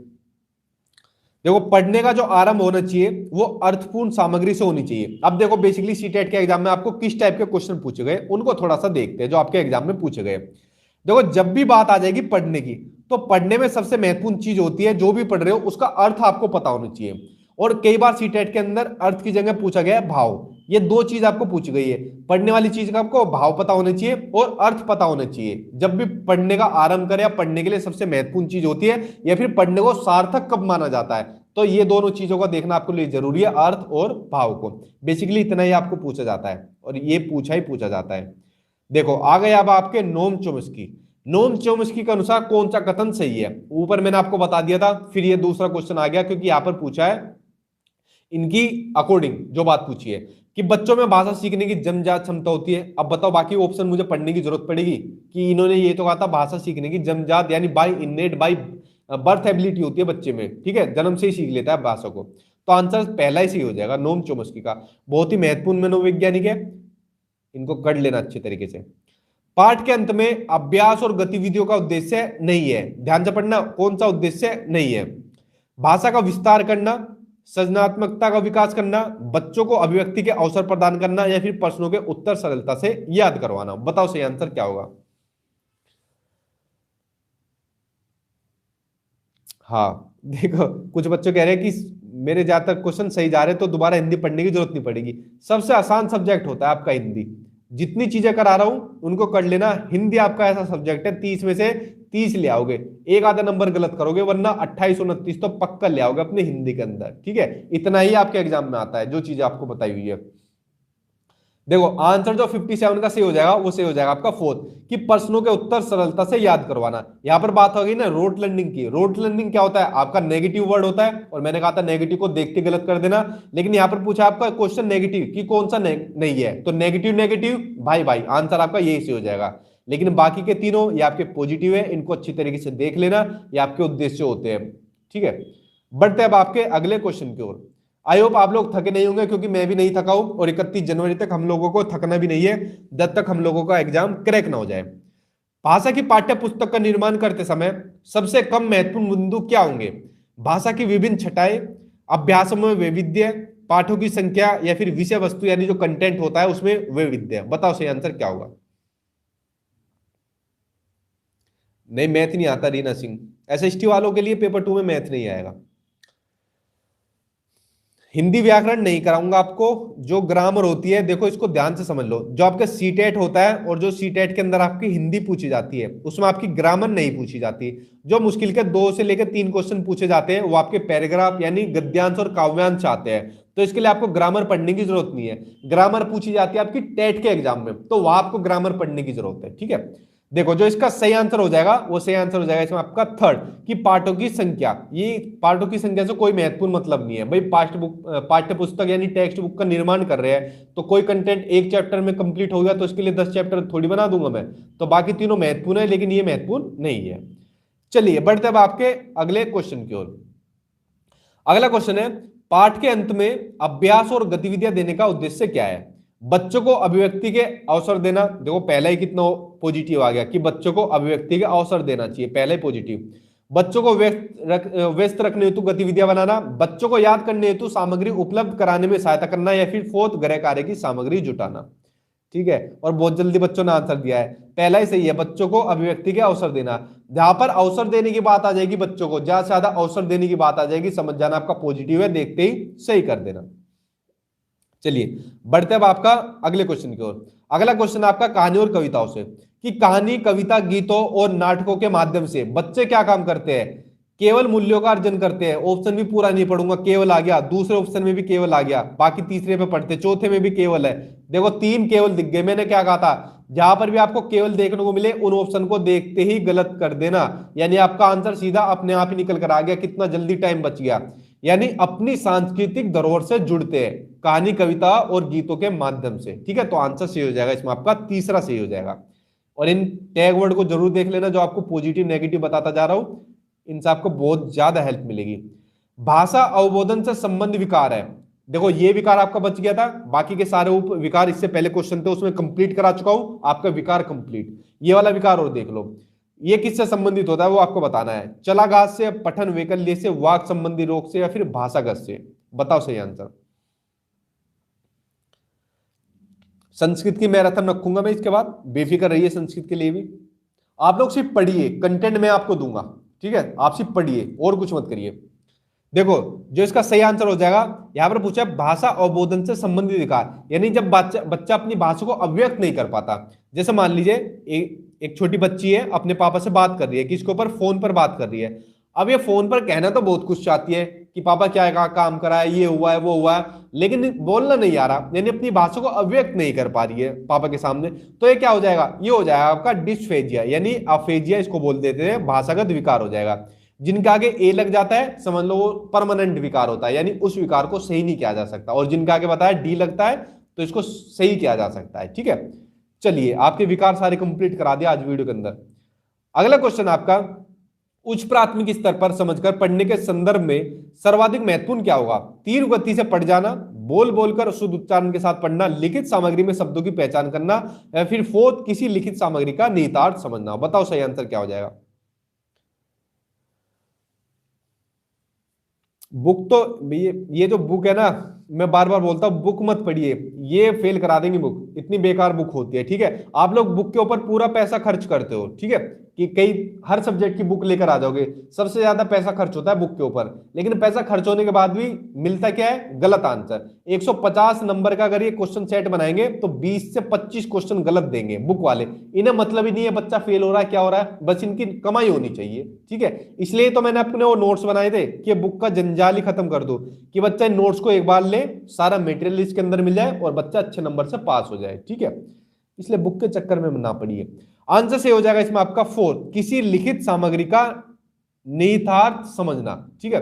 देखो पढ़ने का जो आरंभ होना चाहिए वो अर्थपूर्ण सामग्री से होनी चाहिए। अब देखो बेसिकली सीटेट के एग्जाम में आपको किस टाइप के क्वेश्चन पूछे गए उनको थोड़ा सा देखते हैं, जो आपके एग्जाम में पूछे गए। देखो जब भी बात आ जाएगी पढ़ने की, तो पढ़ने में सबसे महत्वपूर्ण चीज होती है, जो भी पढ़ रहे हो उसका अर्थ आपको पता होना चाहिए। और कई बार सीटेट के अंदर अर्थ की जगह पूछा गया है भाव। ये दो चीज आपको पूछी गई है। पढ़ने वाली चीज का आपको भाव पता होना चाहिए और अर्थ पता होना चाहिए। जब भी पढ़ने का आरंभ करें या पढ़ने के लिए सबसे महत्वपूर्ण चीज होती है या फिर पढ़ने को सार्थक कब माना जाता है, तो ये दोनों चीजों का देखना आपके लिए जरूरी है, अर्थ और भाव को। बेसिकली इतना ही आपको पूछा जाता है और ये पूछा ही पूछा जाता है। देखो आ गए अब आपके नोम चोम्स्की। नोम चोम्स्की के अनुसार कौन सा कथन सही है? ऊपर मैंने आपको बता दिया था, फिर ये दूसरा क्वेश्चन आ गया क्योंकि यहां पर पूछा है इनकी अकॉर्डिंग जो बात पूछी है कि बच्चों में भाषा सीखने की जन्मजात क्षमता होती है। अब बताओ बाकी ऑप्शन मुझे पढ़ने की जरूरत पड़ेगी कि इन्होंने ये तो कहा था भाषा सीखने की जन्मजात यानी by innate by birth ability होती है बच्चे में, ठीक है, जन्म से ही सीख लेता है भाषा को। तो आंसर पहला ही सही हो जाएगा नोम चोम्स्की का। बहुत ही महत्वपूर्ण मनोवैज्ञानिक है, इनको कर लेना अच्छे तरीके से। पाठ के अंत में अभ्यास और गतिविधियों का उद्देश्य नहीं है, ध्यान से पढ़ना, कौन सा उद्देश्य नहीं है? भाषा का विस्तार करना, सृजनात्मकता का विकास करना, बच्चों को अभिव्यक्ति के अवसर प्रदान करना या फिर प्रश्नों के उत्तर सरलता से याद करवाना। बताओ सही आंसर क्या होगा? हाँ देखो कुछ बच्चे कह रहे हैं कि मेरे ज्यादातर क्वेश्चन सही जा रहे हैं तो दोबारा हिंदी पढ़ने की जरूरत नहीं पड़ेगी। सबसे आसान सब्जेक्ट होता है आपका हिंदी। जितनी चीजें करा रहा हूं उनको कर लेना। हिंदी आपका ऐसा सब्जेक्ट है 30 में से 30 ले आओगे, एक आधा नंबर गलत करोगे वरना 28 29 तो पक्का ले आओगे अपने हिंदी के अंदर, ठीक है। इतना ही आपके एग्जाम में आता है जो चीजें आपको बताई हुई है। देखो आंसर जो 57 का सही हो जाएगा वो सही हो जाएगा आपका फोर्थ, कि प्रश्नों के उत्तर सरलता से याद करवाना। यहां पर बात हो गई ना रोट लर्निंग की। रोट लर्निंग क्या होता है? आपका नेगेटिव वर्ड होता है और मैंने कहा था नेगेटिव को देख के गलत कर देना, लेकिन यहां पर पूछा आपका क्वेश्चन नेगेटिव कि कौन सा नहीं है, तो नेगेटिव नेगेटिव भाई भाई आंसर आपका यही सही हो जाएगा। लेकिन बाकी के तीनों ये आपके पॉजिटिव है, इनको अच्छी तरीके से देख लेना, ये आपके उद्देश्य होते हैं, ठीक है। बढ़ते हैं अब आपके अगले क्वेश्चन की ओर। आई होप आप लोग थके नहीं होंगे क्योंकि मैं भी नहीं थका हूं और 31 जनवरी तक हम लोगों को थकना भी नहीं है जब तक हम लोगों का एग्जाम क्रैक ना हो जाए। भाषा की पाठ्य पुस्तक का निर्माण करते समय सबसे कम महत्वपूर्ण बिंदु क्या होंगे? भाषा की विभिन्न छटाएं, अभ्यासों में वैविध्य, पाठों की संख्या या फिर विषय वस्तु यानी जो कंटेंट होता है उसमें वैविध्य। बताओ सही आंसर क्या होगा? नहीं मैथ नहीं आता रीना सिंह, एसएसटी वालों के लिए पेपर 2 में मैथ नहीं आएगा। हिंदी व्याकरण नहीं कराऊंगा आपको, जो ग्रामर होती है देखो इसको ध्यान से समझ लो। जो आपका सीटेट होता है और जो सीटेट के अंदर आपकी हिंदी पूछी जाती है उसमें आपकी ग्रामर नहीं पूछी जाती। जो मुश्किल के 2 से लेकर 3 क्वेश्चन पूछे जाते हैं वो आपके पैराग्राफ यानी गद्यांश और काव्यांश आते हैं, तो इसके लिए आपको ग्रामर पढ़ने की जरूरत नहीं है। ग्रामर पूछी जाती है आपकी टेट के एग्जाम में, तो वहां आपको ग्रामर पढ़ने की जरूरत है, ठीक है। देखो जो इसका सही आंसर हो जाएगा वो सही आंसर हो जाएगा इसमें आपका थर्ड, कि पाठों की संख्या। ये पाठों की संख्या से कोई महत्वपूर्ण मतलब नहीं है भाई। पाठ्य पुस्तक यानी टेक्स्ट बुक का निर्माण कर रहे हैं तो कोई कंटेंट एक चैप्टर में कंप्लीट हो गया तो इसके लिए 10 चैप्टर थोड़ी बना दूंगा मैं। तो बाकी तीनों महत्वपूर्ण है लेकिन ये महत्वपूर्ण नहीं है। चलिए बढ़ते अब आपके अगले क्वेश्चन की ओर। अगला क्वेश्चन है पाठ के अंत में अभ्यास और गतिविधियां देने का उद्देश्य क्या है? बच्चों को अभिव्यक्ति के अवसर देना। देखो पहला ही कितना पॉजिटिव आ गया कि बच्चों को अभिव्यक्ति के अवसर देना चाहिए, पहले पॉजिटिव। बच्चों को व्यस्त रखने हेतु गतिविधियां बनाना, बच्चों को याद करने हेतु सामग्री उपलब्ध कराने में सहायता करना या फिर फोर्थ गृह कार्य की सामग्री जुटाना, ठीक है। और बहुत जल्दी बच्चों ने आंसर दिया है, पहला ही सही है, बच्चों को अभिव्यक्ति के अवसर देना। जहां पर अवसर देने की बात आ जाएगी, बच्चों को ज्यादा से ज्यादा अवसर देने की बात आ जाएगी, समझ जाना आपका पॉजिटिव है, देखते ही सही कर देना। चलिए बढ़ते अब आपका अगले क्वेश्चन की ओर। अगला क्वेश्चन आपका कहानी और कविताओं से, कि कहानी कविता गीतों और नाटकों के माध्यम से बच्चे क्या काम करते हैं? केवल मूल्यों का अर्जन करते हैं। ऑप्शन भी पूरा नहीं पढ़ूंगा, केवल आ गया, दूसरे ऑप्शन में भी केवल आ गया, बाकी तीसरे पे पढ़ते, चौथे में भी केवल है। देखो 3 केवल दिख गए। मैंने क्या कहा था, जहां पर भी आपको केवल देखने को मिले उन ऑप्शन को देखते ही गलत कर देना, यानी आपका आंसर सीधा अपने आप ही निकल कर आ गया। कितना जल्दी टाइम बच गया। यानी अपनी सांस्कृतिक धरोहर से जुड़ते हैं कहानी कविता और गीतों के माध्यम से, ठीक है। तो आंसर सही हो जाएगा इसमें आपका तीसरा सही हो जाएगा। और इन टैग वर्ड को जरूर देख लेना जो आपको पॉजिटिव नेगेटिव बताता जा रहा हूं, इनसे आपको बहुत ज्यादा हेल्प मिलेगी। भाषा अवबोधन से संबंध विकार है। देखो ये विकार आपका बच गया था, बाकी के सारे उप विकार इससे पहले क्वेश्चन थे उसमें कंप्लीट करा चुका हूं, आपका विकार कंप्लीट। ये वाला विकार और देख लो, ये किससे संबंधित होता है वो आपको बताना है। चलाघात से, पठन वैकल्य से, वाक संबंधी रोग से या फिर भाषागत से। बताओ सही आंसर। संस्कृत की मैराथन रखूंगा मैं इसके बाद, बेफिक्र रहिए संस्कृत के लिए भी। आप लोग सिर्फ पढ़िए, कंटेंट मैं आपको दूंगा, ठीक है। आप सिर्फ पढ़िए और कुछ मत करिए। देखो, जो इसका सही आंसर हो जाएगा, यहां पर पूछा है भाषा अवबोधन से संबंधित विकार, यानी जब बच्चा बच्चा अपनी भाषा को अभिव्यक्त नहीं कर पाता। जैसे मान लीजिए एक छोटी बच्ची है, अपने पापा से बात कर रही है, किसके ऊपर, फोन पर बात कर रही है। अब ये फोन पर कहना तो बहुत कुछ चाहती है कि पापा क्या काम करा है, ये हुआ है, वो हुआ है, लेकिन बोलना नहीं आ रहा, यानी अपनी भाषा को अभिव्यक्त नहीं कर पा रही है पापा के सामने। तो ये क्या हो जाएगा, ये हो जाएगा आपका डिस्फेजिया, यानी अफेजिया इसको बोल देते हैं, भाषागत विकार हो जाएगा। जिनका आगे ए लग जाता है समझ लो वो परमानेंट विकार होता है, यानी उस विकार को सही नहीं किया जा सकता। और जिनका आगे बताया डी लगता है तो इसको सही किया जा सकता है। ठीक है, चलिए आपके विकार सारे कंप्लीट करा दिया आज वीडियो के अंदर। अगला क्वेश्चन आपका, उच्च प्राथमिक स्तर पर समझकर पढ़ने के संदर्भ में सर्वाधिक महत्वपूर्ण क्या होगा? तीव्र गति से पढ़ जाना, बोल बोलकर शुद्ध उच्चारण के साथ पढ़ना, लिखित सामग्री में शब्दों की पहचान करना, या फिर फोर्थ किसी लिखित सामग्री का निहितार्थ समझना। बताओ सही आंसर क्या हो जाएगा। बुक तो ये जो बुक है ना, मैं बार बार बोलता हूं बुक मत पढ़िए, ये फेल करा देंगी बुक, इतनी बेकार बुक होती है। ठीक है, आप लोग बुक के ऊपर पूरा पैसा खर्च करते हो, ठीक है, कि कई हर सब्जेक्ट की बुक लेकर आ जाओगे, सबसे ज्यादा पैसा खर्च होता है बुक के ऊपर, लेकिन पैसा खर्च होने के बाद भी मिलता क्या है, गलत आंसर। 150 नंबर का अगर ये क्वेश्चन सेट बनाएंगे तो 20 से 25 क्वेश्चन गलत देंगे बुक वाले। इन्हें मतलब ही नहीं है बच्चा फेल हो रहा है क्या हो रहा है, बस इनकी कमाई होनी चाहिए। ठीक है, इसलिए तो मैंने अपने वो नोट्स बनाए थे कि बुक का जंजाल ही खत्म कर दो, कि बच्चा इन नोट्स को एक बार ले, सारा मेटेरियल इसके अंदर मिल जाए और बच्चा अच्छे नंबर से पास हो जाए। ठीक है, इसलिए बुक के चक्कर में ना पड़िए। आंसर से हो जाएगा इसमें आपका फोर्थ, किसी लिखित सामग्री का निहितार्थ समझना। ठीक है,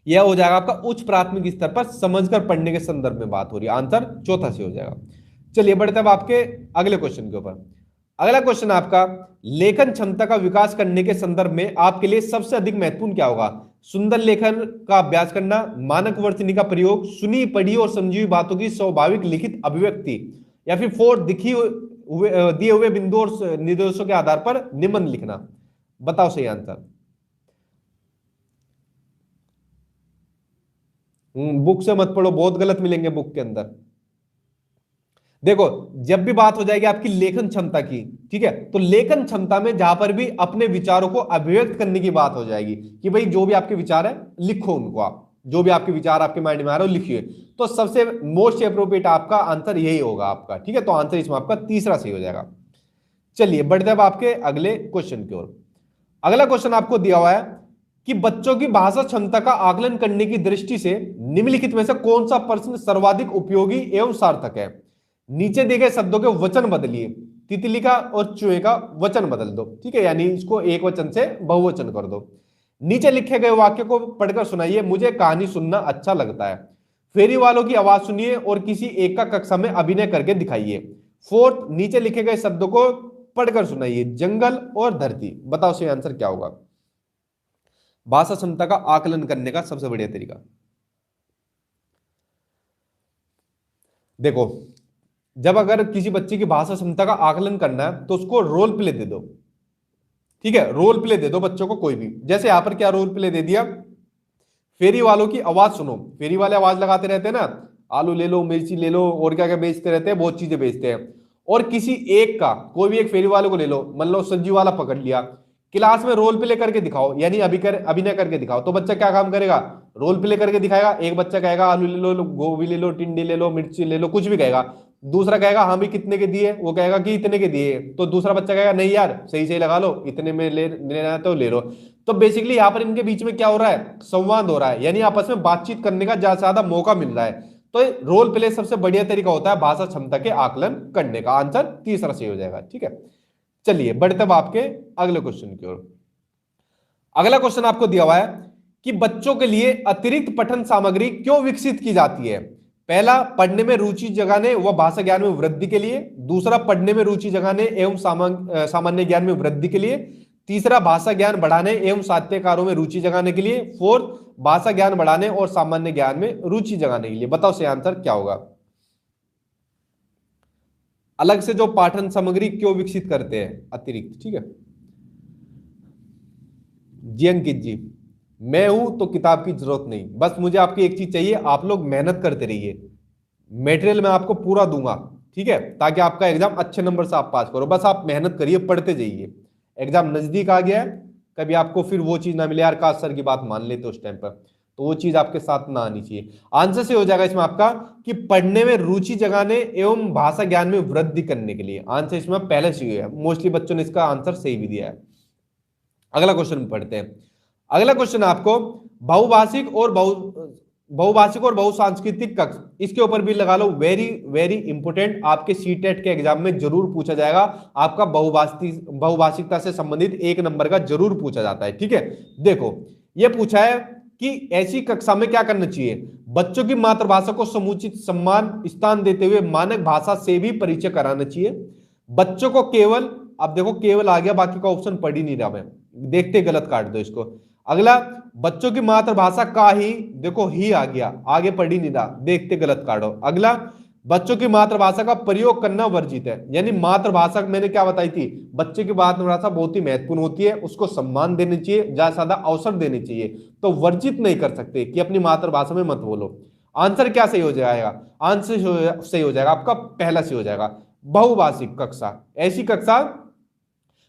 यह हो जाएगा आपका उच्च प्राथमिक स्तर पर समझकर पढ़ने के संदर्भ में बात हो रही है, आंसर चौथा से हो जाएगा। चलिए बढ़ते अब आपके अगले क्वेश्चन के ऊपर। अगला क्वेश्चन आपका, लेखन क्षमता का विकास करने के संदर्भ में आपके लिए सबसे अधिक महत्वपूर्ण क्या होगा? सुंदर लेखन का अभ्यास करना, मानक वर्तनी का प्रयोग, सुनी पढ़ी और समझी हुई बातों की स्वाभाविक लिखित अभिव्यक्ति, या फिर फोर्थ दिए हुए बिंदु और निर्देशों के आधार पर निबंध लिखना। बताओ सही आंसर। बुक से मत पढ़ो, बहुत गलत मिलेंगे बुक के अंदर। देखो, जब भी बात हो जाएगी आपकी लेखन क्षमता की, ठीक है, तो लेखन क्षमता में जहां पर भी अपने विचारों को अभिव्यक्त करने की बात हो जाएगी कि भाई जो भी आपके विचार है लिखो उनको, आप जो भी आपके विचार आपके माइंड में आ रहे हो लिखिए, तो सबसे मोस्ट अप्रोप्रिएट आपका आंसर यही होगा आपका। ठीक है, तो आंसर इसमें आपका तीसरा सही हो जाएगा। चलिए बढ़ते अब आपके अगले क्वेश्चन की ओर। अगला क्वेश्चन आपको दिया हुआ है कि बच्चों की भाषा क्षमता का आकलन करने की दृष्टि से निम्नलिखित में से कौन सा प्रश्न सर्वाधिक उपयोगी एवं सार्थक है? नीचे दिए गए शब्दों के वचन बदलिए, तितली का और चूहे का वचन बदल दो। ठीक है, यानी इसको एक वचन से बहुवचन कर दो। नीचे लिखे गए वाक्य को पढ़कर सुनाइए, मुझे कहानी सुनना अच्छा लगता है। फेरी वालों की आवाज सुनिए और किसी एक का कक्षा में अभिनय करके दिखाइए। फोर्थ, नीचे लिखे गए शब्दों को पढ़कर सुनाइए, जंगल और धरती। बताओ सही आंसर क्या होगा? भाषा क्षमता का आकलन करने का सबसे बढ़िया तरीका देखो, जब अगर किसी बच्चे की भाषा क्षमता का आकलन करना है तो उसको रोल प्ले दे दो। ठीक है, रोल प्ले दे दो बच्चों को कोई भी। जैसे यहां पर क्या रोल प्ले दे दिया, फेरी वालों की आवाज सुनो, फेरी वाले आवाज लगाते रहते हैं ना, आलू ले लो, मिर्ची ले लो, और क्या क्या बेचते रहते हैं, बहुत चीजें बेचते हैं। और किसी एक का, कोई भी एक फेरी वाले को ले लो, मान लो सब्जी वाला पकड़ लिया, क्लास में रोल प्ले करके दिखाओ, यानी अभिनय करके दिखाओ, तो बच्चा क्या काम करेगा, रोल प्ले करके दिखाएगा। एक बच्चा कहेगा आलू ले लो, गोभी ले लो, टिंडे ले लो, मिर्ची ले लो, कुछ भी कहेगा। दूसरा कहेगा हाँ भी कितने के दिए, वो कहेगा कि इतने के दिए, तो दूसरा बच्चा कहेगा नहीं यार सही सही लगा लो, इतने में लेना है तो ले लो। तो बेसिकली यहाँ पर इनके बीच में क्या हो रहा है, संवाद हो रहा है, यानी आपस में बातचीत करने का ज्यादा मौका मिल रहा है। तो रोल प्ले सबसे बढ़िया तरीका होता है भाषा क्षमता के आकलन करने का। आंसर तीसरा सही हो जाएगा। ठीक है, चलिए बढ़ते अब आपके अगले क्वेश्चन की ओर। अगला क्वेश्चन आपको दिया हुआ है कि बच्चों के लिए अतिरिक्त पठन सामग्री क्यों विकसित की जाती है? पहला, पढ़ने में रुचि जगाने व भाषा ज्ञान में वृद्धि के लिए। दूसरा, पढ़ने में रुचि जगाने एवं सामान्य ज्ञान में वृद्धि के लिए। तीसरा, भाषा ज्ञान बढ़ाने एवं साहित्यकारों में रुचि जगाने के लिए। फोर्थ, भाषा ज्ञान बढ़ाने और सामान्य ज्ञान में रुचि जगाने के लिए। बताओ सही आंसर क्या होगा? अलग से जो पाठन सामग्री क्यों विकसित करते हैं अतिरिक्त। ठीक है जी अंकित जी, मैं हूं तो किताब की जरूरत नहीं, बस मुझे आपकी एक चीज चाहिए, आप लोग मेहनत करते रहिए, मटेरियल मैं आपको पूरा दूंगा। ठीक है, ताकि आपका एग्जाम अच्छे नंबर से आप पास करो, बस आप मेहनत करिए, पढ़ते जाइए। एग्जाम नजदीक आ गया है, कभी आपको फिर वो चीज ना मिले यार काश सर की बात मान लेते उस टाइम पर, तो वो चीज आपके साथ ना आनी चाहिए। आंसर से हो जाएगा इसमें आपका कि पढ़ने में रुचि जगाने एवं भाषा ज्ञान में वृद्धि करने के लिए। आंसर इसमें पहले से है, मोस्टली बच्चों ने इसका आंसर सही भी दिया है। अगला क्वेश्चन पढ़ते हैं। अगला क्वेश्चन आपको बहुभाषिक और बहुभाषिक और बहुसांस्कृतिक कक्ष, इसके ऊपर भी लगा लो, वेरी वेरी इंपोर्टेंट, आपके सीटेट के एग्जाम में जरूर पूछा जाएगा। आपका बहुभाषिकता से संबंधित 1 नंबर का जरूर पूछा जाता है। ठीक है, देखो ये पूछा है कि ऐसी कक्षा में क्या करना चाहिए, बच्चों की मातृभाषा को समुचित सम्मान स्थान देते हुए मानक भाषा से भी परिचय कराना चाहिए। बच्चों को केवल, अब देखो केवल आ गया, बाकी का ऑप्शन पढ़ ही नहीं रहा मैं, देखते गलत काट दो इसको। अगला, बच्चों की मातृभाषा का ही, देखो ही आ गया, आगे पढ़ ही नहीं रहा, देखते गलत काटो। अगला, बच्चों की मातृभाषा का प्रयोग करना वर्जित है, यानी मातृभाषा मैंने क्या बताई थी, बच्चे की मातृभाषा बहुत ही महत्वपूर्ण होती है, उसको सम्मान देने चाहिए, ज्यादा से ज्यादा अवसर देने चाहिए, तो वर्जित नहीं कर सकते कि अपनी मातृभाषा में मत बोलो। आंसर क्या सही हो जाएगा, आंसर सही हो जाएगा आपका पहला सही हो जाएगा, बहुभाषिक कक्षा। ऐसी कक्षा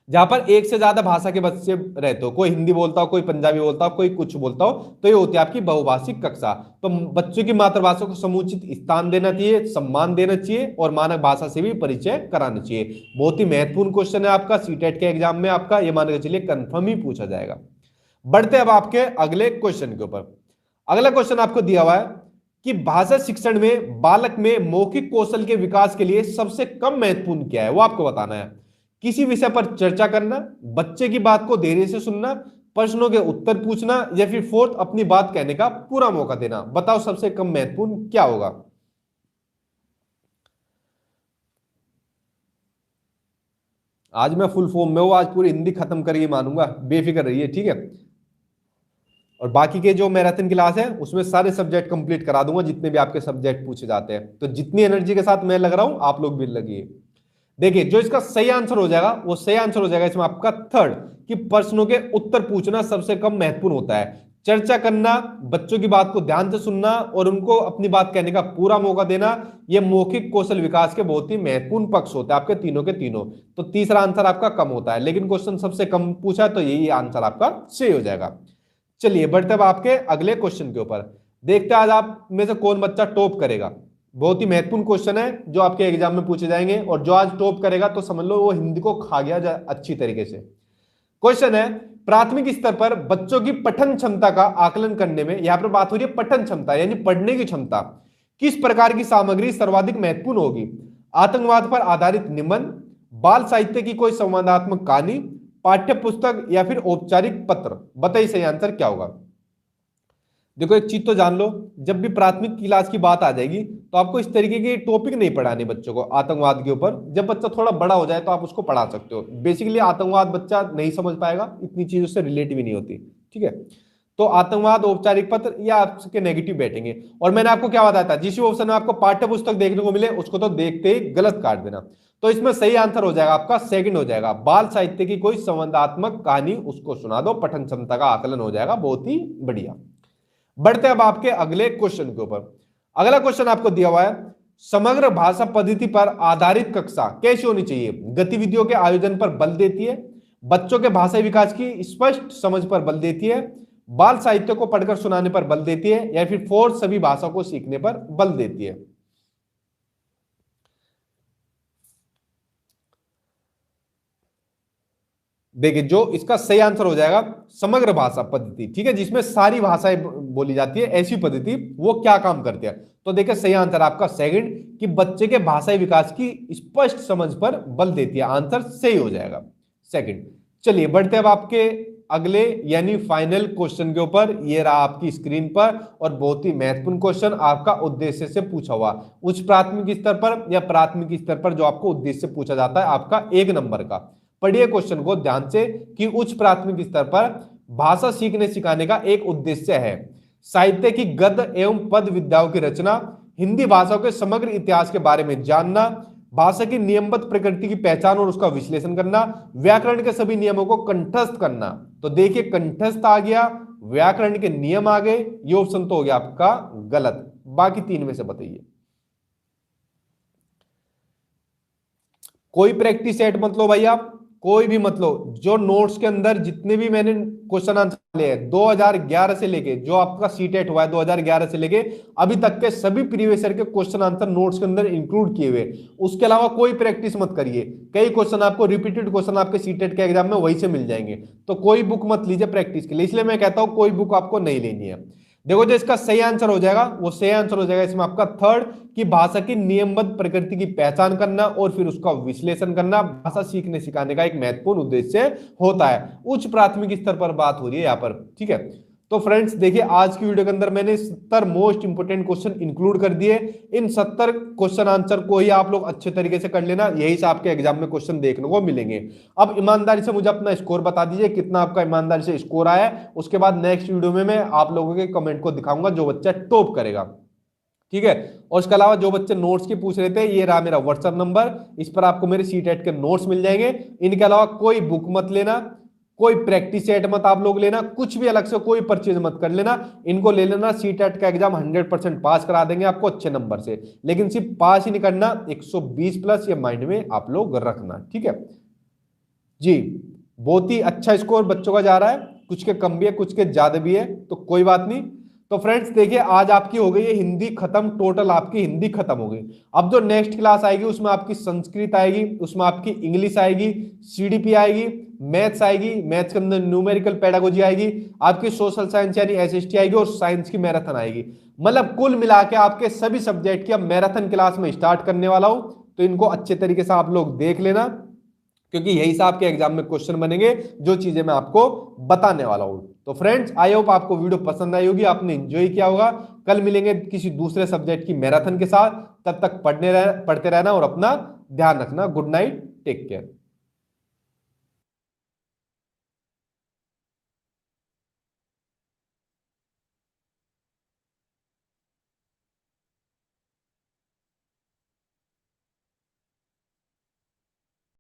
जहां पर एक से ज्यादा भाषा के बच्चे रहते हो, कोई हिंदी बोलता हो, कोई पंजाबी बोलता हो, कोई कुछ बोलता हो, तो ये होती है आपकी बहुभाषिक कक्षा। तो बच्चों की मातृभाषा को समुचित स्थान देना चाहिए, सम्मान देना चाहिए और मानक भाषा से भी परिचय कराना चाहिए। बहुत ही महत्वपूर्ण क्वेश्चन है आपका सीटेट के एग्जाम में, आपका ये मान के चलिए कंफर्म ही पूछा जाएगा। बढ़ते अब आपके अगले क्वेश्चन के ऊपर। अगला क्वेश्चन आपको दिया हुआ है कि भाषा शिक्षण में बालक में मौखिक कौशल के विकास के लिए सबसे कम महत्वपूर्ण क्या है, वो आपको बताना है। किसी विषय पर चर्चा करना, बच्चे की बात को धैर्य से सुनना, प्रश्नों के उत्तर पूछना, या फिर फोर्थ अपनी बात कहने का पूरा मौका देना। बताओ सबसे कम महत्वपूर्ण क्या होगा। आज मैं फुल फॉर्म में हूं, आज पूरी हिंदी खत्म करके मानूंगा, बेफिक्र रहिए। ठीक है, और बाकी के जो मैराथन क्लास है उसमें सारे सब्जेक्ट कंप्लीट करा दूंगा, जितने भी आपके सब्जेक्ट पूछे जाते हैं। तो जितनी एनर्जी के साथ मैं लग रहा हूं, आप लोग भी लगिए। देखिए जो इसका सही आंसर हो जाएगा, वो सही आंसर हो जाएगा इसमें आपका थर्ड, कि प्रश्नों के उत्तर पूछना सबसे कम महत्वपूर्ण होता है। चर्चा करना, बच्चों की बात को ध्यान से सुनना और उनको अपनी बात कहने का पूरा मौका देना, ये मौखिक कौशल विकास के बहुत ही महत्वपूर्ण पक्ष होते हैं आपके तीनों के तीनों। तो तीसरा आंसर आपका कम होता है, लेकिन क्वेश्चन सबसे कम पूछा है तो यही आंसर आपका सही हो जाएगा। चलिए बढ़ते अब आपके अगले क्वेश्चन के ऊपर। देखते हैं आज आप में से कौन बच्चा टॉप करेगा। बहुत ही महत्वपूर्ण क्वेश्चन है जो आपके एग्जाम में पूछे जाएंगे, और जो आज टॉप करेगा तो समझ लो वो हिंदी को खा गया अच्छी तरीके से। क्वेश्चन है, प्राथमिक स्तर पर बच्चों की पठन क्षमता का आकलन करने में, यहां पर बात हो रही है पठन क्षमता यानी पढ़ने की क्षमता, किस प्रकार की सामग्री सर्वाधिक महत्वपूर्ण होगी। आतंकवाद पर आधारित निबंध, बाल साहित्य की कोई संवादात्मक कहानी, पाठ्य पुस्तक, या फिर औपचारिक पत्र। बताइए सही आंसर क्या होगा। देखो एक चीज तो जान लो, जब भी प्राथमिक क्लास की बात आ जाएगी तो आपको इस तरीके के टॉपिक नहीं पढ़ाने बच्चों को आतंकवाद के ऊपर। जब बच्चा थोड़ा बड़ा हो जाए तो आप उसको पढ़ा सकते हो। बेसिकली आतंकवाद बच्चा नहीं समझ पाएगा, इतनी चीजों से रिलेट भी नहीं होती। ठीक है, तो आतंकवाद, औपचारिक पत्र, या आपके नेगेटिव बैठेंगे। और मैंने आपको क्या बताया था, जिस ऑप्शन में आपको पाठ्य पुस्तक देखने को मिले उसको तो देखते ही गलत काट देना। तो इसमें सही आंसर हो जाएगा आपका सेकंड हो जाएगा, बाल साहित्य की कोई संवादात्मक कहानी उसको सुना दो, पठन क्षमता का आकलन हो जाएगा। बहुत ही बढ़िया। बढ़ते अब आपके अगले क्वेश्चन के ऊपर। अगला क्वेश्चन आपको दिया हुआ है, समग्र भाषा पद्धति पर आधारित कक्षा कैसी होनी चाहिए। गतिविधियों के आयोजन पर बल देती है, बच्चों के भाषाई विकास की स्पष्ट समझ पर बल देती है, बाल साहित्य को पढ़कर सुनाने पर बल देती है, या फिर फोर्स सभी भाषा को सीखने पर बल देती है। देखिए जो इसका सही आंसर हो जाएगा समग्र भाषा पद्धति। ठीक है, जिसमें सारी भाषाएं बोली जाती है, ऐसी पद्धति वो क्या काम करती है। तो देखिए सही आंसर आपका सेकंड, कि बच्चे के भाषाई विकास की स्पष्ट समझ पर बल देती है। आंसर सही हो जाएगा सेकंड। चलिए बढ़ते अब आपके अगले यानी फाइनल क्वेश्चन के ऊपर। ये रहा आपकी स्क्रीन पर, और बहुत ही महत्वपूर्ण क्वेश्चन आपका उद्देश्य से पूछा हुआ, उच्च प्राथमिक स्तर पर या प्राथमिक स्तर पर जो आपको उद्देश्य से पूछा जाता है आपका 1 नंबर का। पढ़िए क्वेश्चन को ध्यान से, कि उच्च प्राथमिक स्तर पर भाषा सीखने सिखाने का एक उद्देश्य है साहित्य की गद्य एवं पद विद्याओं की रचना, हिंदी भाषा के समग्र इतिहास के बारे में जानना, भाषा की नियमबद्ध प्रकृति की पहचान और उसका विश्लेषण करना, व्याकरण के सभी नियमों को कंठस्थ करना। तो देखिए कंठस्थ आ गया, व्याकरण के नियम आ गए, ये ऑप्शन तो हो गया आपका गलत। बाकी 3 में से बताइए। कोई प्रैक्टिस सेट मत लो भाई आप, कोई भी मत लो। जो नोट्स के अंदर जितने भी मैंने क्वेश्चन आंसर लिए हैं 2011 से लेके, जो आपका सीटेट हुआ है 2011 से लेके अभी तक के सभी प्रीवियस ईयर के क्वेश्चन आंसर नोट्स के अंदर इंक्लूड किए हुए। उसके अलावा कोई प्रैक्टिस मत करिए, कई क्वेश्चन आपको रिपीटेड क्वेश्चन आपके सीटेट के एग्जाम में वहीं से मिल जाएंगे, तो कोई बुक मत लीजिए प्रैक्टिस के लिए। इसलिए मैं कहता हूं कोई बुक आपको नहीं लेनी है। देखो जो इसका सही आंसर हो जाएगा वो सही आंसर हो जाएगा इसमें आपका थर्ड, कि भाषा की नियमबद्ध प्रकृति की पहचान करना और फिर उसका विश्लेषण करना भाषा सीखने सिखाने का एक महत्वपूर्ण उद्देश्य होता है। उच्च प्राथमिक स्तर पर बात हो रही है यहाँ पर, ठीक है। तो फ्रेंड्स देखिए आज की वीडियो के अंदर मैंने 70 मोस्ट इंपोर्टेंट क्वेश्चन इंक्लूड कर दिए। इन 70 क्वेश्चन आंसर को ही आप लोग अच्छे तरीके से कर लेना, यही से आपके एग्जाम में क्वेश्चन देखने को मिलेंगे। अब ईमानदारी से मुझे अपना स्कोर बता दीजिए कितना आपका ईमानदारी से स्कोर आया है। उसके बाद नेक्स्ट वीडियो में मैं आप लोगों के कमेंट को दिखाऊंगा जो बच्चा टॉप करेगा, ठीक है। और इसके अलावा जो बच्चे नोट्स की पूछ रहे थे, ये रहा मेरा व्हाट्सएप नंबर, इस पर आपको मेरे सीटेट के नोट्स मिल जाएंगे। इनके अलावा कोई बुक मत लेना, कोई प्रैक्टिस सेट मत आप लोग लेना, कुछ भी अलग से कोई परचेज मत कर लेना। इनको ले लेना, सीटेट का एग्जाम 100% पास करा देंगे आपको अच्छे नंबर से, लेकिन सिर्फ पास ही नहीं करना, 120 प्लस ये माइंड में आप लोग रखना, ठीक है जी। बहुत ही अच्छा स्कोर बच्चों का जा रहा है, कुछ के कम भी है कुछ के ज्यादा भी है, तो कोई बात नहीं। तो फ्रेंड्स देखिए आज आपकी हो गई है हिंदी खत्म, टोटल आपकी हिंदी खत्म हो गई। अब जो नेक्स्ट क्लास आएगी उसमें आपकी संस्कृत आएगी, उसमें आपकी इंग्लिश आएगी, सीडीपी आएगी, मैथ्स आएगी, मैथ्स के अंदर न्यूमेरिकल पेडागोजी आएगी, आपकी सोशल साइंस यानी एसएसटी आएगी, और साइंस की मैराथन आएगी। मतलब कुल मिला के आपके सभी सब्जेक्ट की अब मैराथन क्लास में स्टार्ट करने वाला हूं, तो इनको अच्छे तरीके से आप लोग देख लेना, क्योंकि यही से आपके एग्जाम में क्वेश्चन बनेंगे जो चीजें मैं आपको बताने वाला हूं। तो फ्रेंड्स आई होप आपको वीडियो पसंद आई होगी, आपने एंजॉय किया होगा। कल मिलेंगे किसी दूसरे सब्जेक्ट की मैराथन के साथ, तब तक पढ़ते रहना और अपना ध्यान रखना। Good night, take care.